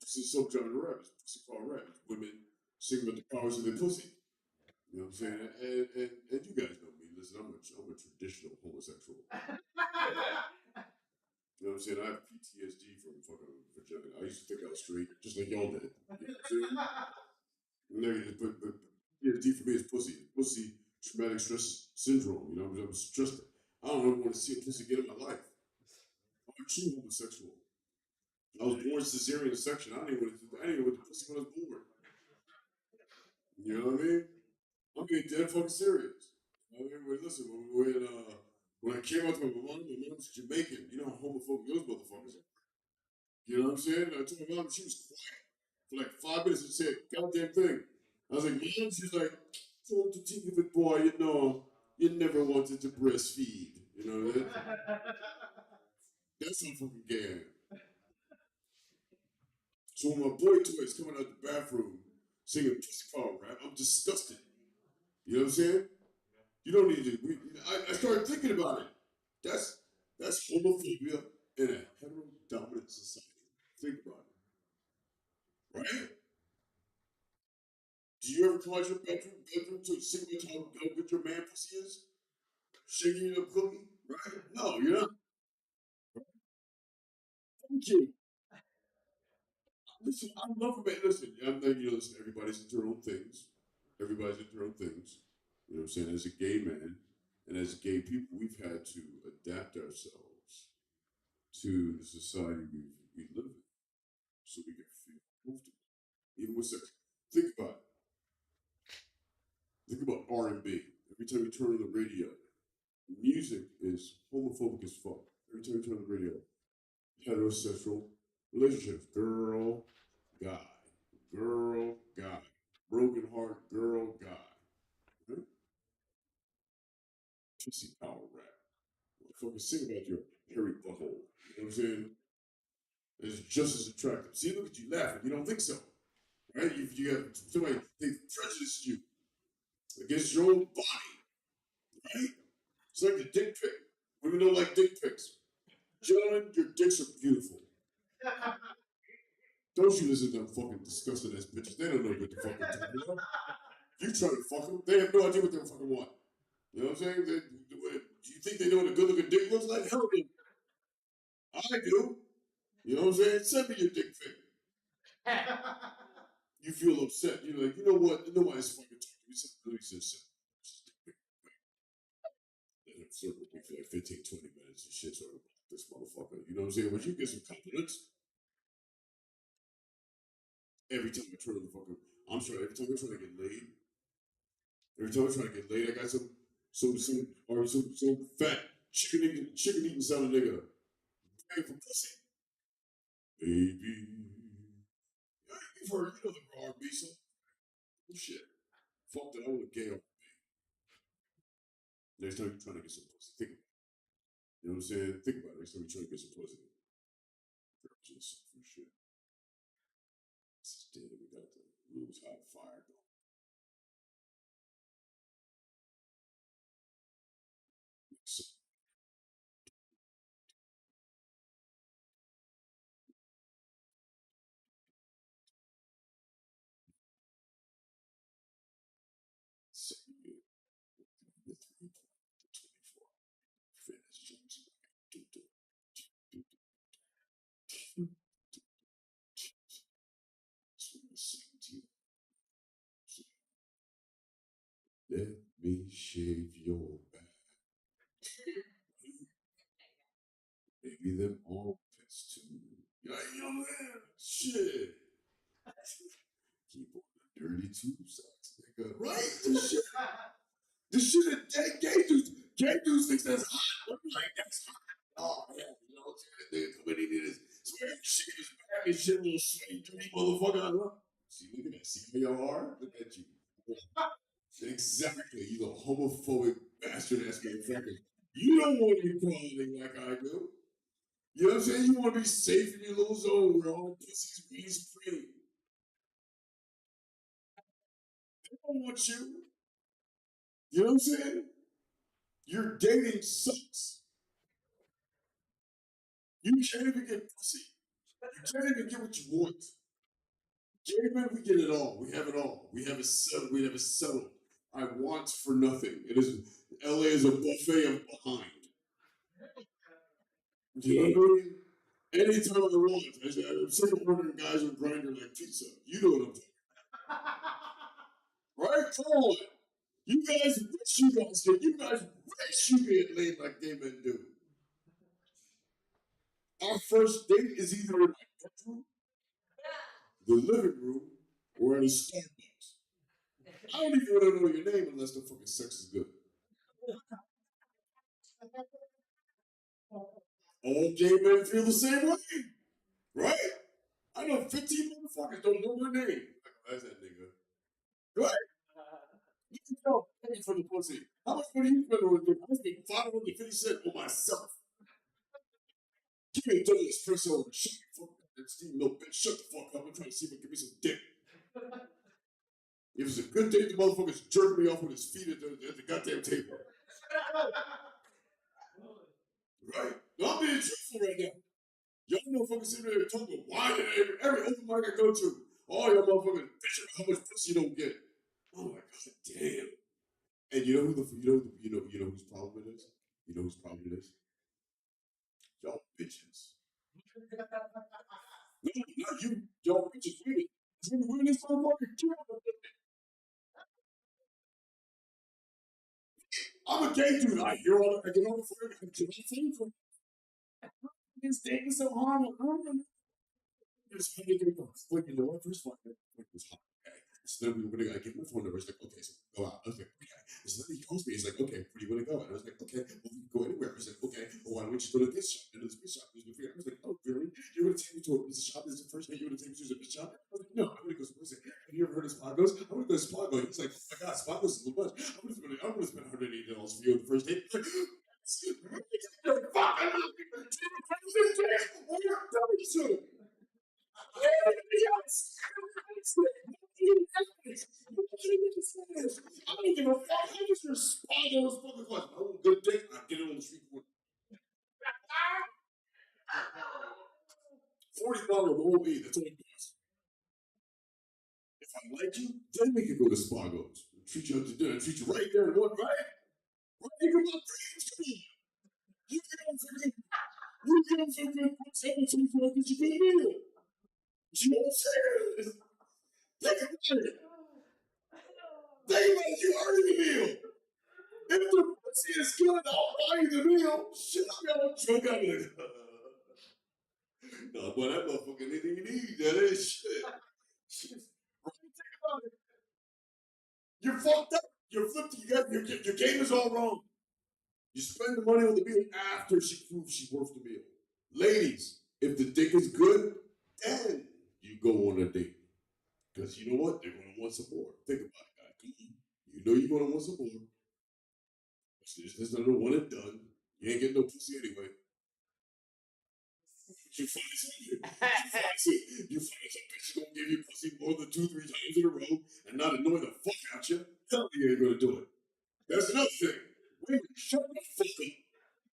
This is some genre rap. It's pussy car rap. It's women singing about the powers of their pussy. You know what I'm saying? And you guys know me. Listen, I'm a traditional homosexual. You know what I'm saying? I have PTSD from fucking vagina. I used to think I was straight, just like y'all did. You know what I'm saying? But PTSD for me is pussy. Pussy traumatic stress syndrome. You know, I'm stressed. I don't ever want to see a pussy again in my life. I'm a true homosexual. I was born cesarean section. I didn't even want the pussy when I was born. You know what I mean? I'm being dead fucking serious. I mean, listen, when I came out to my mom's Jamaican. You know how homophobic those motherfuckers are. You know what I'm saying? I told my mom, she was quiet for like 5 minutes and said, goddamn thing. I was like, Mom, she's like, told to think of it, boy, you know, you never wanted to breastfeed. You know that? That's how fucking gay I am. So when my boy toy is coming out the bathroom singing pussy car rap, I'm disgusted. You know what I'm saying? You don't need to. I started thinking about it. That's homophobia in a hetero-dominant society. Think about it, right? Do you ever close your bedroom to sing about how good your man pussy is? Shaking your cookie, right? No, you're not. Thank you. Listen, I love it, man. Listen, I'm like, listen, everybody's into their own things. Everybody's into their own things. You know what I'm saying? As a gay man and as gay people, we've had to adapt ourselves to the society we live in so we can feel comfortable. Even with sex. Think about it. Think about R&B. Every time you turn on the radio, music is homophobic as fuck. Every time you turn on the radio, heterosexual relationships, girl, guy, broken heart, girl, guy. Right? Pussy power rap. Fucking sing about your hairy butthole. You know what I'm saying? It's just as attractive. See, look at you laughing. You don't think so, right? You have somebody they prejudiced you against your own body, right? It's like the dick pic. Women don't like dick pics. Gentlemen, your dicks are beautiful. Don't you listen to them fucking disgusting ass bitches. They don't know what the fuck they're talking about. You try to fuck them, they have no idea what they fucking want. You know what I'm saying? Do you think they know what a good looking dick looks like? Hell no. I do. You know what I'm saying? Send me your dick pic. You feel upset. You're like, you know what? Nobody's fucking talking. Let me say something. Let him circle me for like 15, 20 minutes and shit sort of this motherfucker. You know what I'm saying? But you get some compliments. Every time I turn on the fucking, I'm sorry, every time I'm trying to get laid, I got some fat chicken eating son of a nigga. Paying for pussy. Baby. Yeah, you've heard, you know the R&B song. Oh shit. Fuck that, I want a gay R&B. Next time you're trying to get some pussy, think about it. You know what I'm saying? Think about it. Next time you're trying to get some pussy. Just for shit. This is dead. We got the rules hot fire going. So, the 3 24 fitness Johnson. Let me shave your back. Maybe them armpits too. Yeah, you know, man. Shit. Keep on the dirty tube socks, nigga. Right? This shit is dead gay dudes. Gay dudes think that's hot. I'm like, that's hot. Oh, yeah, you know what I'm saying? Nigga come in here, this sweaty shit is back and shit, little sweaty, dirty motherfucker. I love. See, look at that. See how y'all are? Look at you. Exactly. You little homophobic bastard ass motherfucker. You don't want equality like I do. You know what I'm saying? You want to be safe in your little zone where all pussies breeze free. They don't want you. You know what I'm saying? Your dating sucks. You can't even get pussy. You can't even get what you want. Gay men, we get it all. We have it all. We have it settled. We have it settled. I want for nothing. It is LA is a buffet of behind. You know what I mean? Anytime I want. I'm sick of ordering guys on Grindr like pizza. You know what I'm talking about. Right? Come on. You guys wish you guys did. You guys wish you get laid like gay men do. Our first date is either in my bedroom, the living room, or in a Starbucks. I don't even want to know your name unless the fucking sex is good. All gay men feel the same way, right? I know 15 motherfuckers don't know my name. Like, that's that nigga. Right? You can tell pay for the pussy. How much money you spend on it? I spent 550 cents on myself. Give me a double espresso and shut the fuck up. And steam milk, bitch, shut the fuck up. I'm trying to see if I can give me some dick. If it's a good date, the motherfucker's jerking me off with his feet at the goddamn table. Right? No, I'm being truthful right now. Y'all motherfuckers sitting there talking whining every open mic I go to. All y'all motherfuckers bitching about how much pussy you don't get. Oh my god, damn. And you know whose problem it is? You know whose problem it is? Y'all bitches. No, not you. Y'all bitches women. Women this motherfucker kill. I'm a gay dude. I hear all I get all the fucking I get all the things from this dating so hard. Just how they get go. Like, you know what? First of all, like this hot guy. So then we were gonna get my phone number. It's like, okay, so go out. I was like, okay. So then he calls me. He's like, okay, where do you want to go? And I was like, okay, well, we can go anywhere. He's like, okay, well, why don't we just go to this shop? And this shop. I was like, oh, really? You're gonna take me to a pizza shop? This is the first day you're gonna take me to a pizza shop? I was like, no, I'm gonna go to pizza. Have you ever heard of Spagos? I'm gonna go to Spago. He's like, oh my god, Spagos is a little much. I'm gonna spend $180 for you on the first date. Like, fuck, I'm not gonna take a first date. What are you doing soon? I don't give a fuck. How much your Spago's fucking cost? I want a good dick. I get it on the street corner. $40 won't be. That's all it costs. If I like you, then we can go to Spago's. Treat you out to dinner. Treat you right there and one right. Right here, my friends. You get on for good. You get on for good. $17 for a good meal. You know what I'm saying? Think about it. Think about it. You earned the meal. If the pussy is good, I'll buy you the meal. Shit, I'm gonna choke out of it. No, boy, that motherfucker didn't even need that is shit. Think about it. You're fucked up. You're flipped. Your game is all wrong. You spend the money on the meal after she proves she's worth the meal. Ladies, if the dick is good, then you go on a date. Because you know what? They're going to want some more. Think about it, guys. Come on. You know you're going to want some more. This is another one and done. You ain't getting no pussy anyway. You find some bitch gonna give you pussy more than 2-3 times in a row and not annoy the fuck out you. Tell me you ain't gonna do it. That's another thing. Wait, shut the fuck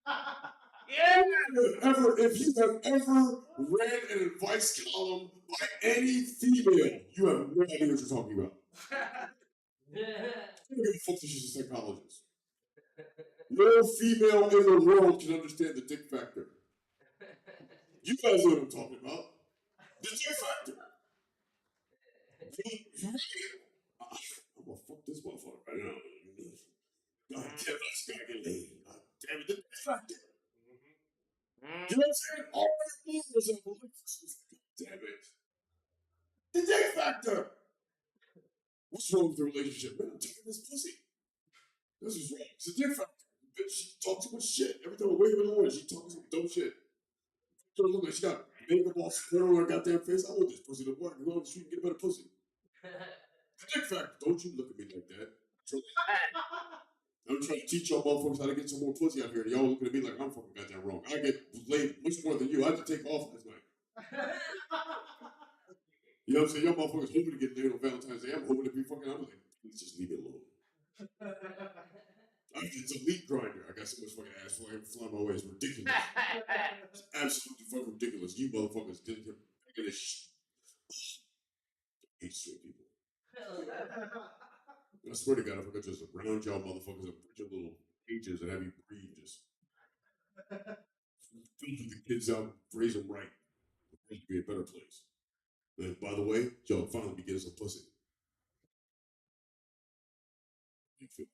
up. If you have ever read an advice column by any female, you have no idea what you're talking about. I don't give a fuck that she's a psychologist. No female in the world can understand the dick factor. You guys know what I'm talking about. The dick factor. I'm gonna fuck this motherfucker right now. God damn it, I just gotta get laid. God damn it, the dick factor. You know what I'm saying? All that was a damn it. The dick factor. What's wrong with the relationship? Man, I'm taking this pussy. This is wrong. It's a dick factor. bitch, she talks too much shit. Every time I wake up in the morning, she talks some dumb shit. So look like she got makeup all spread on her goddamn face. I want this pussy to work. Go on the street and get a better pussy. The dick factor. Don't you look at me like that. I'm trying to teach y'all motherfuckers how to get some more pussy out here. And y'all looking at me like I'm fucking goddamn wrong. I get laid much more than you. I had to take off last night. You know what I'm saying? Y'all motherfuckers hoping to get laid on Valentine's Day. I'm hoping to be fucking. I'm like, please just leave me alone. It's a meat grinder. I got so much fucking ass flying my way. It's ridiculous. It's absolutely fucking ridiculous. You motherfuckers did this shit. Hate straight people. I swear to God, if I could just round y'all motherfuckers and put your little cages and have you breed, just feed the kids out, raise them right. It would be a better place. And by the way, y'all finally be getting some pussy. You feel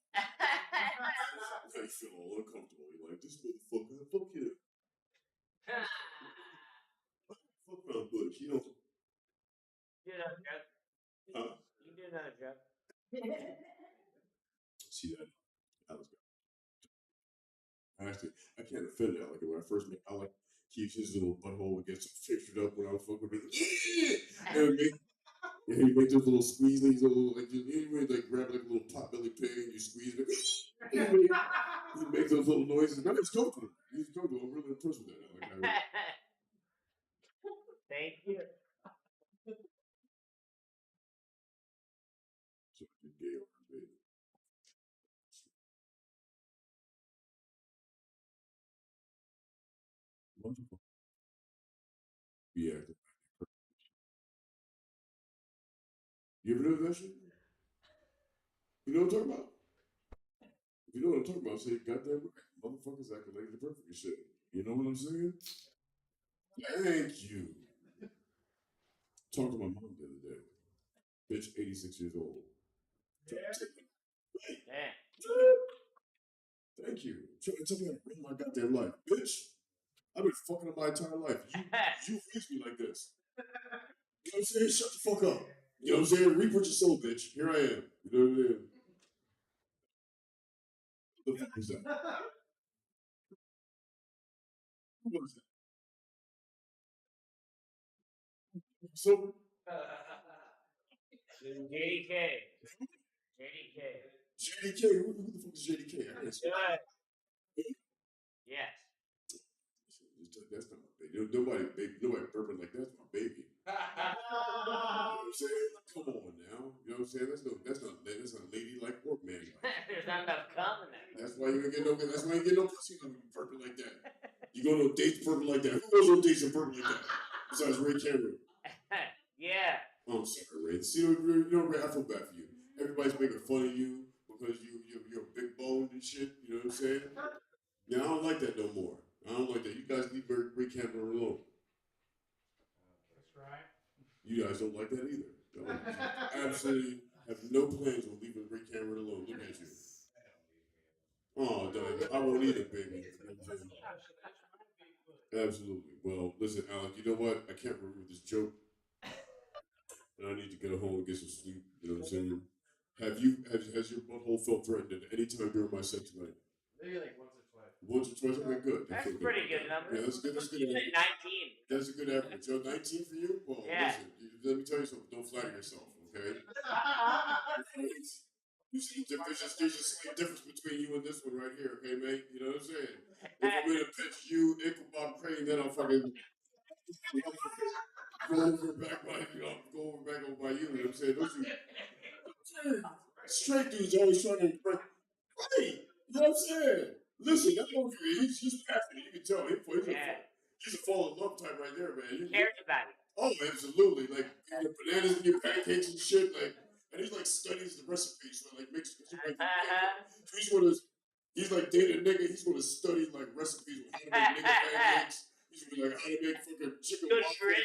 all uncomfortable. You're like, this motherfucker, fuck him. Fuck around Bush. You know. You know, Jeff. Huh? You do know, Jeff. See that? Alex got actually, I can't offend Alec. When I first met Alec, keeps his little butthole gets fixed up when I was fucking with him. Yeah! And he make those little squeezes, like you like grab like a little pot belly pig and you squeeze it. He makes those little noises. Now he's comfortable. He's comfortable. I'm really impressed with that. Alec. Thank you. So you gay on her, baby. Wonderful. Yeah. You ever know that shit? You know what I'm talking about? If you know what I'm talking about, say goddamn right. Motherfuckers acting like the perfect shit. You know what I'm saying? Thank you. Talked to my mom the other day. Bitch, 86 years old. Right. Thank you. Trying to tell me how to bring my goddamn life. Bitch, I've been fucking up my entire life. You raised me like this. You know what I'm saying? Shut the fuck up. You know what I'm saying? Reap what you sow, bitch. Here I am. You know what I'm saying? What the fuck is that? Who was that? So, JDK. JDK. JDK? Who the fuck is JDK? I can't say. Yes. That's not my baby. Nobody burping like that's my baby. You know what I'm saying? Come on now. You know what I'm saying? That's not ladylike or manlike. There's not enough cum in there. That's why you ain't get no pussy when you burping like that. You go on dates burping like that. Who goes on dates and burping like that? Besides Ray Cameron. Yeah. Oh, I'm sorry, Ray. See, Ray, I feel bad for you. Everybody's making fun of you because you're big boned and shit. You know what I'm saying? Yeah, I don't like that no more. I don't like that. You guys leave Ray Cameron alone. That's right. You guys don't like that either. Absolutely have no plans on leaving Ray Cameron alone. Look at you. Oh, Diane, I won't either, baby. Absolutely. Well, listen, Alec, you know what? I can't remember this joke. And I need to get home and get some sleep. You know what I'm saying? Has your butthole felt threatened at any time during my sex tonight? Maybe like once or twice. Once or twice? Okay, good. That's a pretty good number. Yeah, that's good. That's good. You said 19. That's a good average. Yo, 19 for you? Well, Yeah. listen, let me tell you something. Don't flatter yourself, okay? There's just a slight difference between you and this one right here, okay, mate? You know what I'm saying? If I'm gonna pitch you, Bob Crane, then I'll fucking go over back over by you. You know what I'm saying? Those straight dudes always trying to impress. Right. You know what I'm saying? Listen, that motherfucker, he's passionate. You can tell. He's a fall in love type right there, man. He cares about it. Oh, absolutely. Like, your bananas and your pancakes and shit. Like, and he, like, studies the recipes. So, like, makes he's like dating a nigga. He's going to study, like, recipes with how to make nigga pancakes. He's going to be like, how to make fucking chicken waffles.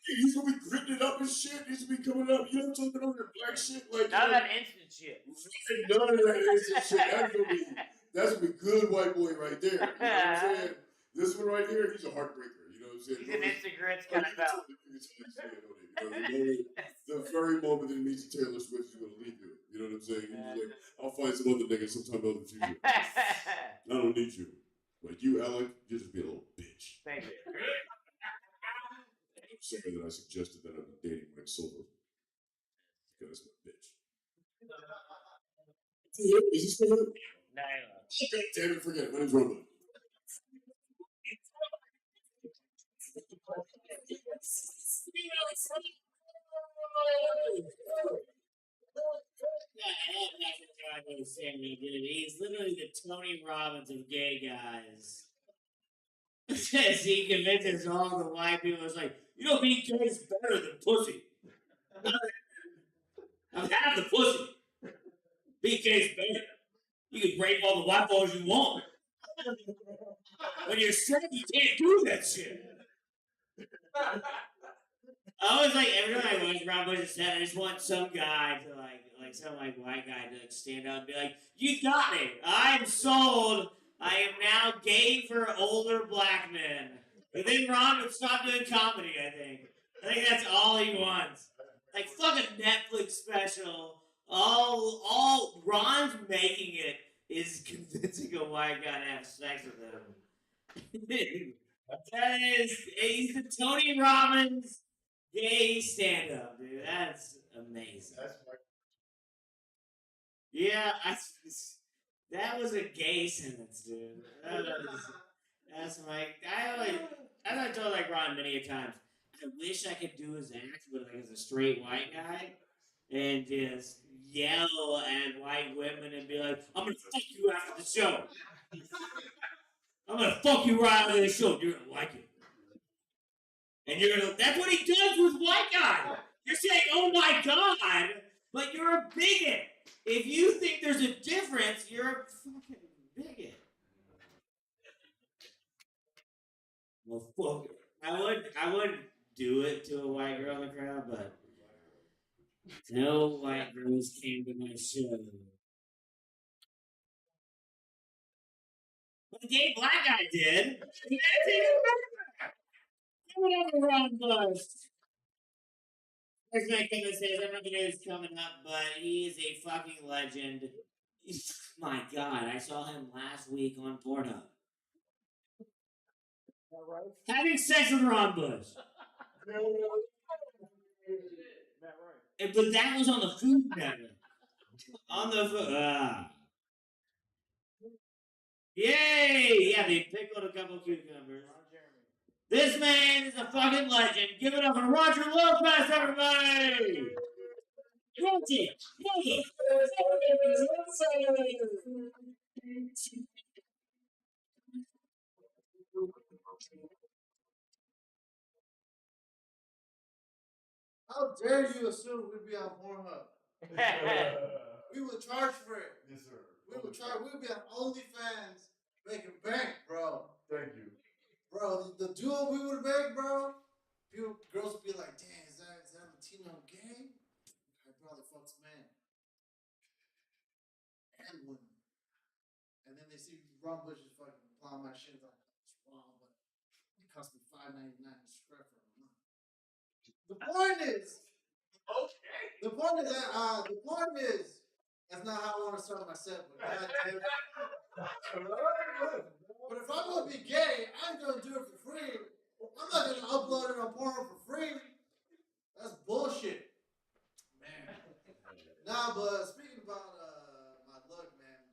He's going to be gritting it up and shit. He's going to be coming up. You know what I'm talking about? That black shit. Like, none of that instant shit. None of that instant shit. That's gonna be good white boy right there. You know what I'm saying? This one right here, he's a heartbreaker. You know what I'm saying? He's an instant grits kind of fella. The very moment that he meets Taylor Swift, he's gonna leave you. You know what I'm saying? He's like, I'll find some other nigga sometime in the future. I don't need you. Like you, Alec, you're just being a little bitch. Thank you. I'm sorry that I suggested that I've been dating Mike Silver. Because my bitch. Is he still here? No. Damn it, forget it. My name's Rumble. He's literally the Tony Robbins of gay guys. Says he convinces all the white people. It's like, you know, being gay is better than pussy. I've had the pussy. Being gay is better. You can rape all the white boys you want. When you're straight, you can't do that shit. I always like every time I watch Rob Bush's set, I just want some guy to like some like white guy to like stand up and be like, "You got me. I'm sold. I am now gay for older black men." And then Ron would stop doing comedy. I think that's all he wants. Like fuck a Netflix special. All Ron's making it is convincing a white guy to have sex with him. He's the Tony Robbins gay stand-up, dude. That's amazing. Yeah, that was a gay sentence, dude. That's my. I told like Ron many a times. I wish I could do his act, but like as a straight white guy, and just yell at white women and be like, "I'm gonna fuck you after the show. I'm gonna fuck you right after the show. You're gonna like it." And you're gonna. That's what he does with white guys. You're saying, "Oh my god," but you're a bigot. If you think there's a difference, you're a fucking bigot. Well, fuck it. I would do it to a white girl in the crowd, but no white girls came to my show. But the gay black guy did. You gotta take it back. Whatever Ron was. Next man came and says, I don't know if you know who's coming up, but he is a fucking legend. My God, I saw him last week on Pornhub. Having sex with Ron Bush. But that was on the Food Network. On the food. Yay! Yeah, they pickled a couple cucumbers. This man is a fucking legend. Give it up for Roger Lopez, everybody! Roger! How dare you assume we'd be on Pornhub? We would charge for it. Yes, sir. We would charge. We would be on OnlyFans making bank, bro. Thank you. Bro, the duo we would make, bro. Girls would be like, "Damn, is that Latino gay?" I'd probably fucks man and women. And then they see Ron Bush is fucking plowing my shit. Like, it's wrong, but it cost me $5.99 to scrap for a month. The point is, the point is, that's not how I want to start my set. But God damn it. But if I'm gonna be gay, I'm gonna do it for free. I'm not gonna upload it on porn for free. That's bullshit, man. Nah, but speaking about my look, man,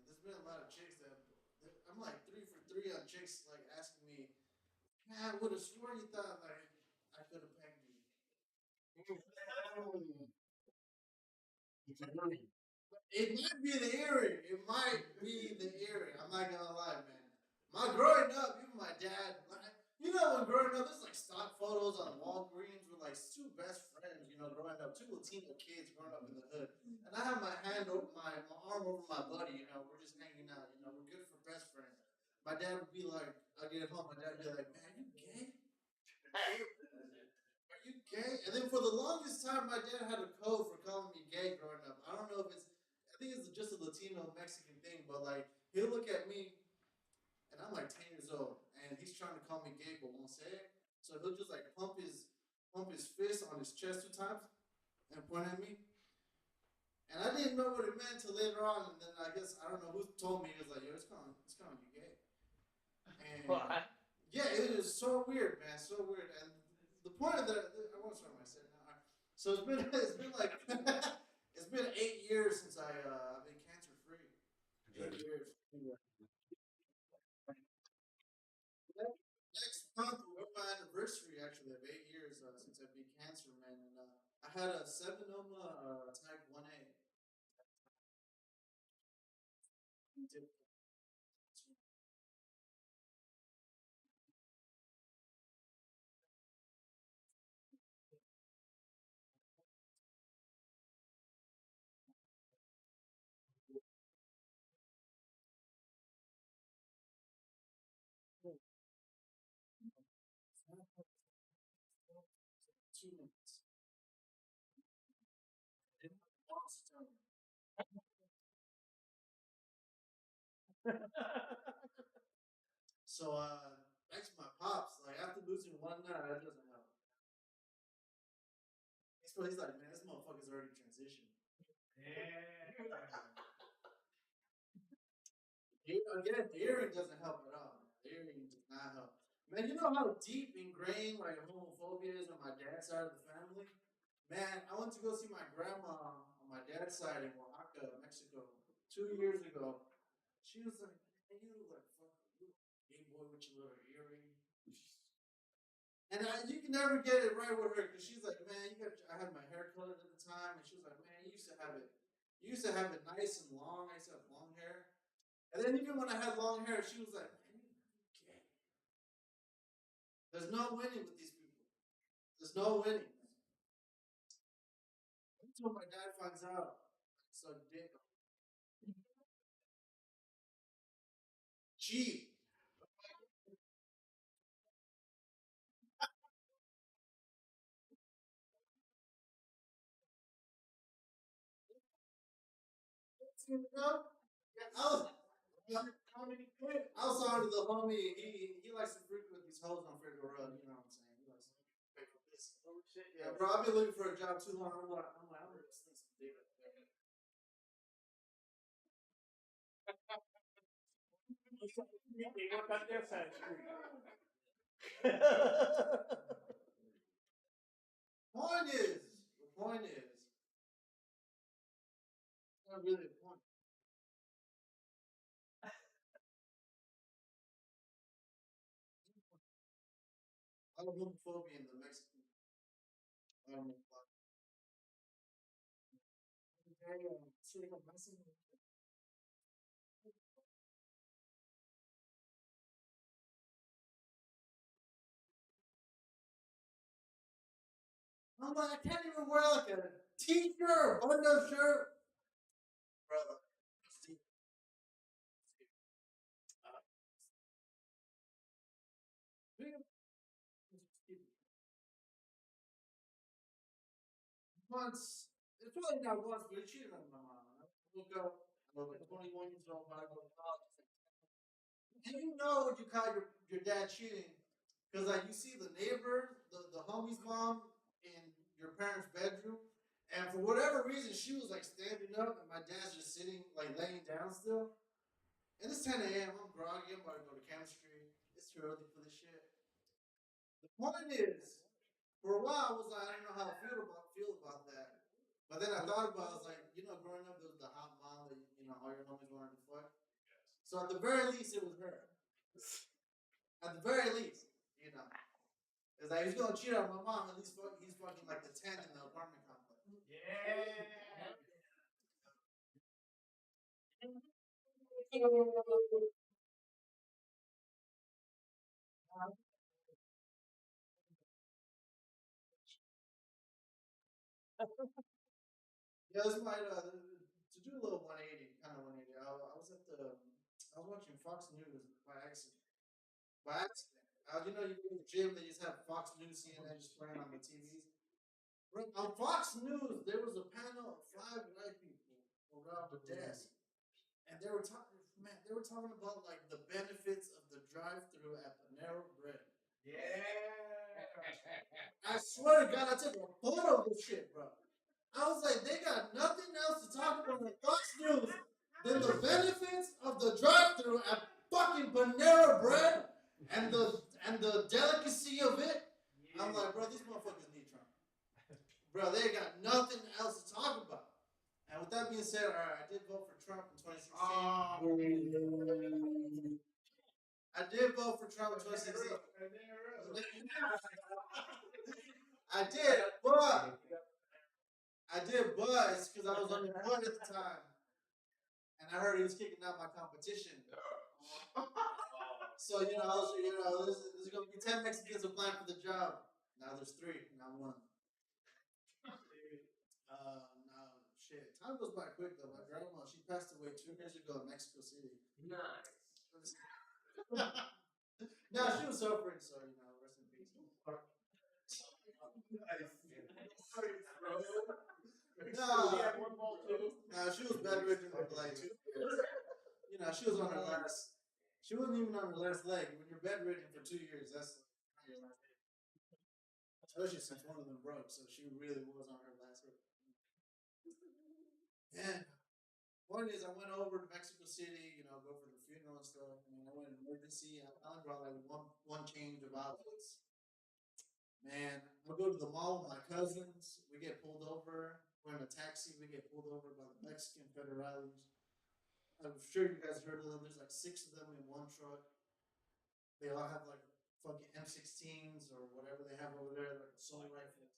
there's been a lot of chicks that I'm like 3 for 3 on chicks like asking me, "Man, I would have sworn you thought like I could have pegged you." It might be the eerie. I'm not gonna lie, man. My growing up, even my dad, like, you know, when growing up, there's like stock photos on Walgreens with like 2 best friends, you know, growing up, 2 Latino kids growing up in the hood. And I have my hand over my arm over my buddy, you know, we're just hanging out, you know, we're good for best friends. My dad would be like, I get home, my dad would be like, "Man, are you gay? Are you gay?" And then for the longest time, my dad had a code for calling me gay growing up. I don't know if I think it's just a Latino Mexican thing, but like he'll look at me, and I'm like 10 years old, and and he's trying to call me gay but won't say it. So he'll just like pump his fist on his chest 2 times and point at me. And I didn't know what it meant till later on, and then I guess I don't know who told me. He was like, "Yo, it's calling you gay." And yeah, it is so weird, man, so weird. And the point of I won't start my set now. So it's been like it's been 8 years since I've been cancer free. 8 years. Next month will be my anniversary, actually, of 8 years since I beat cancer, man. And I had a seminoma type 1A. So thanks to my pops, like after losing one nut, that doesn't help. He's like, man, this motherfucker's already transitioned. Again, the earring doesn't help at all. The earring does not help. Man, you know how deep ingrained like homophobia is on my dad's side of the family? Man, I went to go see my grandma on my dad's side in Oaxaca, Mexico, 2 years ago. She was like, "Hey, you look like fucking gay boy with your little earring." And you can never get it right with her because she's like, "Man, I had my hair colored at the time," and she was like, "Man, you used to have it. You used to have it nice and long. I used to have long hair." And then even when I had long hair, she was like, "Man, you gay." There's no winning with these people. There's no winning. Until my dad finds out, I suck dick. Cheap. You know? Yeah, I was talking to the homie. He likes to frequent these hoes on Figure Road. You know what I'm saying? He likes to pay for this. Oh shit! Yeah, bro. I've been looking for a job too long. I'm like, I'm gonna sneak some dick up there. They work on their side of the street. The point is, it's not really a point. A lot of homophobia in the Mexican. I don't know why. I'm like, I can't even wear like a t-shirt or button-up shirt, brother. Once, it's probably not once, but he cheated on my mom. I woke up, I was like 21 years old, I go to college. And you know when you call your dad cheating, because like you see the neighbor, the homie's mom in your parents' bedroom, and for whatever reason she was like standing up, and my dad's just sitting like laying down still. And it's 10 a.m. I'm groggy. I'm about to go to chemistry. It's too early for this shit. The point is, for a while I was like, I don't know how to feel about that. But then I thought about it, I was like, growing up there was the hot mom that all your homies wanted to fuck. So at the very least, it was her. At the very least, it's like he's gonna cheat on my mom. At least he's fucking like the 10 in the apartment complex. Yeah, this might to do a little 180, kind of 180. I was watching Fox News by accident. By accident, you go to the gym, they just have Fox News, CNN just playing on the TVs. Right, on Fox News, there was a panel of 5 white people around the desk, and they were talking. man, they were talking about like the benefits of the drive-through at Panera Bread. I swear to God, I took a photo of this shit, bro. I was like, they got nothing else to talk about on Fox News than the benefits of the drive-through at fucking Panera Bread and the delicacy of it. I'm like, bro, these motherfuckers need Trump. Bro, they got nothing else to talk about. And with that being said, all right, I did vote for Trump in 2016. I did vote for Trump in 2016. I did, but it's because I was unemployed at the time, and I heard he was kicking out my competition. So this is gonna be 10 Mexicans applying for the job. Now there's 3, not 1. No, shit. Time goes by quick though. My grandma, she passed away 2 years ago in Mexico City. Nice. No, she was suffering, so rest in peace. No, she was bedridden for like 2 years. She was on her last. She wasn't even on her last leg. When you're bedridden for 2 years, that's your last leg. Especially since one of them broke, so she really was on her last leg. And point is, I went over to Mexico City, go for the funeral and stuff. And I went in emergency. I only brought like one change of outfits. Man, I go to the mall with my cousins. We get pulled over. We're in a taxi. We get pulled over by the Mexican federales. I'm sure you guys heard of them. There's like 6 of them in one truck. They all have like fucking M16s or whatever they have over there, like assault rifles.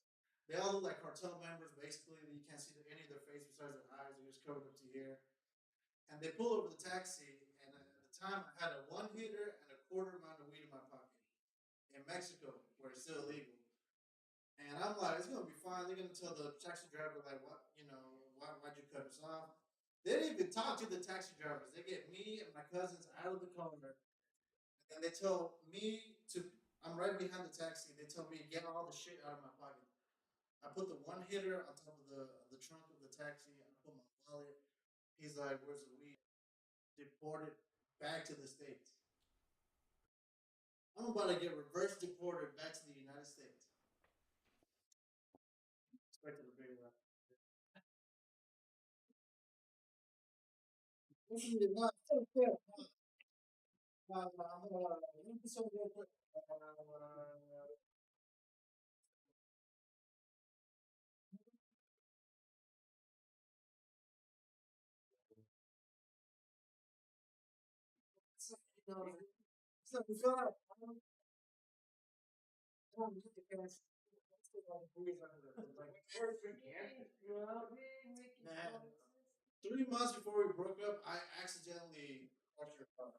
They all look like cartel members, basically. You can't see any of their face besides their eyes. They're just covered up to here. And they pull over the taxi, and at the time I had a 1-hitter and a quarter amount of weed in my pocket. In Mexico, where it's still illegal. And I'm like, it's gonna be fine. They're gonna tell the taxi driver, like, why'd you cut us off? They didn't even talk to the taxi drivers. They get me and my cousins out of the car, and they tell me I'm right behind the taxi. They tell me, get all the shit out of my pocket. I put the 1-hitter on top of the trunk of the taxi. I put my wallet. He's like, where's the weed? Deported back to the States. I'm about to get reverse deported back to the United States. Expected a big rap. Listen to that. I'm gonna read this over real quick. So we feel like I don't get the cash. Let's get all the booze out of it. Man, 3 months before we broke up, I accidentally crashed your car.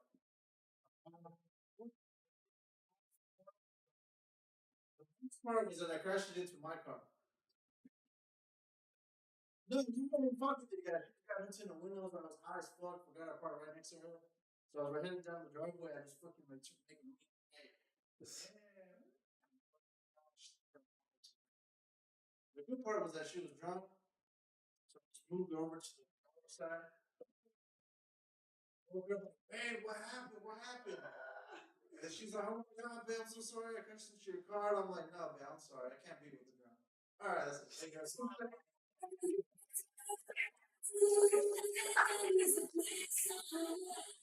The first part was that I crashed it into my car. No, you didn't fuck with it yet. I got into the windows when I was high as fuck. Forgot I parked right next to her. So as we're heading down the driveway, I just fucking like making me. The good part was that she was drunk, so I just moved over to the other side. Woke up like, babe, what happened? What happened? And she's like, oh my god, babe, I'm so sorry. I crashed into your car. And I'm like, no, babe, I'm sorry. I can't be with the drunk. All right, that's it. Hey guys.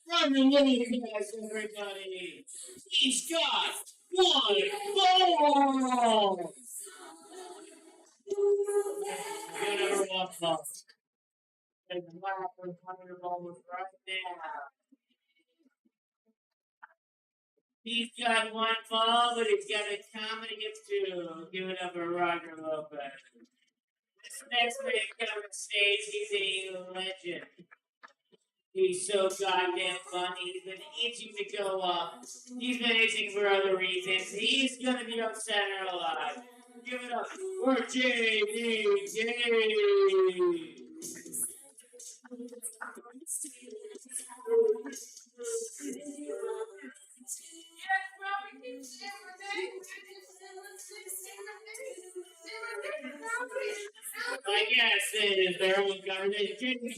Run the little guys, everybody. He's got 1 ball. Good number 1 ball. And the lap of $100 right now. He's got 1 ball, but he's got a comedy of 2. Give it up for Roger Lopez. This next man coming stage, he's a legend. He's so goddamn funny. He's been itching to go up. He's been itching for other reasons. He's gonna be on Saturday Night Live. Give it up for JDJ. I guess it is their own government. JDJ.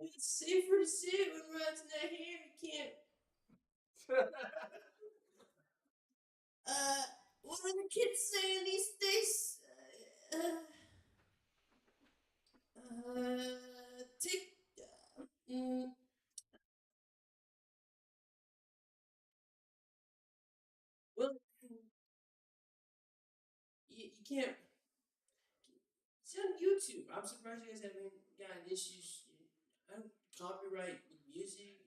It's safer to say it when Rod's not here. You can't. What are the kids saying these days? Take. Well, you can't. It's on YouTube. I'm surprised you guys haven't gotten issues. I don't copyright with music.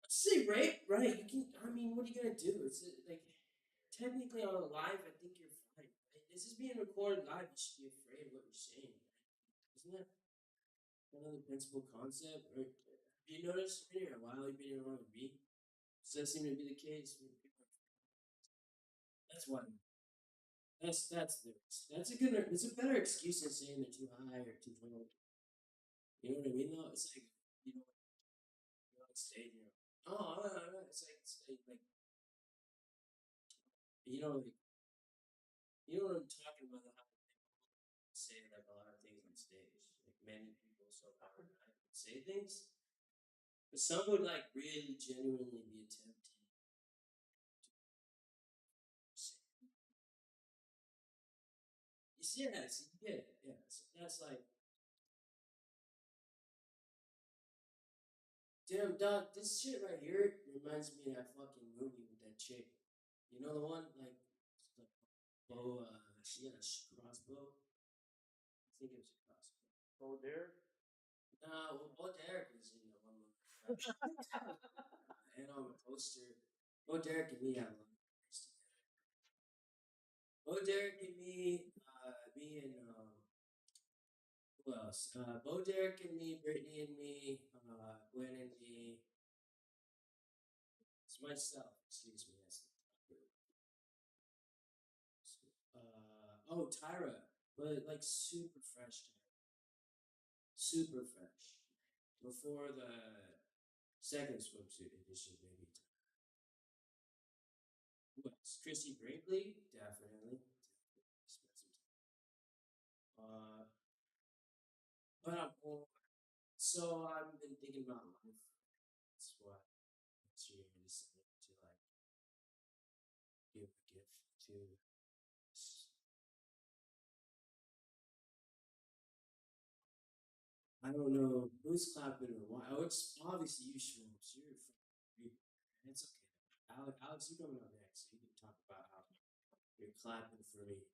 Say rape, right? You can. I mean, what are you gonna do? It's like technically on a live. I think you're fine. Right? This is being recorded live. You should be afraid of what you're saying. Right? Isn't that another principal concept? Right? Have you noticed? You've been here a while. You've been here longer than me. Does that seem to be the case? That's why. That's a good. It's a better excuse than saying they're too high or too low. You know what I mean? Though it's like you're on stage. You're it's like you know like you know what I'm talking about. How people say like a lot of things on stage. Like many people so powerful say things, but some would like really genuinely be attempting. You see that? See, you get it. Yeah. So that's like, damn, dog, this shit right here reminds me of that fucking movie with that chick. You know the one? Like bow, she had a crossbow. I think it was a crossbow. Oh, there. No, well, Bo Derek was in the one movie. And on the poster, Bo Derek and me have a lot of memories together. Bo Derek and me and who else? Bo Derek and me, Brittany and me, Gwen and me. It's myself. Excuse me. That's the oh, Tyra, but like super fresh Tyra, super fresh. Before the second swimsuit edition, maybe. Who else? Chrissy Brinkley, definitely. Spent some time. But I'm old. So I've been thinking about life. That's why next year I decided to like give a gift to. I don't know who's clapping or why. Oh, it's obviously you, Schmoops. You're a fucking creep. It's okay. Alex, you coming up next. You can talk about how you're clapping for me.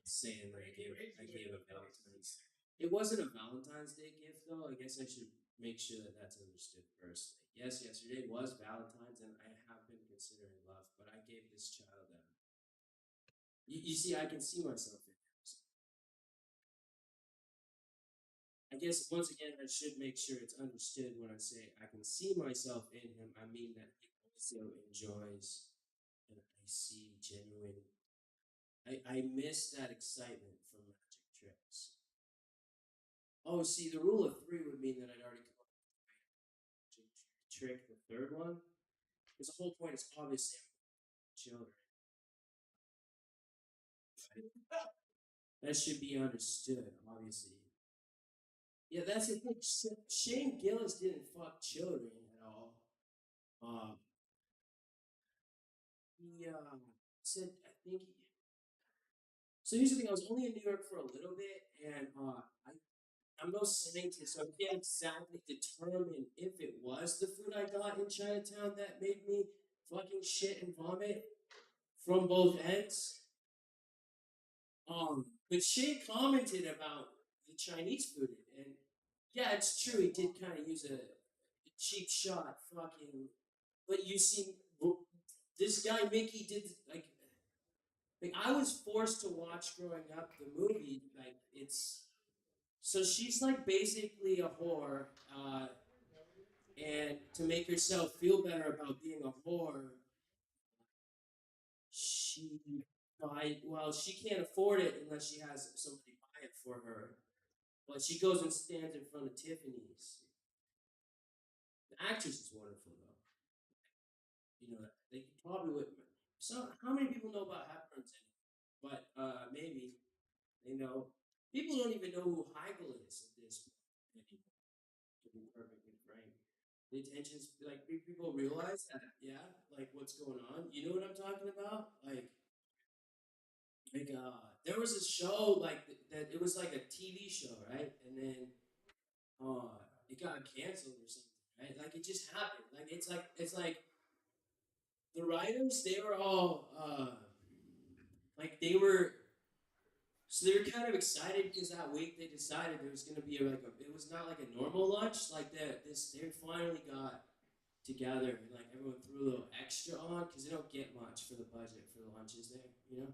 Saying that I gave a Valentine's. It wasn't a Valentine's Day gift though. I guess I should make sure that that's understood first. Yes, yesterday was Valentine's, and I have been considering love, but I gave this child a. You see, I can see myself in him. So I guess once again, I should make sure it's understood when I say I can see myself in him. I mean that he also enjoys, and I see genuine. I miss that excitement from magic tricks. Oh, see, the rule of three would mean that I'd already come up with the magic trick, the third one. Because the whole point is obviously children. Right? That should be understood, obviously. Yeah, that's the thing. Shane Gillis didn't fuck children at all. Um, he said, I think. So here's the thing: I was only in New York for a little bit, and I'm no scientist, so I can't exactly determine if it was the food I got in Chinatown that made me fucking shit and vomit from both ends. But Shay commented about the Chinese food, and yeah, it's true. He did kind of use a cheap shot, fucking. But you see, this guy Mickey did like I was forced to watch growing up the movie. Like it's so she's like basically a whore, and to make herself feel better about being a whore, Well, she can't afford it unless she has somebody buy it for her. But she goes and stands in front of Tiffany's. The actress is wonderful though. You know, they probably would. So, how many people know about Hepburn's anyway? But maybe they know. People don't even know who Heigl is at this point anymore. To be perfectly frank, the attention's like people realize that. Yeah, like what's going on. You know what I'm talking about? There was a show like that. It was like a TV show, right? And then it got canceled or something, right? Like it just happened. Like it's like the writers they were all like they were so they were kind of excited because that week they decided there was going to be it was not like a normal lunch like that this they finally got together and like everyone threw a little extra on because they don't get much for the budget for the lunches there, you know.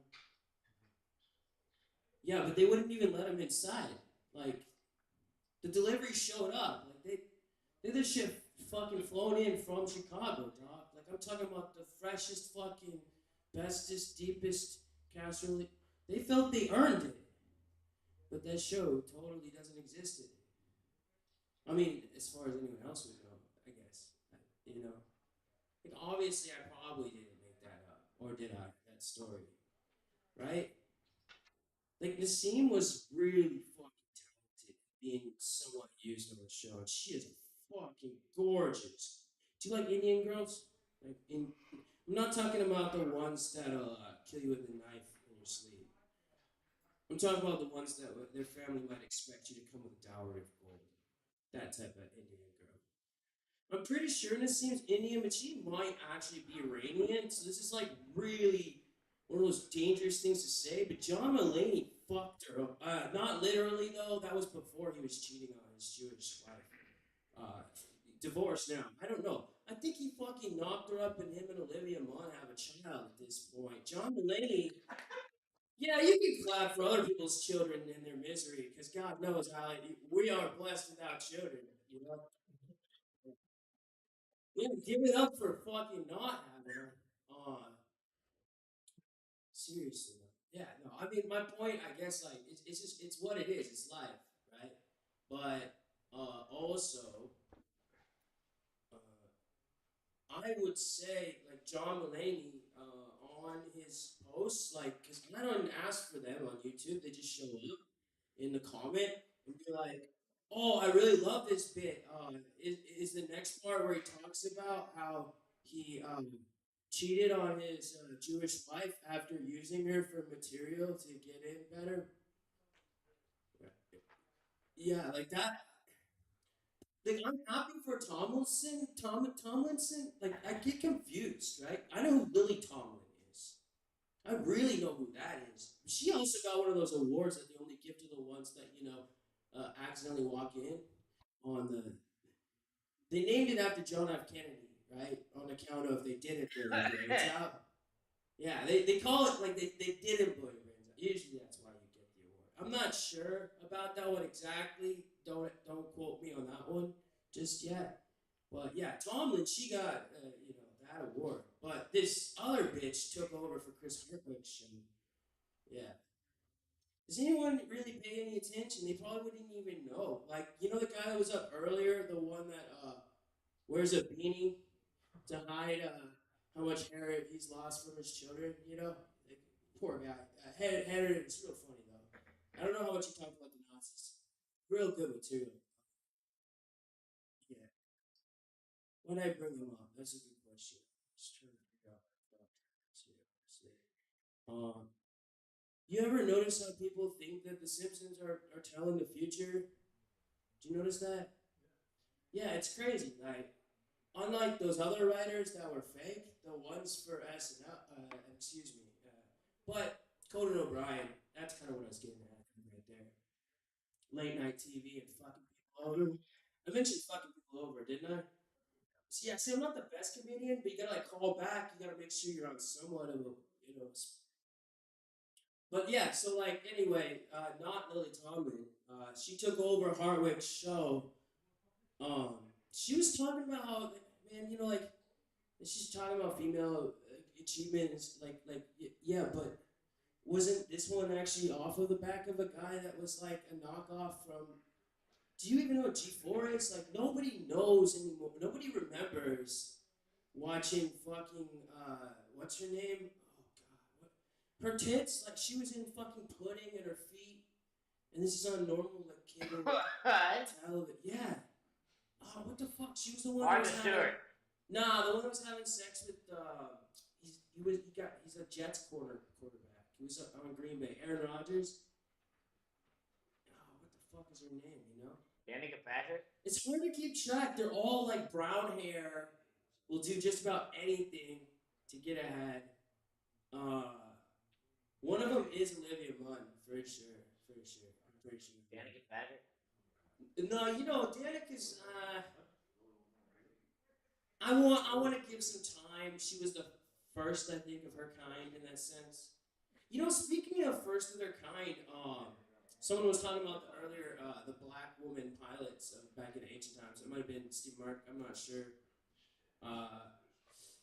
Yeah, but they wouldn't even let them inside. Like the delivery showed up. Like they this shit fucking flown in from Chicago, dog. Like I'm talking about the freshest fucking, bestest, deepest casserole. They felt they earned it, but that show totally doesn't exist. I mean, as far as anyone else would know, I guess. You know, like obviously I probably didn't make that up, or did I? That story, right? Like Nassim was really fucking talented, being somewhat used on the show. And she is fucking gorgeous. Do you like Indian girls? I'm not talking about the ones that'll kill you with a knife in your sleep. I'm talking about the ones that their family might expect you to come with a dowry of gold. That type of Indian girl. I'm pretty sure Nassim's Indian, but she might actually be Iranian. So this is like really one of those dangerous things to say. But John Mulaney fucked her up. Not literally though. That was before he was cheating on his Jewish wife. Uh, Divorced now. I don't know. I think he fucking knocked her up, and him and Olivia Munn have a child at this point. John Mulaney. Yeah, you can clap for other people's children in their misery, because God knows how we are blessed without children. You know. Yeah, give it up for fucking not having her. Seriously, though. Yeah, no. I mean, my point, I guess, like it's just it's what it is. It's life, right? But also, I would say like John Mulaney on his posts, like, because I don't ask for them on YouTube. They just show up in the comment and be like, "Oh, I really love this bit." Is the next part where he talks about how he cheated on his Jewish wife after using her for material to get in better? Yeah, like that. Like I'm happy for Tomlinson. Like I get confused, right? I know who Lily Tomlin is. I really know who that is. She also got one of those awards that they only give to the ones that accidentally walk in on the. They named it after John F. Kennedy, right? On account of they didn't blow their brains out. Yeah, they call it like they didn't blow your brains out. Usually that's why you get the award. I'm not sure about that one exactly. Don't quote me on that one just yet. But yeah, Tomlin, she got that award. But this other bitch took over for Chris Hardwick, and yeah. Does anyone really pay any attention? They probably wouldn't even know. Like the guy that was up earlier, the one that wears a beanie to hide how much hair he's lost from his children. Like, poor guy. Henry, it's real funny though. I don't know how much he talked about the Nazis. Real good material. Yeah. When I bring them up, that's a good question. Just trying to figure out what I thought to say. You ever notice how people think that the Simpsons are telling the future? Do you notice that? Yeah, it's crazy. Like, unlike those other writers that were fake, the ones for SNL, excuse me, but Conan O'Brien, that's kind of what I was getting at right there. Late night TV and fucking people over. I mentioned fucking people over, didn't I? So, yeah, see, I'm not the best comedian, but you gotta like call back. You gotta make sure you're on somewhat of But yeah, so like anyway, not Lily Tomlin. She took over Hardwick's show. Um, she was talking about how, man, she's talking about female achievements, yeah, but wasn't this one actually off of the back of a guy that was like a knockoff from? Do you even know what G4 is? Like nobody knows anymore. Nobody remembers watching fucking what's her name? Oh god, what? Her tits, like she was in fucking pudding and her feet, and this is on normal like cable television. Yeah. Oh, what the fuck? She was the one. Martha that was Stewart. having, nah, the one that was having sex with he's a Jets quarterback. He was on Green Bay. Aaron Rodgers. Oh, what the fuck is her name? You know? Danica Patrick? It's hard to keep track. They're all like brown hair. Will do just about anything to get ahead. One of them is Olivia Munn for sure. For sure. I'm pretty sure. Danica Patrick? No, you know, Danica's. I want to give some time. She was the first, I think, of her kind in that sense. You know, speaking of first of their kind, someone was talking about earlier the black woman pilots back in ancient times. It might have been Steve Mark. I'm not sure.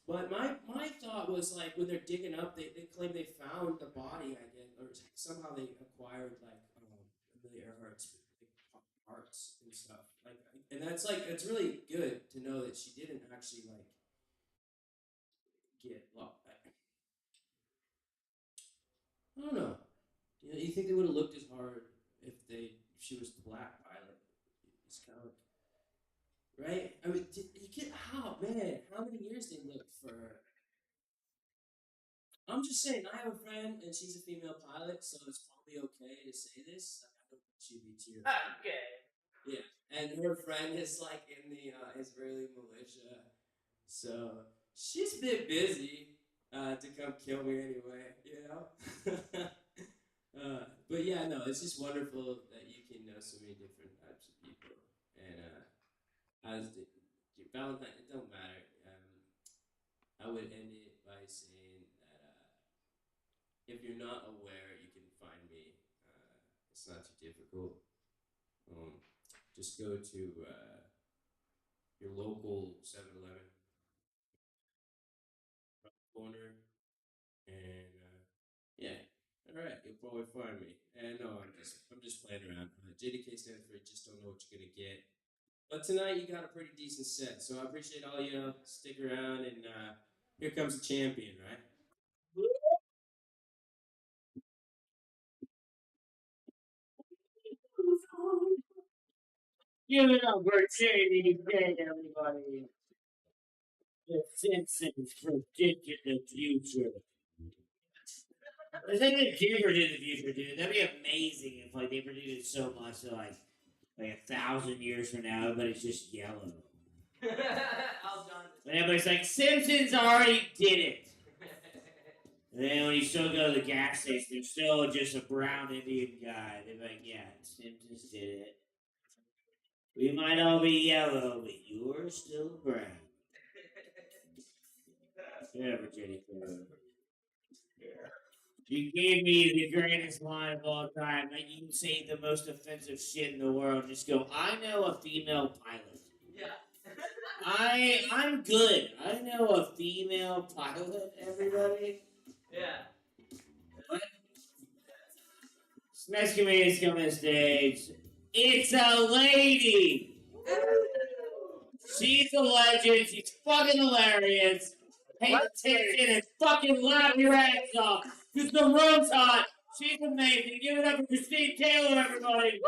But my thought was like when they're digging up, they claim they found the body, I guess, or somehow they acquired like Amelia Earhart's like, parts and stuff. Like, and that's like it's really good to know that she didn't actually like get locked. I don't know. You think they would have looked as hard if she was the black pilot? It's kind of right. I mean, you get how man? How many years they looked for her? I'm just saying. I have a friend, and she's a female pilot, so it's probably okay to say this. Like, I don't think she'd be too. Okay. Yeah, and her friend is like in the Israeli militia, so she's a bit busy to come kill me anyway. You know. But yeah, no, it's just wonderful that you can know so many different types of people. And Valentine, it don't matter. I would end it by saying that if you're not aware, you can find me. It's not too difficult. Just go to your local 7-Eleven corner, and yeah. All right, you'll probably find me. And no, I'm just playing around. JDK stands for just don't know what you're gonna get. But tonight you got a pretty decent set, so I appreciate all you stick around. And here comes the champion, right? Give it up for JDK, everybody. The Simpsons predicted the future. I think if Jim predicted the future, dude, that'd be amazing if like they predicted so much that like 1,000 years from now, but it's just yellow. And everybody's like, Simpsons already did it. And then when you still go to the gas station, there's still just a brown Indian guy. They're like, yeah, Simpsons did it. We might all be yellow, but you're still brown. Whatever, Jenny. You gave me the greatest line of all time. Like you can say the most offensive shit in the world. Just go, I know a female pilot. Yeah. I'm good. I know a female pilot, everybody. Yeah. This next comedian's coming to stage. It's a lady. She's a legend. She's fucking hilarious. Pay attention and fucking laugh your ass off. Because the room's hot. She's amazing. Give it up for Christine Taylor, everybody.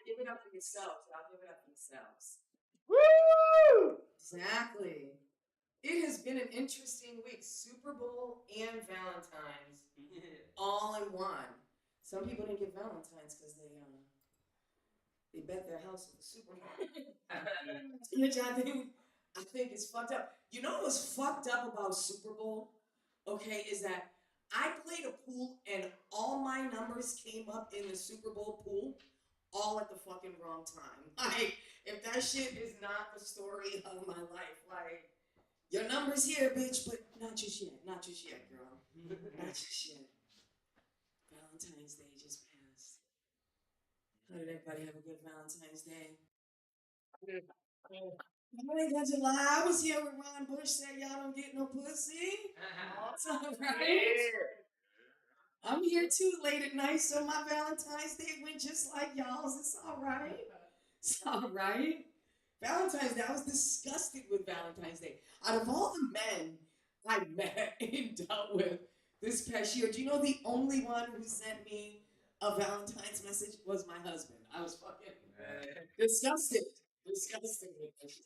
Give it up for yourselves. Y'all give it up for yourselves. Woo! Exactly. It has been an interesting week. Super Bowl and Valentine's all in one. Some people didn't get Valentine's because they bet their house at the Super Bowl. Which I think is fucked up. You know what's fucked up about Super Bowl? Okay, is that I played a pool and all my numbers came up in the Super Bowl pool all at the fucking wrong time. Like, if that shit is not the story of my life, like, your number's here, bitch, but not just yet. Not just yet, girl. Not just yet. Valentine's Day just passed. How did everybody have a good Valentine's Day? I got you lie. I was here when Ron Bush said y'all don't get no pussy. It's all right. I'm here too late at night, so my Valentine's Day went just like y'all's. It's all right. It's all right. Valentine's Day, I was disgusted with Valentine's Day. Out of all the men I met and dealt with this past year, do you know the only one who sent me a Valentine's message was my husband? I was fucking disgusted. Disgusted with this.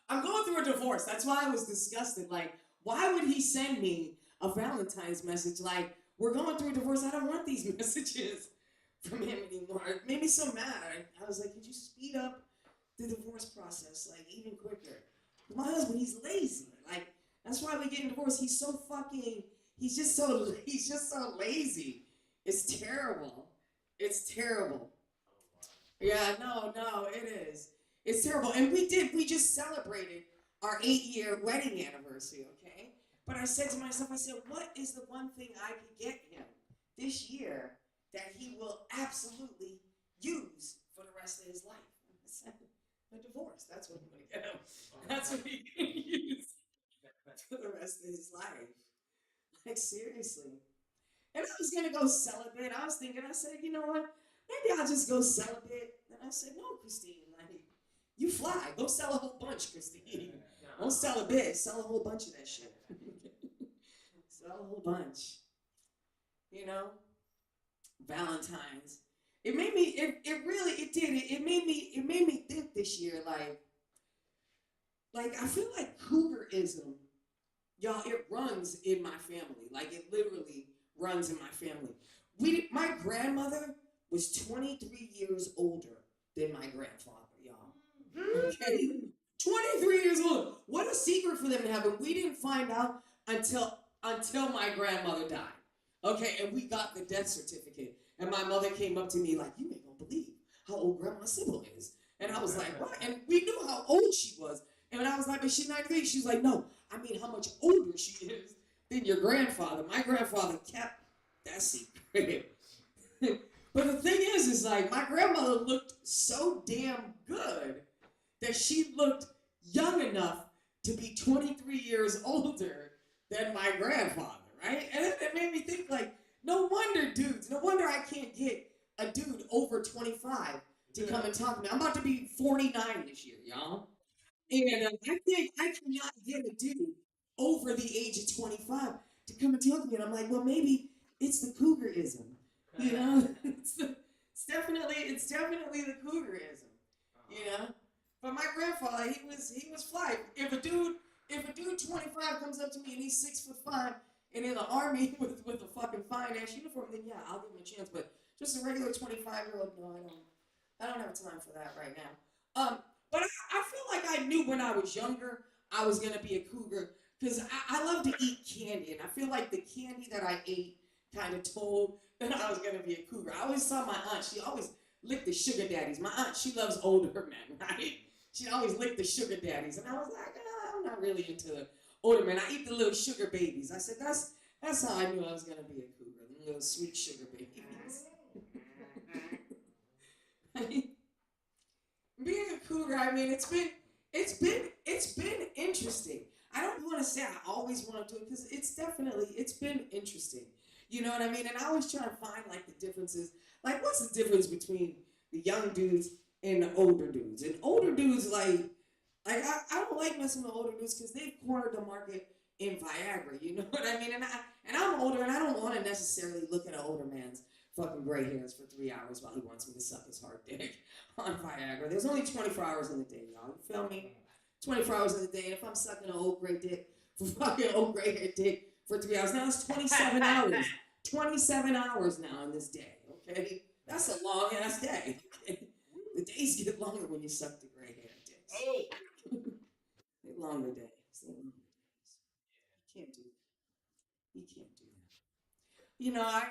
I'm going through a divorce. That's why I was disgusted. Like, why would he send me a Valentine's message? Like, we're going through a divorce. I don't want these messages from him anymore. It made me so mad. I was like, could you speed up the divorce process, like, even quicker? My husband, he's lazy. Like, that's why we get divorced. He's just so lazy. It's terrible. It's terrible. Yeah, no, it is. It's terrible. And we just celebrated our 8-year wedding anniversary, okay? But I said to myself, what is the one thing I could get him this year that he will absolutely use for the rest of his life? I said, a divorce. That's what I'm going to get him. That's what he can use for the rest of his life. Like, seriously. And I was going to go celibate. I was thinking, I said, you know what? Maybe I'll just go celibate. And I said, no, Christine, like, you fly. Go sell a whole bunch, Christine. Don't sell a bit. Sell a whole bunch of that shit. Sell a whole bunch. You know? Valentine's. It made me, it really, it did. It made me think this year, like I feel like cougarism, y'all, it runs in my family. Like, it literally runs in my family. My grandmother was 23 years older than my grandfather, y'all. Okay? 23 years old. What a secret for them to have. And we didn't find out until my grandmother died. Okay, and we got the death certificate. And my mother came up to me like, you ain't gonna believe how old Grandma Sybil is. And I was like, what? And we knew how old she was. And when I was like, but she's 93. She was like, no, I mean how much older she is than your grandfather. My grandfather kept that secret. But the thing is like, my grandmother looked so damn good that she looked young enough to be 23 years older than my grandfather, right? And it made me think, like, no wonder I can't get a dude over 25 to come and talk to me. I'm about to be 49 this year, y'all. And I think I cannot get a dude over the age of 25 to come and talk to me. And I'm like, well, maybe it's the cougarism, you know? it's definitely the cougarism, you know? But my grandfather, he was fly. If a dude 25 comes up to me and he's 6'5" and in the army with a fucking fine ass uniform, then yeah, I'll give him a chance. But just a regular 25-year-old, no, I don't have time for that right now. But I feel like I knew when I was younger I was gonna be a cougar because I love to eat candy, and I feel like the candy that I ate kind of told that I was gonna be a cougar. I always saw my aunt; she always licked the sugar daddies. My aunt, she loves older men, right? She always licked the sugar daddies, and I was like, I'm not really into older men. I eat the little sugar babies. I said that's how I knew I was gonna be a cougar. The little sweet sugar babies. Being a cougar, I mean, it's been interesting. I don't want to say I always want to do it because it's been interesting. You know what I mean? And I always try to find like the differences. Like, what's the difference between the young dudes and the older dudes? And older dudes, like I don't like messing with older dudes because they've cornered the market in Viagra. You know what I mean? And I'm older, and I don't want to necessarily look at an older man's fucking gray hairs for 3 hours while he wants me to suck his hard dick on Viagra. There's only 24 hours in the day, y'all. You feel me? 24 hours in the day, and if I'm sucking an old gray dick for fucking old gray hair dick for 3 hours, now it's 27 hours. 27 hours now in this day, okay? That's a long ass day. Okay? The days get longer when you suck the gray hair dicks. They're longer days. You can't do that. You can't do that. You know, I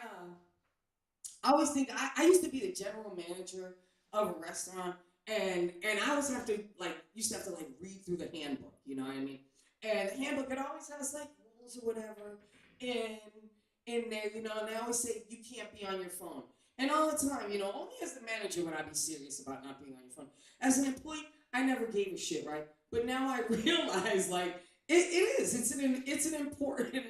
always think I used to be the general manager of a restaurant, and I always used to have to read through the handbook, you know what I mean? And the handbook, it always has like rules or whatever in there, you know, and they always say you can't be on your phone. And all the time, you know, only as the manager would I be serious about not being on your phone. As an employee, I never gave a shit, right? But now I realize, like, it is. It's an important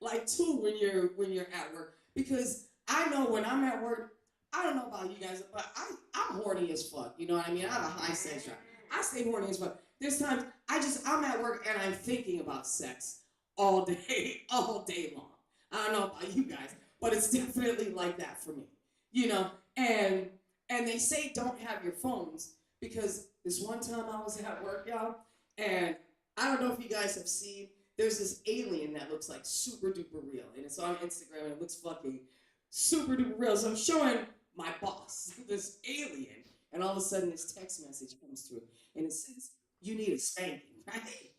like tool when you're at work, because I know when I'm at work, I don't know about you guys, but I'm horny as fuck. You know what I mean? I have a high sex drive. I stay horny as fuck. There's times I'm at work and I'm thinking about sex all day, all day long. I don't know about you guys, but it's definitely like that for me. You know, and they say don't have your phones because this one time I was at work, y'all, and I don't know if you guys have seen. There's this alien that looks like super duper real, and it's on Instagram, and it looks fucking super duper real. So I'm showing my boss this alien, and all of a sudden this text message comes through, and it says, "You need a spanking," right?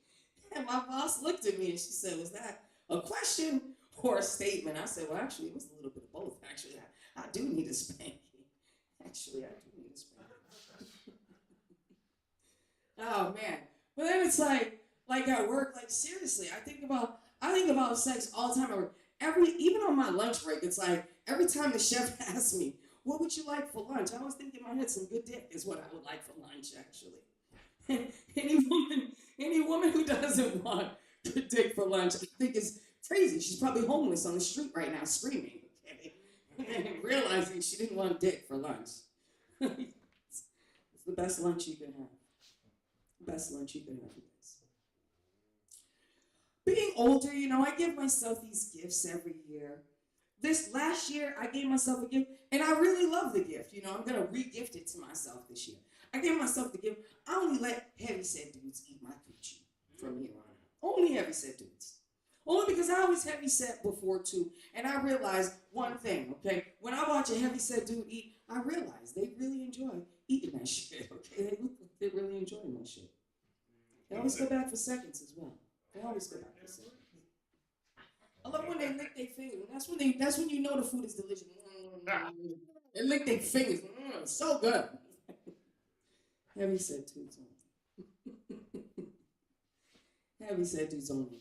And my boss looked at me and she said, "Was that a question or a statement?" I said, "Well, actually, it was a little bit of both. Actually, I do need a spanking. Actually, I do need a spanking." Oh man. But then it's like at work, like seriously, I think about sex all the time at work. Even on my lunch break, it's like every time the chef asks me, "What would you like for lunch?" I always think in my head some good dick is what I would like for lunch, actually. Any woman who doesn't want good dick for lunch, I think is crazy. She's probably homeless on the street right now screaming, okay? And realizing she didn't want dick for lunch. It's the best lunch you can have. Best lunch you can have, you guys. Being older, you know, I give myself these gifts every year. This last year, I gave myself a gift, and I really love the gift. You know, I'm gonna re-gift it to myself this year. I gave myself the gift. I only let heavyset dudes eat my coochie from here on out. Only heavyset dudes. Only because I was heavyset before too, and I realized one thing. Okay, when I watch a heavyset dude eat, I realize they really enjoy eating that shit. Okay, they look like they're really enjoying that shit. They always go back for seconds as well. They always go back for seconds. I love when they lick their fingers. That's when you know the food is delicious. They lick their fingers. So good. Heavyset dudes only. Heavyset dudes only.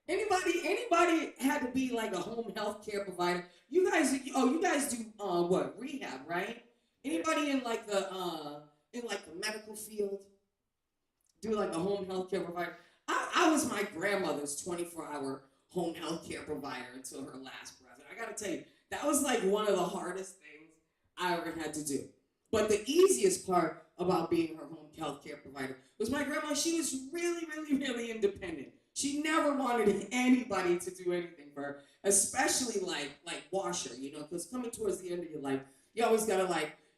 Anybody had to be like a home health care provider? You guys do what, rehab, right? Anybody in like the medical field do like a home health care provider? I was my grandmother's 24-hour home health care provider until her last breath. And I gotta tell you, that was like one of the hardest things I ever had to do. But the easiest part about being her home health care provider was my grandma. She was really, really, really independent. She never wanted anybody to do anything for her, especially like wash her, you know, because coming towards the end of your life, you always gotta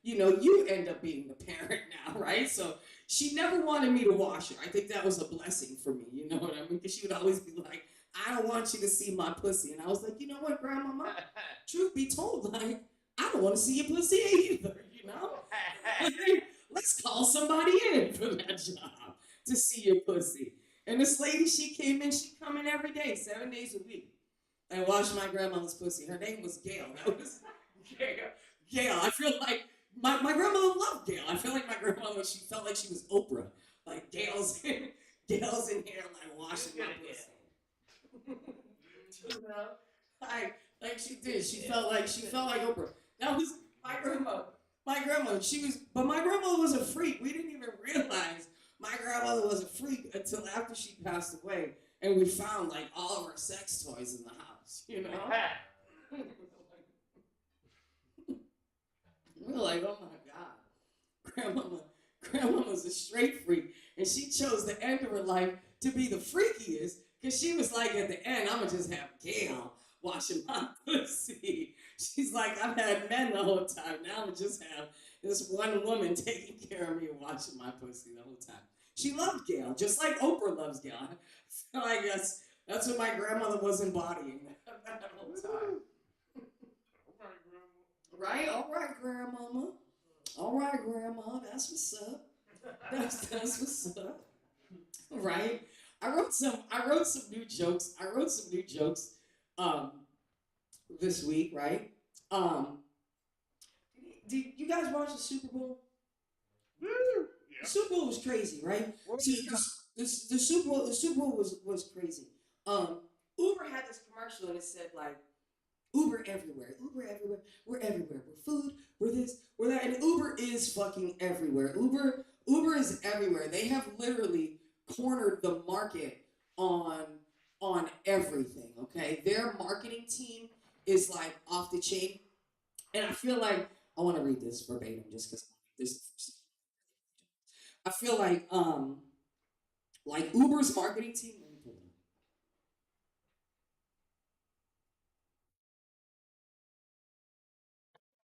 you end up being the parent now, right? So she never wanted me to wash her. I think that was a blessing for me, you know what I mean? Because she would always be like, "I don't want you to see my pussy." And I was like, you know what, Grandmama? Truth be told, like, I don't want to see your pussy either, you know? Let's call somebody in for that job to see your pussy. And this lady, she came in, she come in every day, 7 days a week, and wash my grandmother's pussy. Her name was Gail. That was Gail. I feel like my grandmother loved Gail. I feel like my grandmother, she felt like she was Oprah. Like Gail's in here, like washing my pussy. You know, like she did. She felt like Oprah. That was my grandma. My grandma, but my grandmother was a freak. We didn't even realize my grandmother was a freak until after she passed away, and we found like all of her sex toys in the house. You know. We were like, oh my God. Grandmama's a straight freak. And she chose the end of her life to be the freakiest because she was like, at the end, I'm going to just have Gail washing my pussy. She's like, I've had men the whole time. Now I'm going to just have this one woman taking care of me and washing my pussy the whole time. She loved Gail, just like Oprah loves Gail. So I guess that's what my grandmother was embodying that whole time. Right? All right, Grandmama. All right, Grandma. That's what's up. That's what's up. Right? I wrote some new jokes. This week, right? Did you guys watch the Super Bowl? Yeah. The Super Bowl was crazy, right? See, the Super Bowl was crazy. Uber had this commercial and it said like, Uber everywhere. Uber everywhere. We're everywhere. We're food. We're this. We're that. And Uber is fucking everywhere. Uber is everywhere. They have literally cornered the market on on everything. Okay, their marketing team is like off the chain, and I feel like I want to read this verbatim just because this is the first. I feel like Uber's marketing team. Let me pull it up.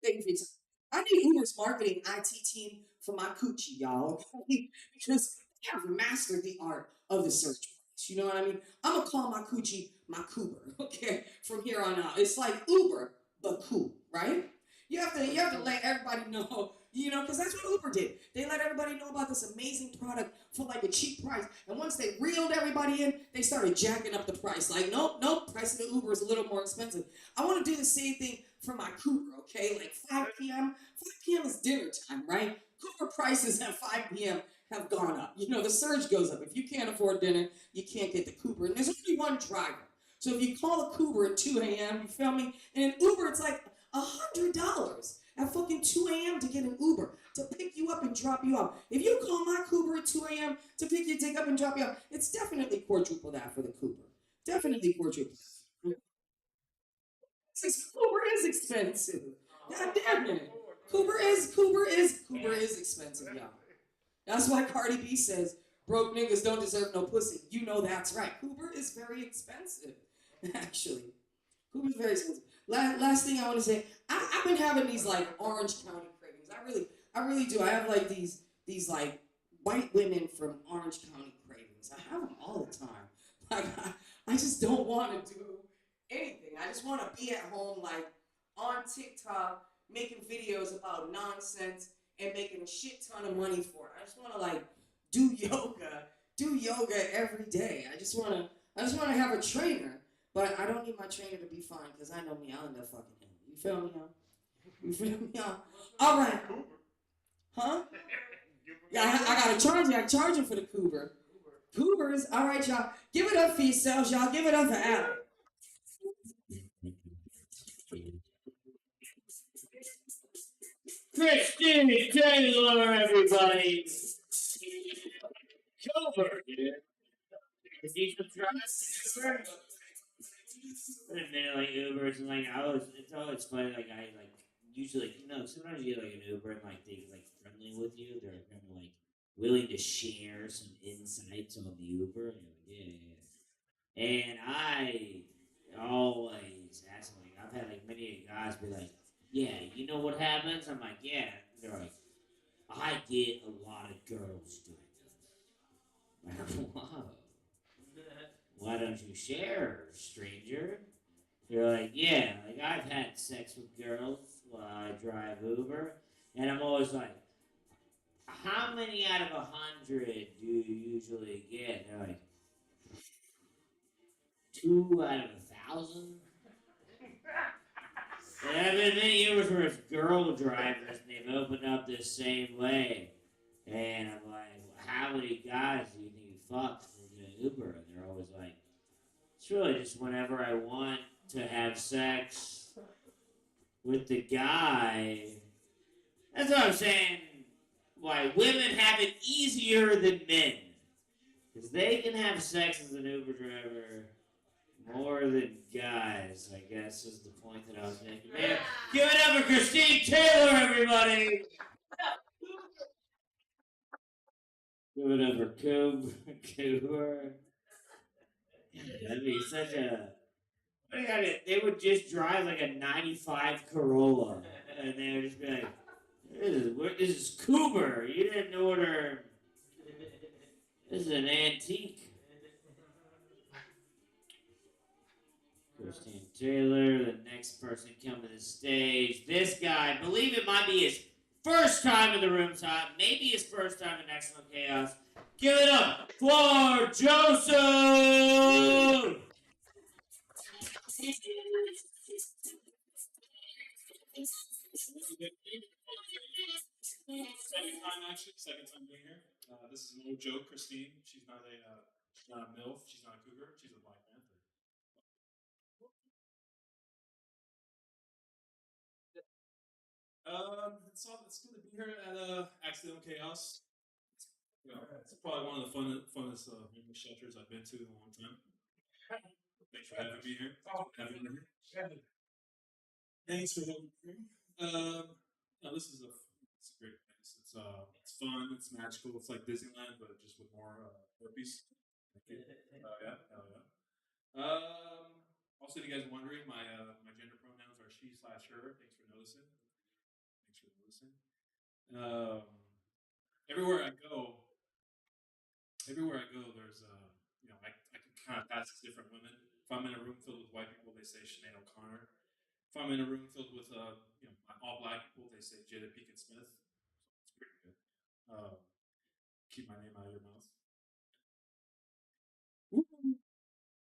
Thank you for your time. I need Uber's marketing IT team for my coochie, y'all. Okay? Because they have mastered the art of the search price. You know what I mean? I'm gonna call my coochie my Cooper. Okay, from here on out, it's like Uber but cool, right? You have to let everybody know. You know, because that's what Uber did. They let everybody know about this amazing product for like a cheap price. And once they reeled everybody in, they started jacking up the price. Like, nope, price of the Uber is a little more expensive. I want to do the same thing for my Cooper, okay? Like 5 p.m. 5 p.m. is dinner time, right? Cooper prices at 5 p.m. have gone up. You know, the surge goes up. If you can't afford dinner, you can't get the Cooper. And there's only one driver. So if you call a Cooper at 2 a.m., you feel me? And in Uber, it's like $100 at fucking 2 a.m. to get an Uber to pick you up and drop you off. If you call my Cooper at 2 a.m. to pick your dick up and drop you off, it's definitely quadruple that for the Cooper. Definitely quadruple. Cooper is expensive. God damn it. Cooper is expensive, y'all. That's why Cardi B says broke niggas don't deserve no pussy. You know that's right. Cooper is very expensive, actually. Cooper's very expensive. Last thing I want to say, I've been having these like Orange County cravings. I really do. I have like these like white women from Orange County cravings. I have them all the time. Like I just don't want to do anything. I just want to be at home, like on TikTok, making videos about nonsense and making a shit ton of money for it. I just want to like do yoga every day. I just want to have a trainer, but I don't need my trainer to be fine because I know me. I'll end up fucking him. You feel me, y'all? You feel me, y'all? All right. Huh? Yeah, I gotta charge you. I charge him for the Cooper. Cougars. All right, y'all. Give it up for yourselves, y'all. Give it up for Adam. Christine Taylor, everybody. Cover, dude. Is he subscribed? And then like Ubers and like it's always funny. Like I like usually sometimes you get like an Uber and like they like friendly with you. They're kind of like willing to share some insights on the Uber. And you're like, yeah. And I always ask them, like I've had like many guys be like, yeah, you know what happens? I'm like, yeah. They're like, I get a lot of girls doing this. Wow. Why don't you share, stranger? They're like, yeah, like I've had sex with girls while I drive Uber, and I'm always like, how many out of 100 do you usually get? They're like, 2 out of 1,000. And I've been many Ubers where it's girl drivers, and they've opened up this same way, and I'm like, how many guys do you think you fucked from the Uber? And they're always like, it's really just whenever I want to have sex with the guy. That's what I'm saying. Why women have it easier than men. Because they can have sex as an Uber driver more than guys, I guess is the point that I was making. Man, give it up for Christine Taylor, everybody! Give it up for Cooper. That'd be such a... They would just drive like a 95 Corolla, and they would just be like, this is Cooper. You didn't order. This is an antique. Christine Taylor, the next person coming to the stage. This guy, I believe it might be his first time in the room top, maybe his first time in Excellent Chaos. Give it up for Joseph! Second time actually, second time being here. This is no joke, Christine. She's not a MILF, she's not a cougar, she's a Black Panther. It's good to be here at Accidental Chaos. It's probably one of the funnest homeless shelters I've been to in a long time. Thanks for having me here. Thanks for having me here. This is it's a great place. It's fun. It's magical. It's like Disneyland, but just with more burpees. Thank you. Yeah, hell yeah. Also, if you guys are wondering, my gender pronouns are she/her. Thanks for noticing. Thanks for noticing. Um, everywhere I go, there's I can kind of pass as different women. If I'm in a room filled with white people, they say Sinead O'Connor. If I'm in a room filled with all black people, they say Jada Pinkett Smith. So it's pretty good. Keep my name out of your mouth. Woo.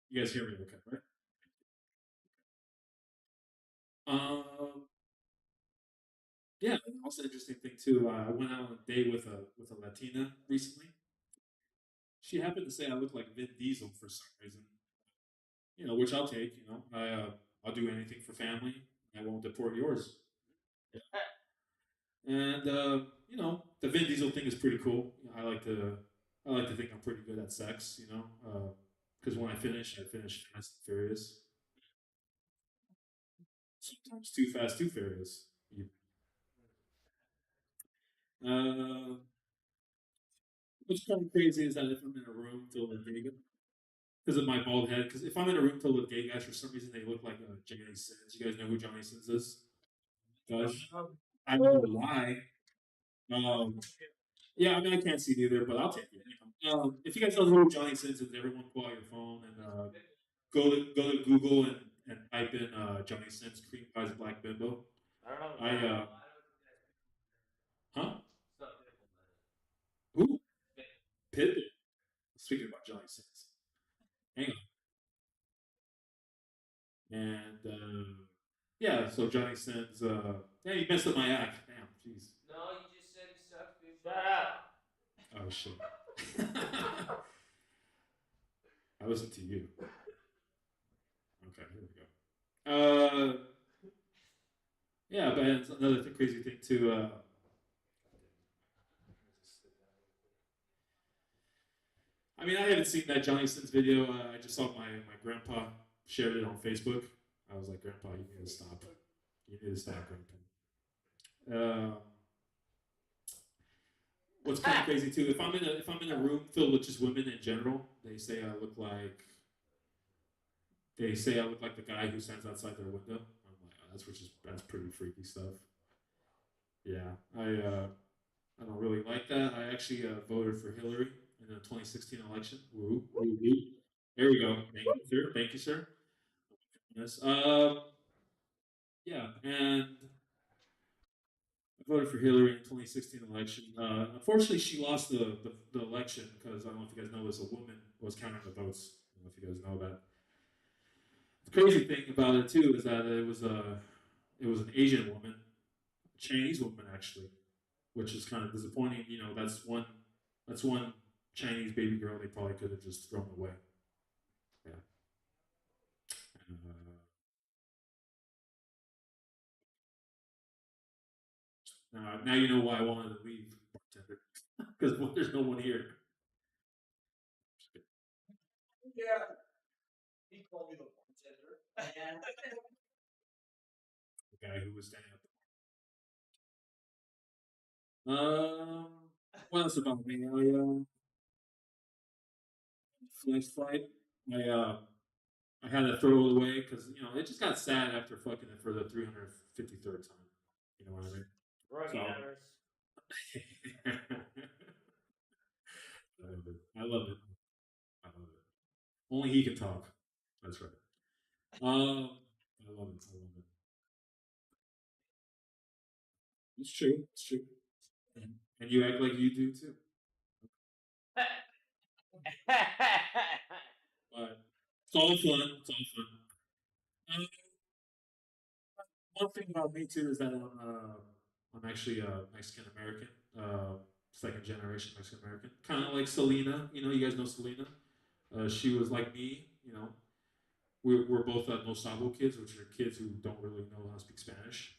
You guys hear me okay, right? Yeah, also interesting thing too. I went out on a date with a Latina recently. She happened to say I look like Vin Diesel for some reason. Which I'll take. I'll do anything for family. I won't deport yours. And the Vin Diesel thing is pretty cool. I like to think I'm pretty good at sex. Because when I finish fast and furious. Sometimes too fast, too furious. Uh, what's kind of crazy is that if I'm in a room filled with gay guys, because of my bald head, because if I'm in a room filled with gay guys, for some reason they look like Johnny Sins. You guys know who Johnny Sins is? Gosh, I don't know why. Um, yeah, I mean I can't see it either, but I'll take it. If you guys don't know who Johnny Sins is, everyone pull out your phone and go to Google and type in Johnny Sins cream pies black bimbo. I huh? Who? Pippin. Speaking about Johnny Sins. Hang on. And yeah, so Johnny Sins. Yeah, you messed up my act. Damn, jeez. No, you just said he sucks, dude. Shut up. Oh shit. I listened to you. Okay, here we go. Yeah, but it's another crazy thing too. I mean, I haven't seen that Johnny Sins video. I just saw my grandpa shared it on Facebook. I was like, Grandpa, you need to stop. You need to stop, Grandpa. What's kind of crazy too? If I'm in a room filled with just women in general, they say I look like the guy who stands outside their window. I'm like, that's pretty freaky stuff. Yeah, I don't really like that. I actually voted for Hillary in the 2016 election. Woo, woo, woo. There we go. Thank you, sir. Thank you, sir. Yes. Yeah, and I voted for Hillary in the 2016 election. Unfortunately, she lost the election because I don't know if you guys know this. A woman was counting the votes. I don't know if you guys know that. The crazy thing about it too is that it was an Asian woman, a Chinese woman actually, which is kind of disappointing. That's one Chinese baby girl they probably could have just thrown away. Yeah. Now you know why I wanted to leave, bartender, because there's no one here. Yeah. He called me the bartender. The guy who was standing at the what else about me? Flash flight. I had to throw it away because it just got sad after fucking it for the 353rd time. You know what I mean? Rookie numbers. I love it. I love it. I love it. Only he can talk. That's right. I love it. I love it. It's true. It's true. And you act like you do too. But it's all fun. It's all fun. One thing about me too is that I'm actually Mexican American, second generation Mexican American, kind of like Selena. You guys know Selena. She was like me. We're both no Sabo kids, which are kids who don't really know how to speak Spanish.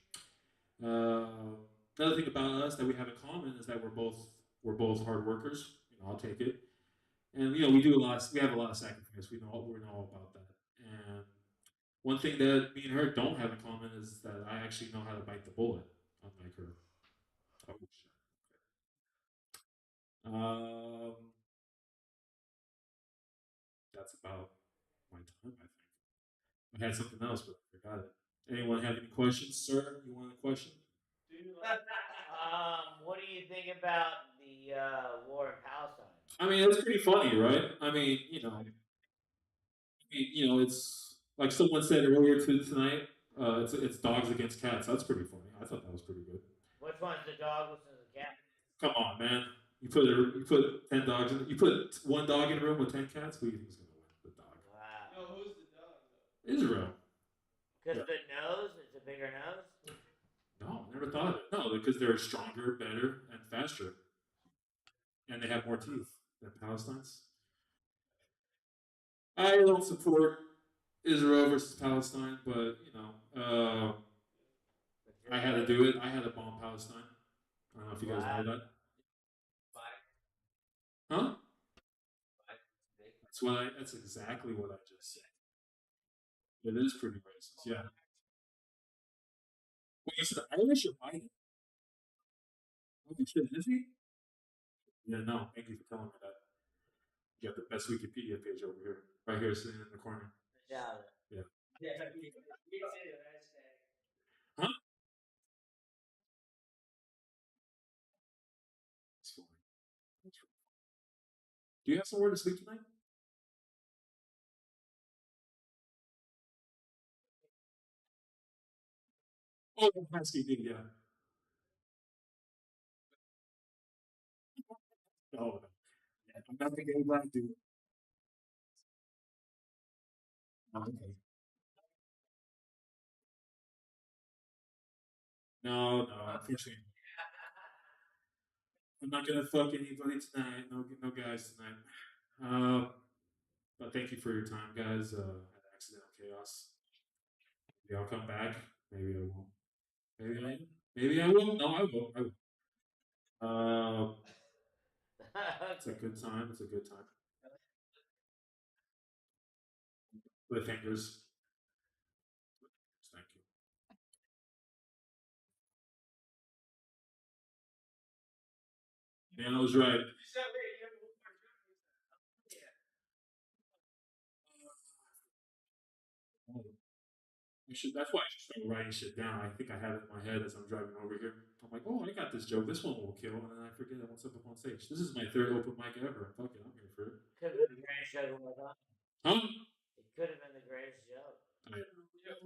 Another thing about us that we have in common is that we're both hard workers. I'll take it. And we do a lot. We have a lot of sacrifice. We know all about that. And one thing that me and her don't have in common is that I actually know how to bite the bullet, unlike her. Oh shit. That's about my time. I think I had something else, but I forgot it. Anyone have any questions, sir? You want a question? What do you think about the war in Palestine? I mean, it's pretty funny, right? I mean, it's like someone said earlier tonight. It's dogs against cats. That's pretty funny. I thought that was pretty good. Which one's the dog? Which one's the cat? Come on, man. You put 10 dogs in. You put one dog in a room with 10 cats. Who do you think is gonna win? The dog. Wow. Yo, who's the dog though? Israel. Because the nose, it's a bigger nose. No, never thought of it. No, because they're stronger, better, and faster, and they have more teeth than Palestine's. I don't support Israel versus Palestine, but I had to do it. I had to bomb Palestine. I don't know if you guys know that. Huh? That's exactly what I just said. It is pretty racist, yeah. Well, you said Irish or Biden? Oh, shit, is he? Yeah, no. Thank you for telling me that. You got the best Wikipedia page over here, right here, sitting in the corner. Yeah. Yeah. Huh? It's fine. Do you have somewhere to sleep tonight? Oh, housekeeping, yeah. Oh, yeah, I'm not the gay black dude. Oh, okay. No, unfortunately. I'm not gonna fuck anybody tonight. No guys tonight. But thank you for your time, guys. At Accidental Chaos. Maybe I'll come back. Maybe I won't. Maybe I will. No, I will. I will. It's a good time. It's a good time. With fingers. Thank you. Yeah, I was right. That's why I should start writing shit down. I think I have it in my head as I'm driving over here. I'm like, oh, I got this joke. This one will kill, and then I forget it once I'm up on stage. This is my third open mic ever. Fuck it, I'm here for it. Could have been the greatest joke of all time. Huh? It could have been the greatest joke. Yeah,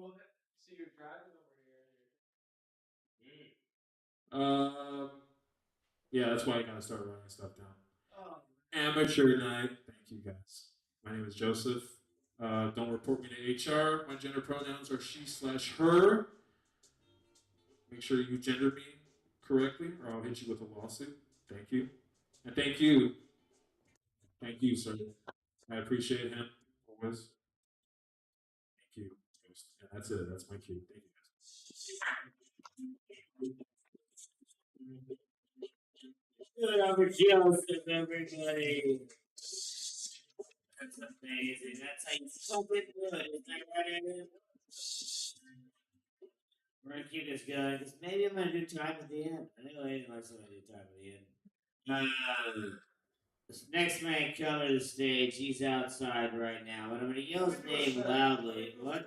well, see, you're driving over here. Yeah, that's why I gotta start writing stuff down. Oh. Amateur night. Thank you, guys. My name is Joseph. Don't report me to HR. My gender pronouns are she/her. Make sure you gender me correctly, or I'll hit you with a lawsuit. Thank you. And thank you. Thank you, sir. I appreciate him always. Thank you. And that's it. That's my cue. Thank you, guys. Good over Joseph, everybody. That's amazing. That's how you fucking good. Is that right, Evan? We're gonna keep this going because maybe I'm gonna do time at the end. I think Lady likes when I do time at the end. This next man coming to the stage, he's outside right now, but I'm gonna yell his name loudly. What?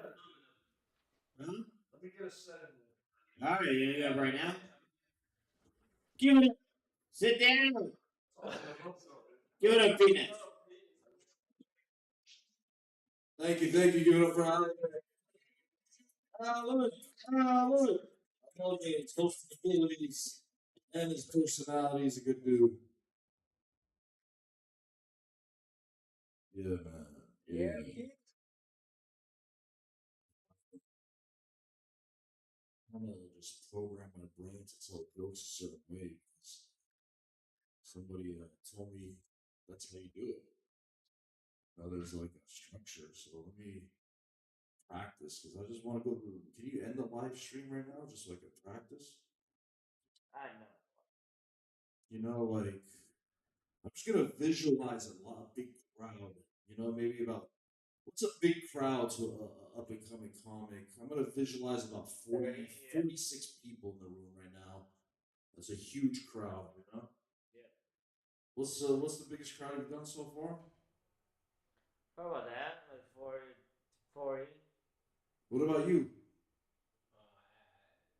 Huh? Let me get a set of it. Alright, you gonna go right now? Give it up. Sit down. Give it up, Peanuts. Thank you. Give it up for Howard. Hallelujah. His host abilities and his personality is a good dude. Yeah, man. Yeah. I'm gonna just program my brain to tell ghosts a certain way because somebody told me that's how you do it. Now there's like a structure, so let me practice because I just want to go through. Can you end the live stream right now, just like a practice? You know, like I'm just gonna visualize a big crowd. You know, maybe about what's a big crowd to a up and coming comic? I'm gonna visualize about 40, 46 people in the room right now. That's a huge crowd, you know. Yeah. What's the biggest crowd you've done so far? How about that? Like 40. What about you?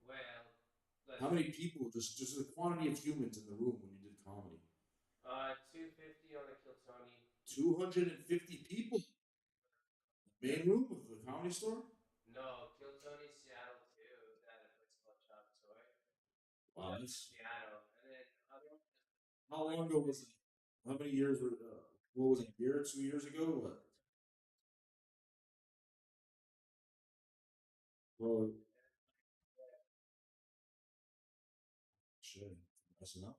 Well, How many people? Just the quantity of humans in the room when you did comedy. 250 on the Kiltony. 250 people. Main room of the comedy store. No, Kiltony, Seattle too. That a place called Chop Toy. Wow, that's Seattle, and then other. how long ago was it? How many years were? What was it? A year, 2 years ago? What? Well, shit, messing up.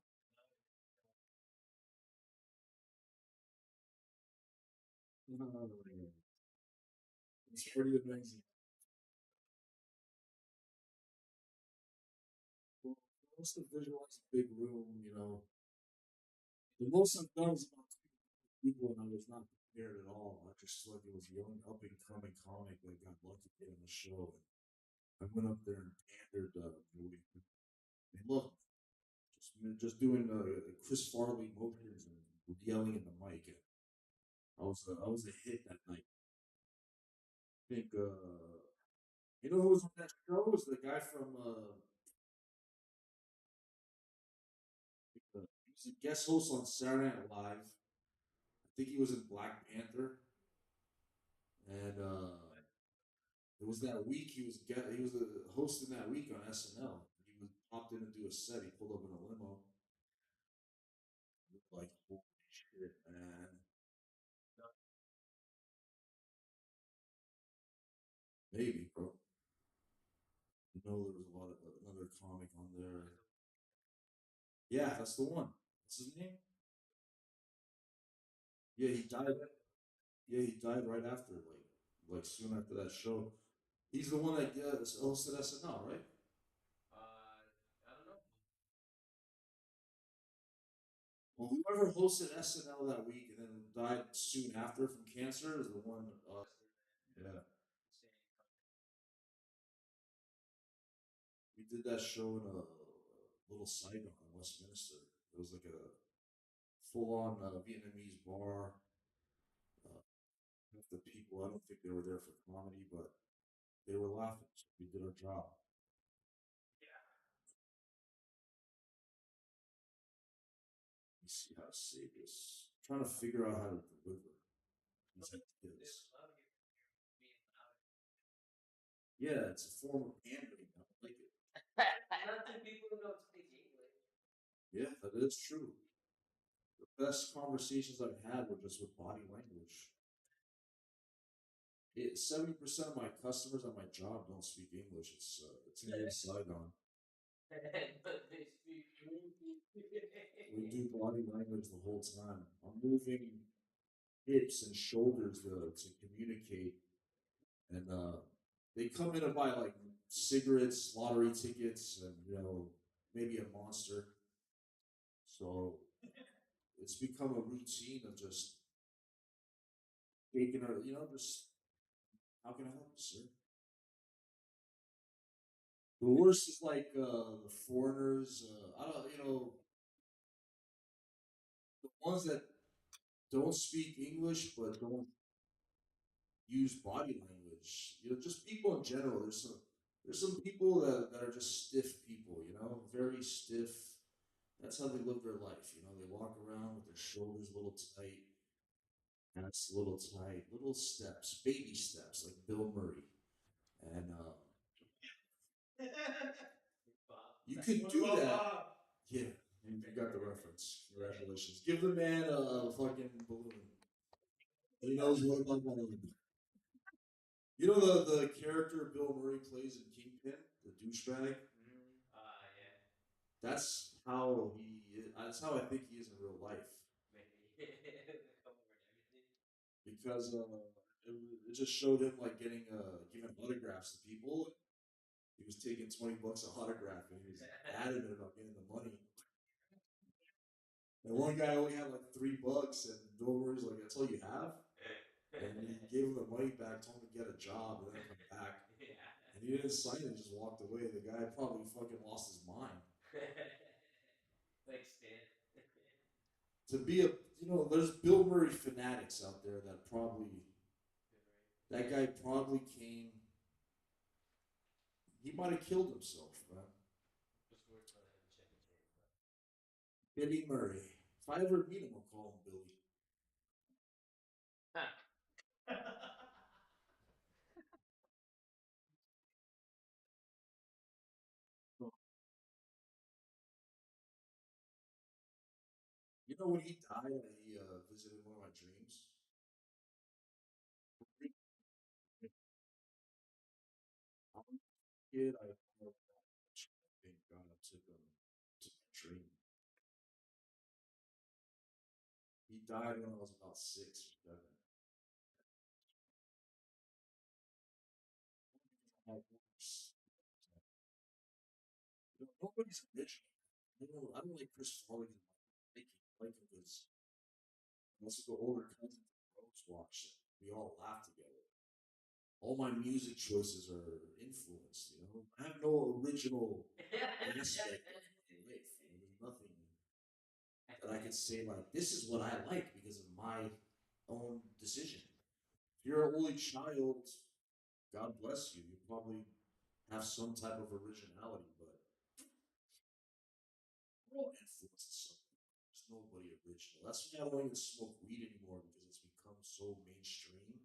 It's pretty amazing. Well, most of visualize a big room, you know. The most I've done is about 2 people, and I was not prepared at all. I just felt like it was a young, up and coming comic that got lucky to get on the show. And I went up there and pandered. They loved me. Just doing Chris Farley motions and yelling in the mic. And I was a hit that night. I think you know who was on that show? It was the guy from he was a guest host on Saturday Night Live. I think he was in Black Panther, and it was that week he was hosting that week on SNL. He was popped in to do a set. He pulled up in a limo. Like holy shit, man! Maybe, bro. You know, there was a lot of another comic on there. Yeah, that's the one. What's his name? Yeah, he died. Yeah, he died right after, like soon after that show. He's the one that hosted SNL, right? I don't know. Well, whoever hosted SNL that week and then died soon after from cancer is the one. Yeah, we did that show in a little Saigon in Westminster. It was like a full-on Vietnamese bar. Half the people, I don't think they were there for comedy, but they were laughing. So we did our job. Let me see how to say this. I'm trying to figure out how to deliver these ideas. Yeah, it's a form of pandering. I don't like it. Not to people who don't speak English. Yeah, that is true. The best conversations I've had were just with body language. 70% of my customers at my job don't speak English. It's an inside on. But they speak We do body language the whole time. I'm moving hips and shoulders to communicate, and they come in to buy like cigarettes, lottery tickets, and maybe a monster. So it's become a routine of just taking her, just how can I help you, sir? The worst is like the foreigners. I don't, the ones that don't speak English but don't use body language. Just people in general. There's some people that are just stiff people. Very stiff. That's how they live their life. They walk around with their shoulders a little tight, necks a little tight, little steps, baby steps, like Bill Murray. And you could do that. Yeah, you got the reference. Congratulations. Give the man a fucking balloon. He knows what about balloon. You know the character Bill Murray plays in Kingpin, the douchebag. yeah. That's how he. That's how I think he is in real life. Because it just showed him like giving autographs to people. He was taking $20 a autograph, and he was adamant about getting the money. And one guy only had like $3, and Bill Murray's like, "That's all you have?" And he gave him the money back, told him to get a job, and then come back. And he didn't sign it; just walked away. The guy probably fucking lost his mind. Thanks, Dan. To be a, there's Bill Murray fanatics out there that probably, that guy probably came. He might have killed himself, man. Billy Murray. If I ever meet him, I'll call him Billy. You know when he died, he visited one of my dreams. I was a kid, I thank God I took him to my dream. He died when I was about 6 or 7. I had worse. Nobody's original. I don't like Chris Farley. I like him because most of the older cousins and bros watch it. We all laugh together. All my music choices are influenced. I have no original aspect of my life. There's nothing that I could say like this is what I like because of my own decision. If you're an only child, God bless you. You probably have some type of originality, but we're all influenced something. There's nobody original. That's why I don't even smoke weed anymore because it's become so mainstream.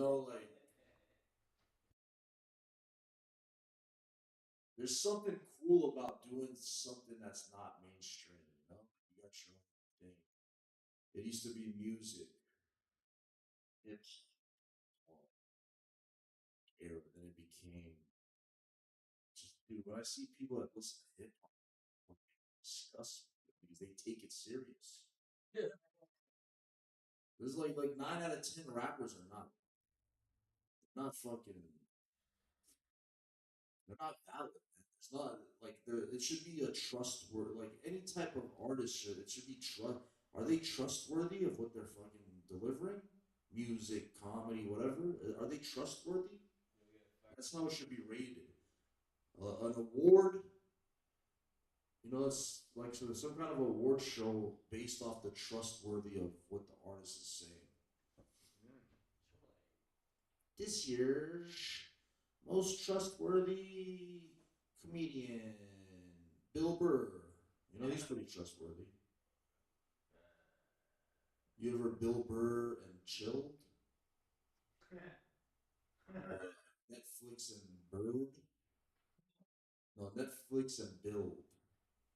Like there's something cool about doing something that's not mainstream. You got your own thing. It used to be music. It's era, then it became just dude. When I see people that listen to hip hop, it disgusts me because they take it serious. Yeah. There's like 9 out of 10 rappers are not fucking. They're not valid. It's not like it should be a trustworthy. Like any type of artist should. It should be trust. Are they trustworthy of what they're fucking delivering? Music, comedy, whatever. Are they trustworthy? That's how it should be rated. An award, it's like some kind of award show based off the trustworthy of what the artist is saying. This year's most trustworthy comedian, Bill Burr. He's pretty trustworthy. You ever Bill Burr and chilled? Netflix and Bird? No, Netflix and Build.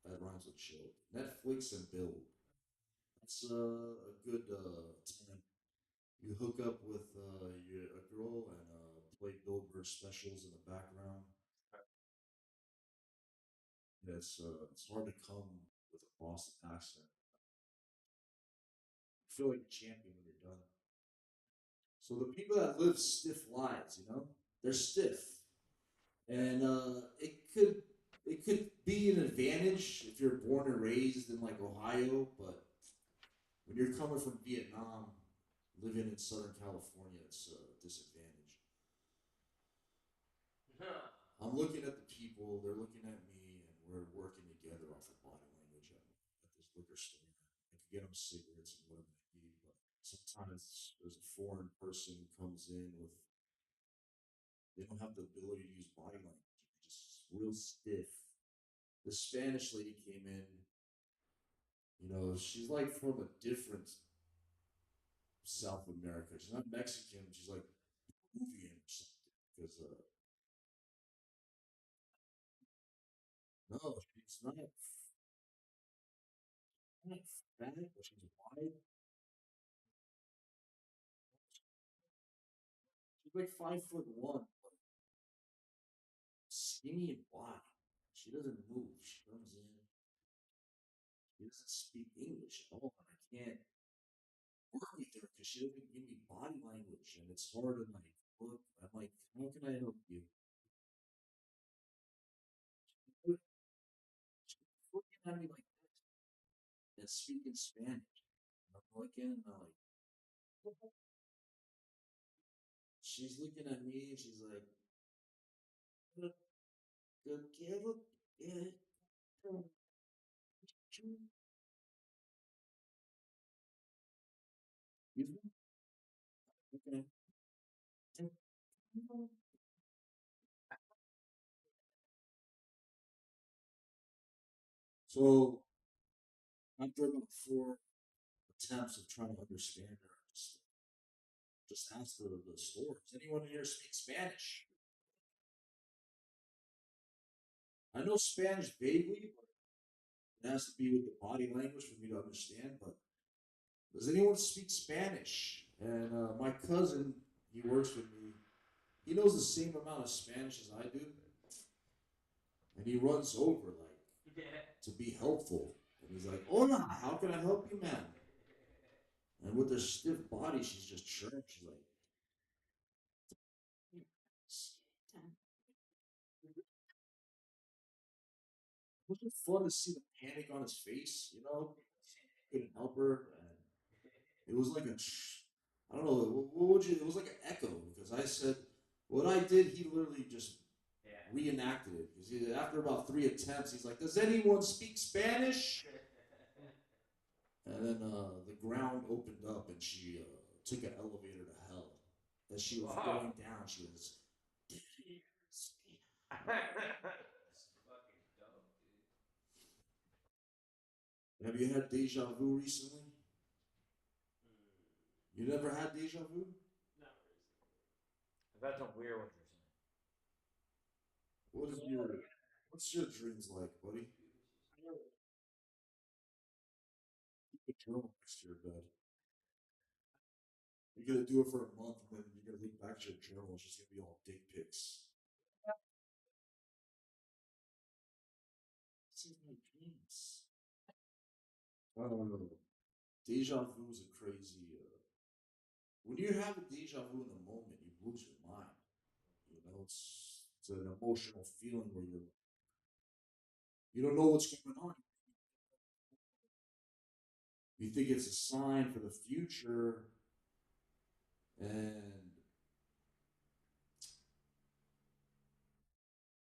That rhymes with chill. Netflix and Build. That's a good time. You hook up with a girl and play Bill Burr specials in the background. Yeah, it's hard to come with a Boston accent. You feel like a champion when you're done. So the people that live stiff lives, they're stiff, and it could be an advantage if you're born and raised in like Ohio, but when you're coming from Vietnam, living in Southern California, it's a disadvantage. I'm looking at the people, they're looking at me, and we're working together off of body language at this liquor store. I could get them cigarettes and whatever they need, but sometimes there's a foreign person who comes in with, they don't have the ability to use body language. They're just real stiff. The Spanish lady came in, she's like from a different South America. She's not Mexican, she's like Peruvian or something. Because, no, she's not fat, but she's wide. She's like 5'1", but skinny and wide. She doesn't move. She comes in. She doesn't speak English at all. I can't work with her because she doesn't give me body language, and it's hard to like look. I'm like, how can I help you? at me like this and speaking Spanish. And I'm looking and I'm like, she's looking at me and she's like, "Yo quiero que Excuse me? Okay. So after about 4 attempts of trying to understand her, I just asked the store, does anyone here speak Spanish? I know Spanish vaguely, but it has to be with the body language for me to understand. But does anyone speak Spanish? And my cousin, he works with me. He knows the same amount of Spanish as I do, and he runs over like to be helpful. And he's like, "Hola, how can I help you, man?" And with her stiff body, she's just chirping. She's like, it was just fun to see the panic on his face, you know? Couldn't help her. And it was like I don't know, what would you, it was like an echo because I said, what I did, he literally just reenacted it. Because after about 3 attempts, he's like, does anyone speak Spanish? And then the ground opened up and she took an elevator to hell. As she was going down, she was, have you had deja vu recently? You never had deja vu? I've had some weird ones recently. What's your dreams like, buddy? Keep a journal next to your bed. You're gonna do it for a month, and then you're gonna look back at your journal. It's just gonna be all dick pics. This is my dreams. I don't know. Deja vu is a crazy. When you have a deja vu in the moment, you lose your mind. You know, it's an emotional feeling where you don't know what's going on. You think it's a sign for the future, and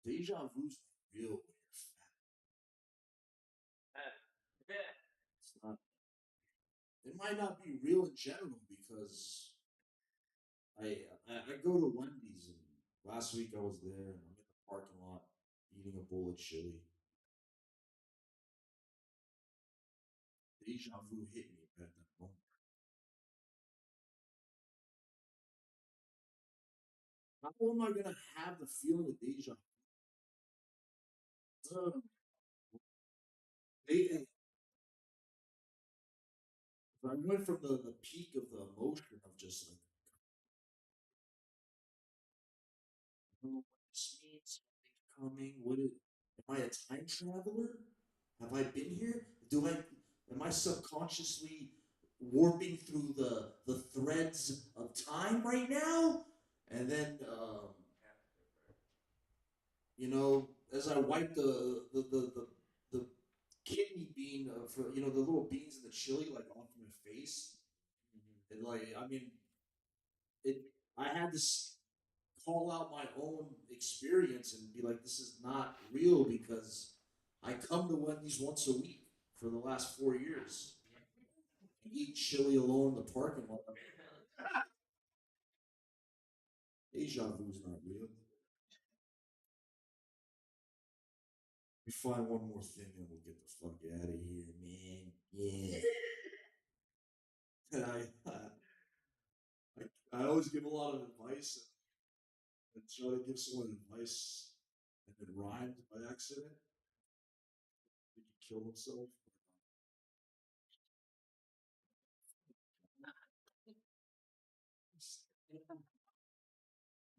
deja vu's real when you're fat. It's not. It might not be real in general because I go to Wendy's and last week I was there and I'm in the parking lot eating a bowl of chili. Deja vu hit me at that moment. How am I gonna have the feeling of deja vu? They, I went from the peak of the emotion of just like, I don't know what this means, coming, what is, am I a time traveler? Have I been here? Am I subconsciously warping through the threads of time right now? And then, you know, as I wipe the kidney bean for you know the little beans in the chili like off my face, and like I mean, it. I had to call out my own experience and be like, this is not real because I come to Wendy's once a week for the last 4 years. Eat chili alone in the parking lot. Deja vu's not real. We find one more thing and we'll get the fuck out of here, man. Yeah. And I always give a lot of advice and try to give someone advice and it rhymed by accident. Did he kill himself?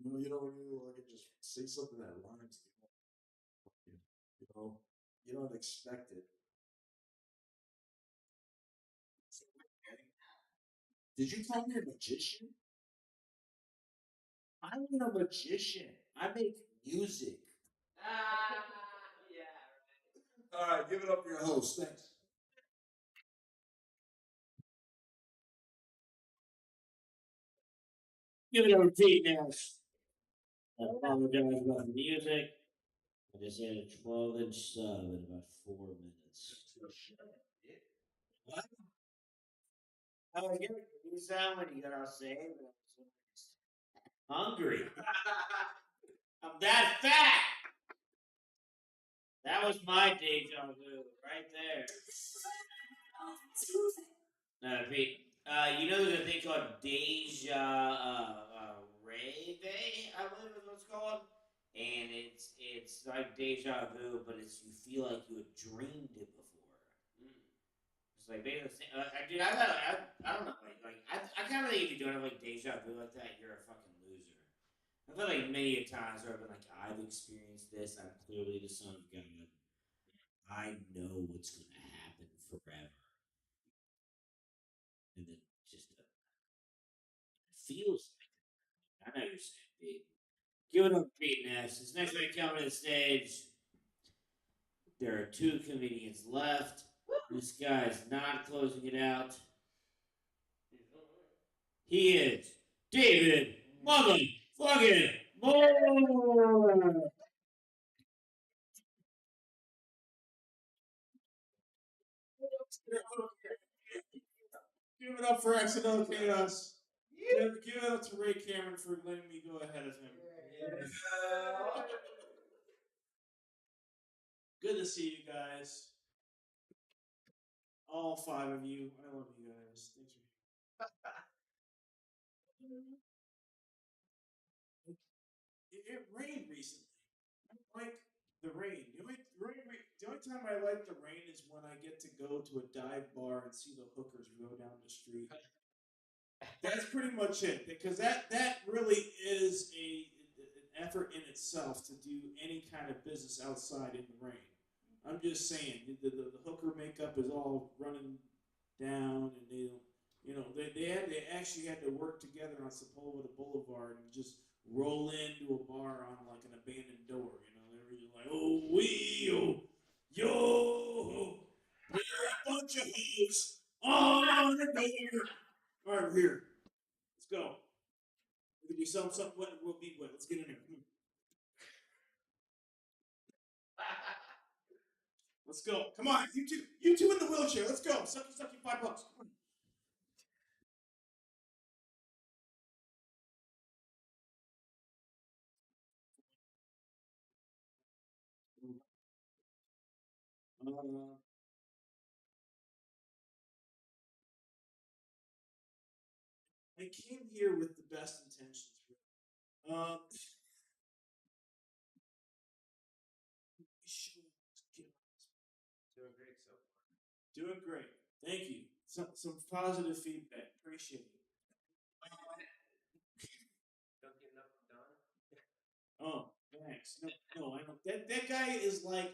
You know, when you like just say something that rhymes, you know, you don't expect it. Did you call me a magician? I'm not a magician. I make music. Yeah. All right, give it up for your host. Thanks. Give it over to Pete Nash. I apologize about the music. I just had a 12-inch sub in about 4 minutes. What? How are you sound when you got all saved? Hungry. I'm that fat. That was my deja vu right there. Pete, you know there's a thing called rave, I believe is what it's called, and it's like deja vu, but it's you feel like you had dreamed it before. It's like basically, dude, I don't know, I kind of think if you don't have like deja vu like that, you're a fucking loser. I feel like many times where I've been like, I've experienced this. I'm clearly the son of God. I know what's going to happen forever, and then just feels like it. I know you're saying, Pete. Give it up, Pete Nash. This next man coming to the stage. There are 2 comedians left. This guy's not closing it out. He is David motherfucking Moore. Give it up for Accidental Chaos. Give it up to Ray Cameron for letting me go ahead of him. Good to see you guys. All 5 of you. I love you guys. Thanks for it rained recently. I don't like the rain. The only time I like the rain is when I get to go to a dive bar and see the hookers go down the street. That's pretty much it, because that really is an effort in itself to do any kind of business outside in the rain. I'm just saying, the hooker makeup is all running down, and they actually had to work together on Sepulveda Boulevard and just roll into a bar on like an abandoned door. They were just like, oh wee, oh yo, we're a bunch of hoes on the door. All right, we're here. Let's go. We're gonna do something wet. We'll be wet. Let's get in there. Let's go. Come on, you two in the wheelchair. Let's go. Suck you $5. Come on. I came here with the best intentions. Doing great so far. Doing great. Thank you. Some positive feedback. Appreciate it. Don't get enough done. Oh, thanks. No, I don't. That guy is like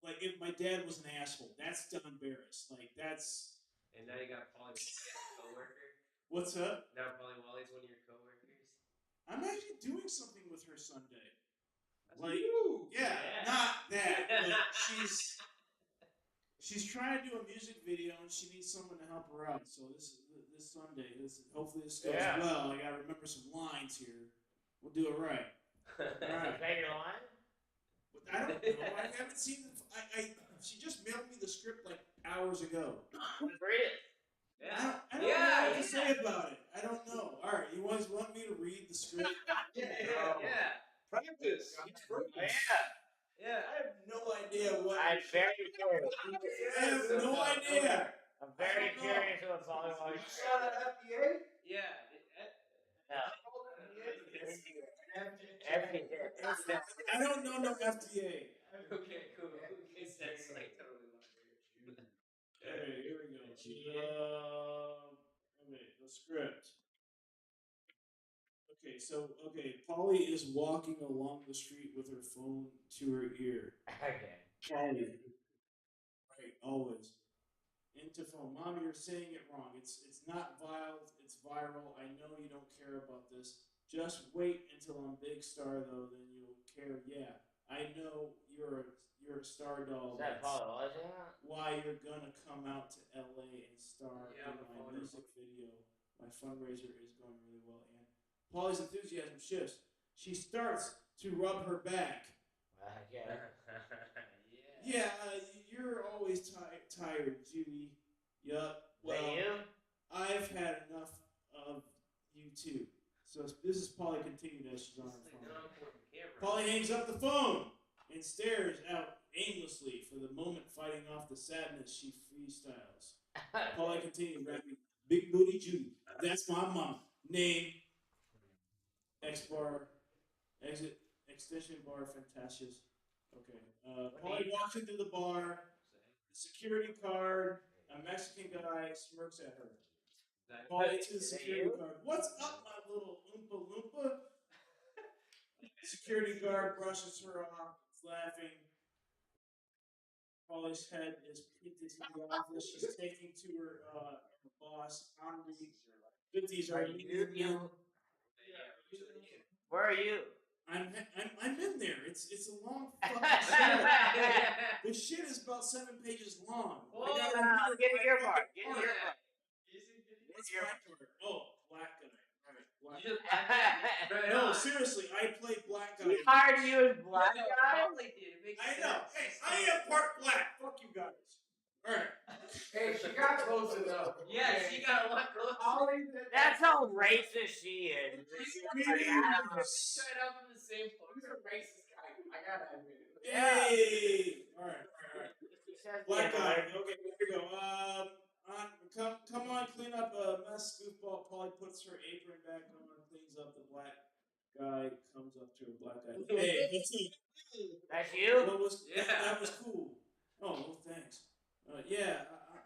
like if my dad was an asshole. That's Don Barris. Like that's. And now you got Polly Wally as a coworker. What's up? Now Polly Wally's one of your coworkers. I'm actually doing something with her Sunday. Like, yeah, not that. But she's trying to do a music video and she needs someone to help her out. So this Sunday, hopefully this goes well. I gotta remember some lines here. We'll do it right. All right. Is that your line? I don't know. I haven't seen it. She just mailed me the script like hours ago. Let's read it. I don't know what to say about it. I don't know. All right, you guys want me to read the script? Yeah. Practice. Yeah. I have no idea what. I'm very curious. I have no idea. I'm very curious what Polly Wally. You saw that FDA? Yeah. No. I don't know no FDA. Okay, cool. That's like totally logical. Okay, here we go. Okay, the script. Okay, Polly is walking along the street with her phone to her ear. Okay. Polly. Right, always. Into phone. Mom, you're saying it wrong. It's not vile, it's viral. I know you don't care about this. Just wait until I'm big star though, then you'll care. Yeah. I know you're a star doll. Is that that's Paul Elijah? why you're gonna come out to LA and star in my music video. My fundraiser is going really well, and Polly's enthusiasm shifts. She starts to rub her back. Yeah. Yeah, you're always tired, Judy. Yup. Well, you? I've had enough of you too. So this is Polly continued as she's on her phone. Polly hangs up the phone and stares out aimlessly for the moment, fighting off the sadness she freestyles. Polly continued rapping, "Big Booty Judy, that's my mama. Name, X bar, exit, extension bar, Fantasias." Okay. Polly walks into the bar. The security guard, a Mexican guy, smirks at her. Polly to the security guard. "What's up, my little Oompa Loompa?" Security guard brushes her off, laughing. Polly's head is peeked into the office. She's taking to her boss, Henri. 50s are you? Where are you? I'm in there. It's a long fucking shit. The shit is about 7 pages long. Get a earbud. Get an earbud. What's black guy? Oh, black guy. All right, black guy. No, seriously, I play black guy. He hired you as black guy? I know. Hey, I am part black. Fuck you guys. All right. Hey, she got close enough. Yeah, she got a lot closer. That's how racist she is. Shut up in the same place. Who's a racist guy? I gotta admit it. Hey! All right. Black guy. Okay, here we go. Come on, clean up a mess. Goofball Polly puts her apron back on, cleans up. The black guy comes up to her. Black guy. Hey, that's you? That was cool. Oh, well, thanks. Yeah,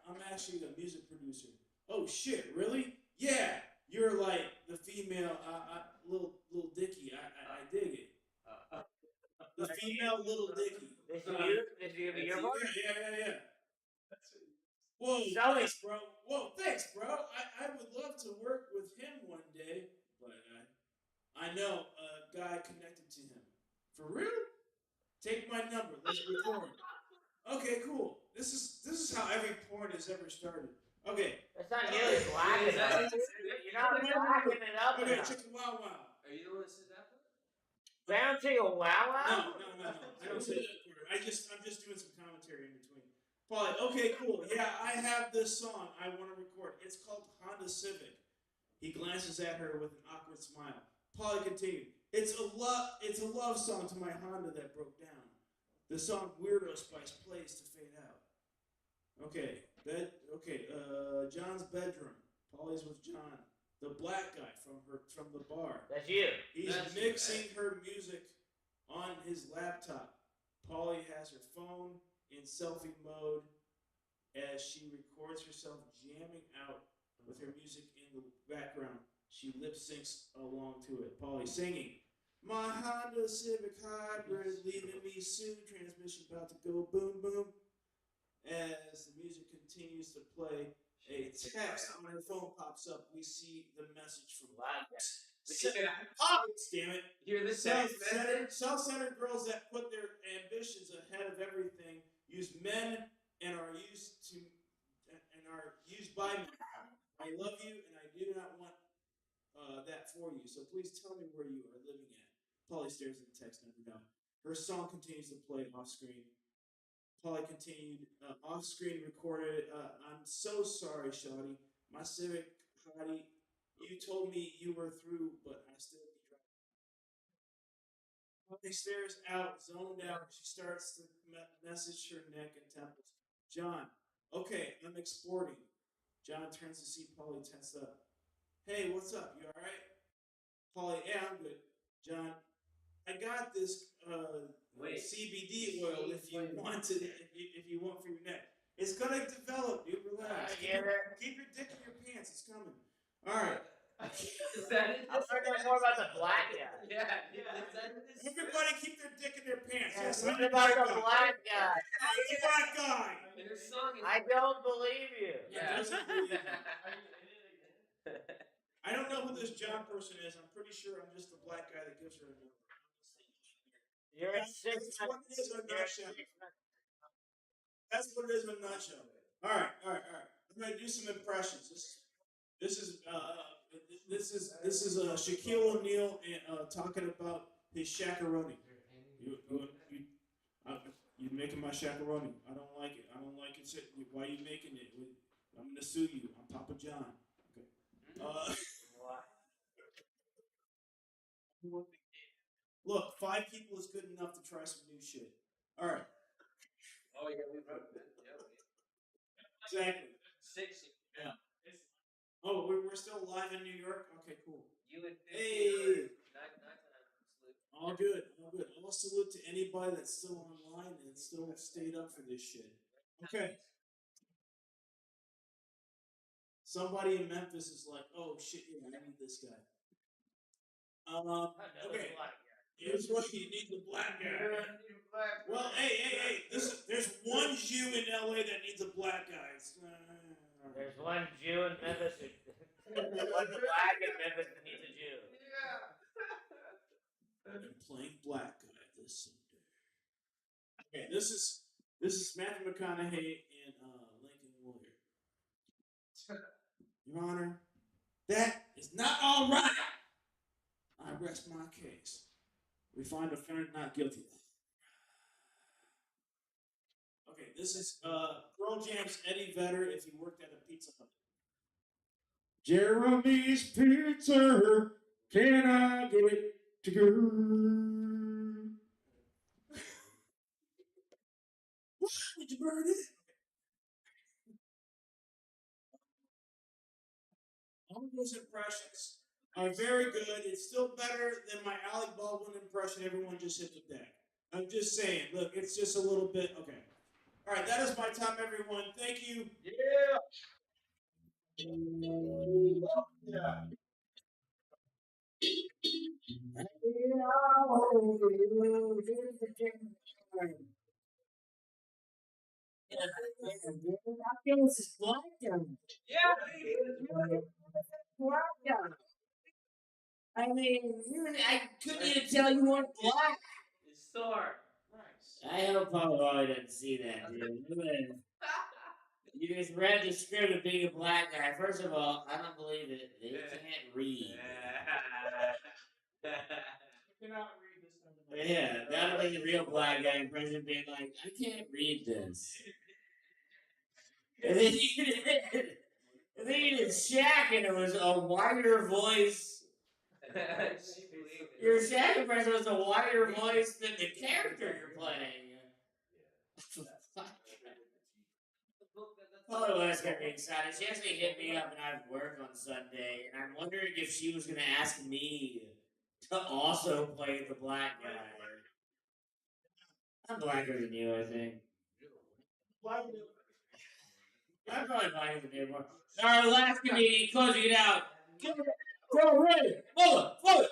I'm actually the music producer. Oh shit, really? Yeah, you're like the female, little Dicky. I dig it. The female little Dicky. Is you? Is you your voice? Yeah. Whoa, thanks, bro. I would love to work with him one day, but I know a guy connected to him. For real? Take my number. Let's record. Okay, cool. This is how every porn has ever started. Okay. That's not nearly black enough. You're not blacking it up Okay, enough. chicken wow wow. Are you the one that said that? Bound to a wow wow? No. I don't say that. I'm just doing some commentary in between. Polly, okay, cool. Yeah, I have this song I want to record. It's called Honda Civic. He glances at her with an awkward smile. Polly continued. It's a love song to my Honda that broke down. The song Weirdo Spice plays to fade out. Okay, John's bedroom. Polly's with John, the black guy from the bar. That's you. He's mixing her music on his laptop. Polly has her phone in selfie mode as she records herself jamming out with her music in the background. She lip syncs along to it. Polly singing. My Honda Civic Hybrid leaving me soon. Transmission about to go boom boom. As the music continues to play, a text on her phone pops up. We see the message from damn it. Hear this text message? Self-centered girls that put their ambitions ahead of everything use men and are used by men. I love you and I do not want that for you. So please tell me where you are living at. Polly stares at the text and down. Her song continues to play off screen. Polly continued, off screen recorded. I'm so sorry, Shawty. My Civic Hottie, you told me you were through, but I still be driving. Polly stares out, zoned out. She starts to message her neck and temples. John, okay, I'm exporting. John turns to see Polly tense up. Hey, what's up? You alright? Polly, yeah, I'm good. John, I got this CBD oil if you want for your neck. It's gonna develop, dude. Relax. Keep your dick in your pants. It's coming. All right. Is that it? I'm learning more about the black guy. Yeah. Everybody keep their dick in their pants. Yeah, Yes, what about the black guy? I'm the black guy. I don't believe you. Yeah. I don't know who this John person is. I'm pretty sure I'm just the black guy that gives her a number. You're at 6 That's what it is in a nutshell. That's what it is in a nutshell. All right. I'm gonna do some impressions. This is Shaquille O'Neal talking about his shakaroni. You making my shakaroni? I don't like it. I don't like it. Why are you making it? I'm gonna sue you. I'm Papa John. Okay. Look, 5 people is good enough to try some new shit. All right. Oh yeah, we wrote that. Yeah. Exactly. 6. Yeah. Oh, we're still live in New York? Okay, cool. You and Hey! nighttime salute. All good. I'll salute to anybody that's still online and still stayed up for this shit. Okay. Somebody in Memphis is like, oh shit, yeah, I need this guy. Okay. Here's what you need the black guy. Well, hey. There's one Jew in LA that needs a black guy. There's one Jew in Memphis. One black in Memphis that needs a Jew. I'm playing black guy this Sunday. Okay, this is Matthew McConaughey and Lincoln Lawyer. Your Honor, that is not all right. I rest my case. We find defendant not guilty. Okay, this is Pearl Jam's Eddie Vedder if he worked at a Pizza Hut. Jeremy's Pizza, can I get it to go? What? Did you burn it? All of those impressions are very good. It's still better than my Alec Baldwin impression. Everyone just hit the deck. I'm just saying. Look, it's just a little bit. Okay. All right, that is my time, everyone. Thank you. Yeah. I mean, I couldn't even tell you weren't black. It's Thor. Nice. I hope Paul didn't see that, dude. You just read the script of being a black guy. First of all, I don't believe it. They can't read. Yeah, that would be the real black guy impression being like, I can't read this. And then you did Shaq and it was a wider voice. Your Shaq impression was a wider voice than the character you're playing. Oh, that's gonna be exciting. She actually hit me up and I have work on Sunday, and I'm wondering if she was gonna ask me to also play the black guy. I'm blacker than you, I think. I'm probably blacker than you more. Our last comedian closing it out. Go ready! Hold it!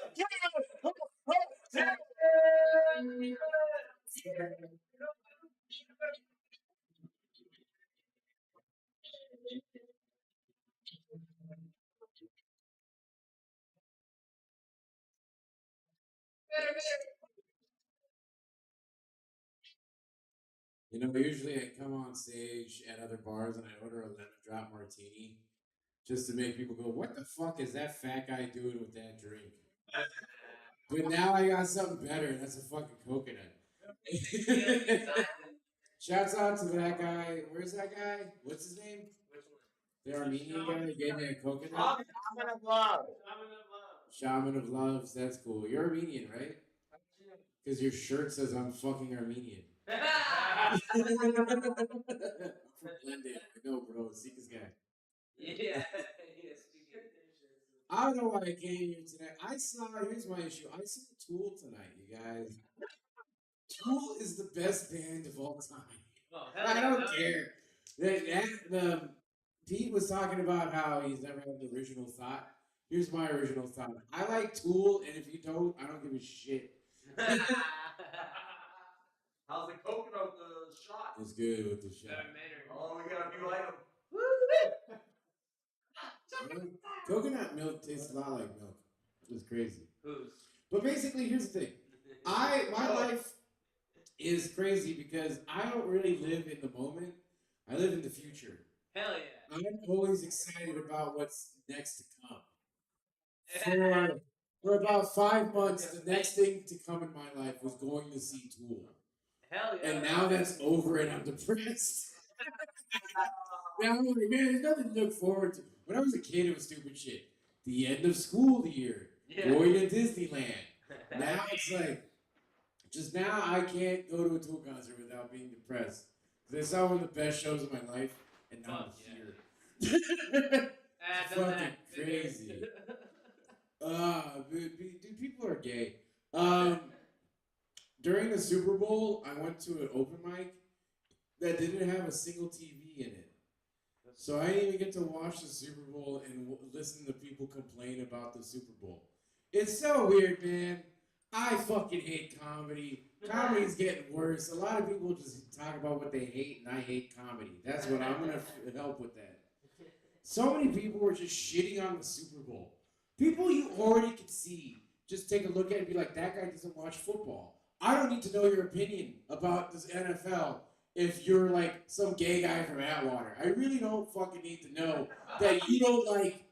You know, usually I come on stage at other bars and I order a lemon drop martini just to make people go, what the fuck is that fat guy doing with that drink? But now I got something better, and that's a fucking coconut. Shouts out to that guy. Where's that guy? What's his name? The Armenian guy who gave me a coconut? Shaman of Love. Shaman of Loves. That's cool. You're Armenian, right? Because your shirt says I'm fucking Armenian. I'm from Glendale. I know, bro. Sika's guy. Yeah. I don't know why I came here today. Here's my issue. I saw Tool tonight, you guys. Tool is the best band of all time. Oh, I don't care. Pete was talking about how he's never had an original thought. Here's my original thought. I like Tool, and if you don't, I don't give a shit. How's the coconut shot? It's good with the shot. Oh, we got a new item. Coconut milk tastes a lot like milk. It's crazy. Whose? But basically, here's the thing. My life is crazy because I don't really live in the moment. I live in the future. Hell yeah. I'm always excited about what's next to come. For about 5 months, the next thing to come in my life was going to see Tool. Hell yeah. And now that's over and I'm depressed. Now I'm like, man, there's nothing to look forward to. When I was a kid, it was stupid shit. The end of school year, going to Disneyland. Now it's like, just now I can't go to a Tool concert without being depressed. Because I saw one of the best shows of my life, and now I'm here. It's fucking crazy. Dude, people are gay. During the Super Bowl, I went to an open mic that didn't have a single TV in it. So I didn't even get to watch the Super Bowl and listen to people complain about the Super Bowl. It's so weird, man. I fucking hate comedy. Comedy's getting worse. A lot of people just talk about what they hate, and I hate comedy. That's what I'm going to help with that. So many people were just shitting on the Super Bowl. People you already could see, just take a look at it and be like, that guy doesn't watch football. I don't need to know your opinion about this NFL if you're like some gay guy from Atwater. I really don't fucking need to know that you don't like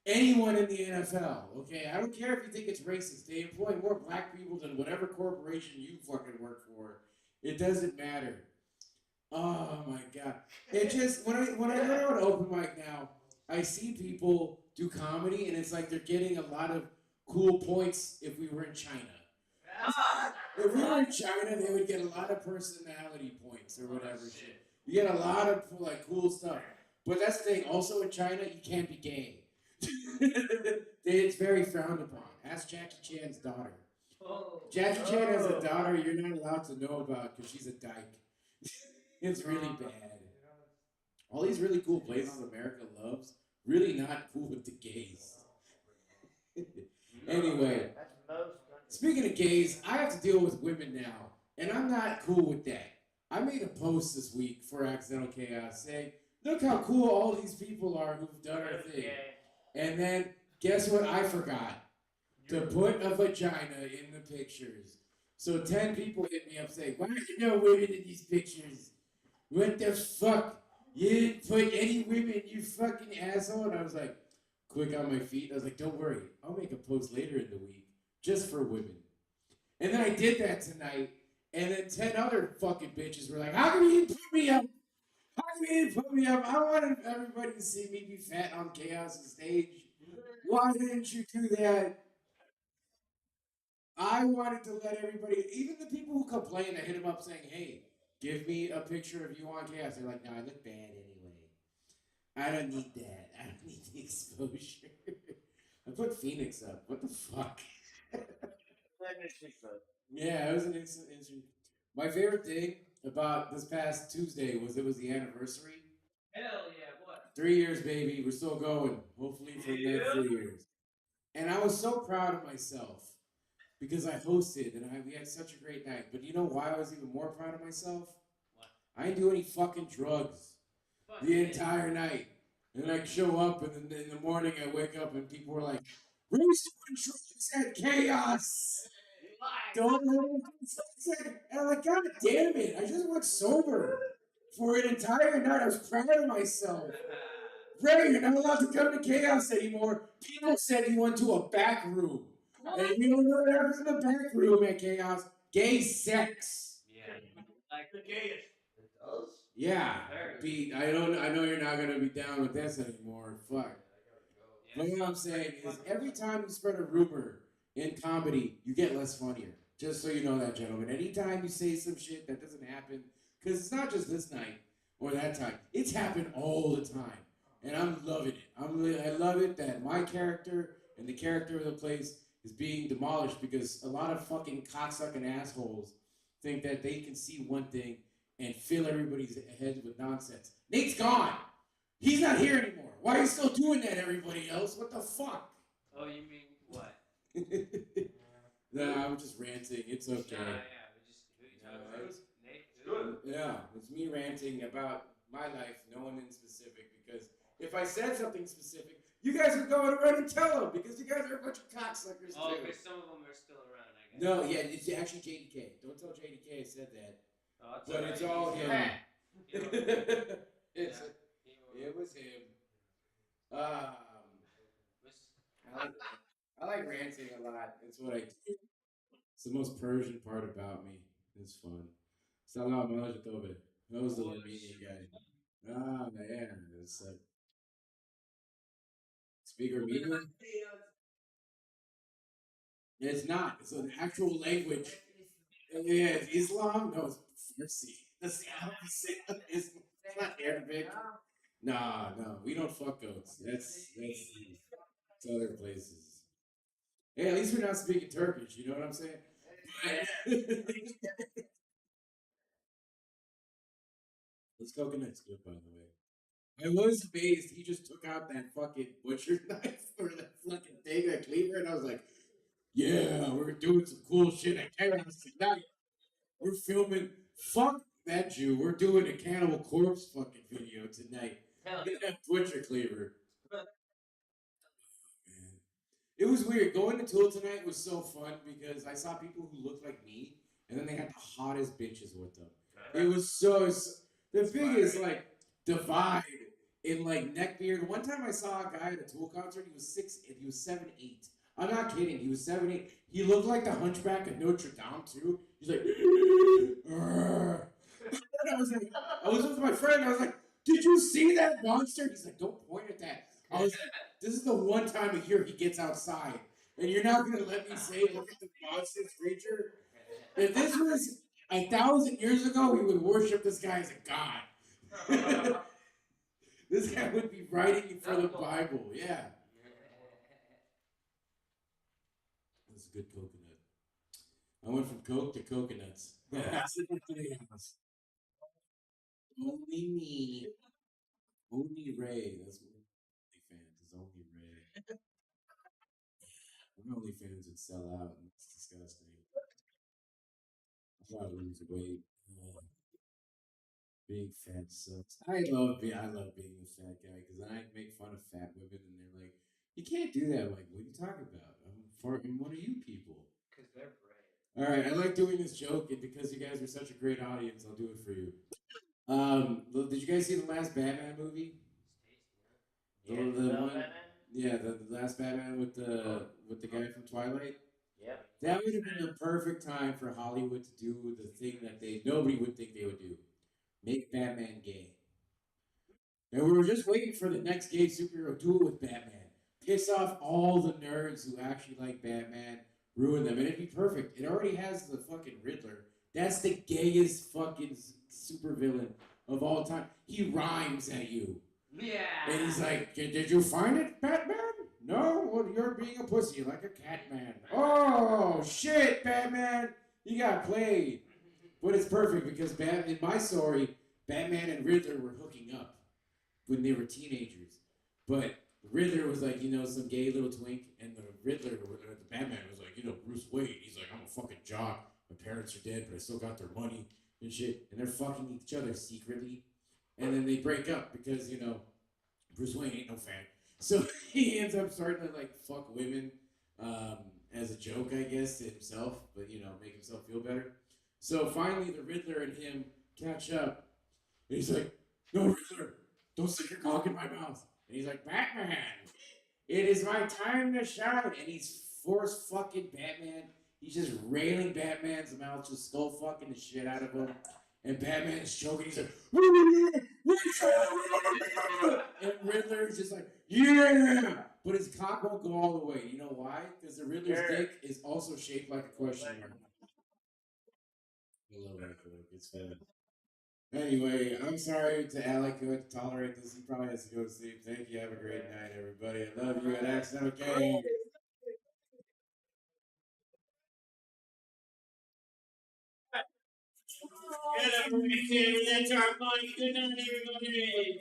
anyone in the NFL, okay? I don't care if you think it's racist. They employ more black people than whatever corporation you fucking work for. It doesn't matter. Oh my God. It just, when I go to an open mic now, I see people do comedy and it's like they're getting a lot of cool points if we were in China. If we were in China, they would get a lot of personality points or whatever shit. You get a lot of like cool stuff. But that's the thing, also in China, you can't be gay. It's very frowned upon. Ask Jackie Chan's daughter. Jackie Chan has a daughter you're not allowed to know about because she's a dyke. It's really bad. All these really cool places America loves, really not cool with the gays. Anyway, speaking of gays, I have to deal with women now, and I'm not cool with that. I made a post this week for Accidental Chaos saying, look how cool all these people are who've done our thing. And then, guess what I forgot? To put a vagina in the pictures. So 10 people hit me up saying, why aren't there no women in these pictures? What the fuck? You didn't put any women, you fucking asshole. And I was like, quick on my feet. I was like, don't worry. I'll make a post later in the week just for women. And then I did that tonight. And then 10 other fucking bitches were like, how come you didn't put me up? How come you didn't put me up? I wanted everybody to see me be fat on Chaos' stage. Why didn't you do that? I wanted to let everybody, even the people who complain, I hit them up saying, hey, give me a picture of you on Chaos. They're like, no, I look bad anyway. I don't need that. I don't need the exposure. I put Phoenix up. What the fuck? Yeah, it was an instant. My favorite thing about this past Tuesday was it was the anniversary. Hell yeah, what? 3 years, baby. We're still going. Hopefully for the next 3 years. And I was so proud of myself because I hosted and we had such a great night. But you know why I was even more proud of myself? What? I didn't do any fucking drugs the entire night. And I show up and in the morning I wake up and people were like, Ray's doing drugs at Chaos. Don't know. And I'm like, God damn it. I just went sober for an entire night. I was proud of myself. Ray, you're not allowed to come to Chaos anymore. People said you went to a back room. And you don't know what happens in the back room at Chaos. Gay sex. Yeah. Like the gayest. It does? Yeah. I know you're not gonna be down with this anymore. Fuck. But what I'm saying is every time you spread a rumor in comedy, you get less funnier. Just so you know that, gentlemen. Anytime you say some shit that doesn't happen, because it's not just this night or that time. It's happened all the time. And I'm loving it. I love it that my character and the character of the place is being demolished because a lot of fucking cocksucking assholes think that they can see one thing and fill everybody's heads with nonsense. Nate's gone. He's not here anymore. Why are you still doing that, everybody else? What the fuck? Oh, you mean what? No, I'm just ranting. It's okay. Good. Yeah, it's me ranting about my life, no one in specific, because if I said something specific, you guys would go and run and tell them, because you guys are a bunch of cocksuckers, Oh, too. because some of them are still around, I guess. No, yeah, it's actually JDK. Don't tell JDK I said that. Oh, But it's all him. It's it was him. I like ranting a lot. It's what I do. It's the most Persian part about me. It's fun. Salam alaikum. That was the Armenian guy. Ah, man. It's like, speak Armenian? It's not. It's an actual language. Yeah, it's Islam? No, it's Farsi. That's the opposite of Islam. It's not Arabic. Nah, no. We don't fuck goats. That's other places. Hey, at least we're not speaking Turkish. You know what I'm saying? This coconut's good, by the way. I was amazed he just took out that fucking butcher knife or that fucking thing, that cleaver, and I was like, yeah, we're doing some cool shit at Chaos tonight. We're filming. Fuck that Jew. We're doing a Cannibal Corpse fucking video tonight. Get that butcher cleaver. It was weird. Going to Tool tonight was so fun because I saw people who looked like me, and then they had the hottest bitches with them. It was so the biggest like divide in like neck beard. One time I saw a guy at a Tool concert. He was 7'8". I'm not kidding. He was 7'8". He looked like the Hunchback of Notre Dame too. He's like, I was with my friend. I was like, did you see that monster? He's like, don't point at that. I was like, this is the one time a year he gets outside. And you're not going to let me say, look at the monstrous creature? If this was 1,000 years ago, we would worship this guy as a god. This guy would be writing for the Bible. Yeah. That's a good coconut. I went from Coke to coconuts. Only me. Only Ray. That's what OnlyFans is. Only Ray. My OnlyFans would sell out, and it's disgusting. I gotta lose weight. Being fat sucks. I love being a fat guy because I make fun of fat women, and they're like, "You can't do that." I'm like, what are you talking about? I'm one of you people. Because they're brave. All right, I like doing this joke, and because you guys are such a great audience, I'll do it for you. Did you guys see the last Batman movie? Yeah, The one, Batman? yeah, the last Batman with the guy from Twilight. Yep. That would have been the perfect time for Hollywood to do the thing that nobody would think they would do: make Batman gay. And we were just waiting for the next gay superhero. Do it with Batman. Piss off all the nerds who actually like Batman. Ruin them, and it'd be perfect. It already has the fucking Riddler. That's the gayest fucking supervillain of all time. He rhymes at you. Yeah. And he's like, did you find it, Batman? No? Well, you're being a pussy like a cat man. Oh, shit, Batman. You got played. But it's perfect because in my story, Batman and Riddler were hooking up when they were teenagers. But Riddler was like, some gay little twink. And the Batman was like, Bruce Wayne. He's like, I'm a fucking jock. My parents are dead, but I still got their money and shit. And they're fucking each other secretly. And then they break up because, Bruce Wayne ain't no fan. So he ends up starting to, fuck women as a joke, I guess, to himself. But, make himself feel better. So finally, the Riddler and him catch up. And he's like, no, Riddler, don't stick your cock in my mouth. And he's like, Batman, it is my time to shine. And he's force fucking Batman. He's just railing Batman's mouth, just skull fucking the shit out of him. And Batman is choking. He's like, and Riddler is just like, yeah. But his cock won't go all the way. You know why? Because the Riddler's dick is also shaped like a question mark. I love that joke. It's fun. Anyway, I'm sorry to Alec who had to tolerate this. He probably has to go to sleep. Thank you. Have a great night, everybody. I love you at Accidental Chaos. Good everybody. That's our money. Good night, everybody.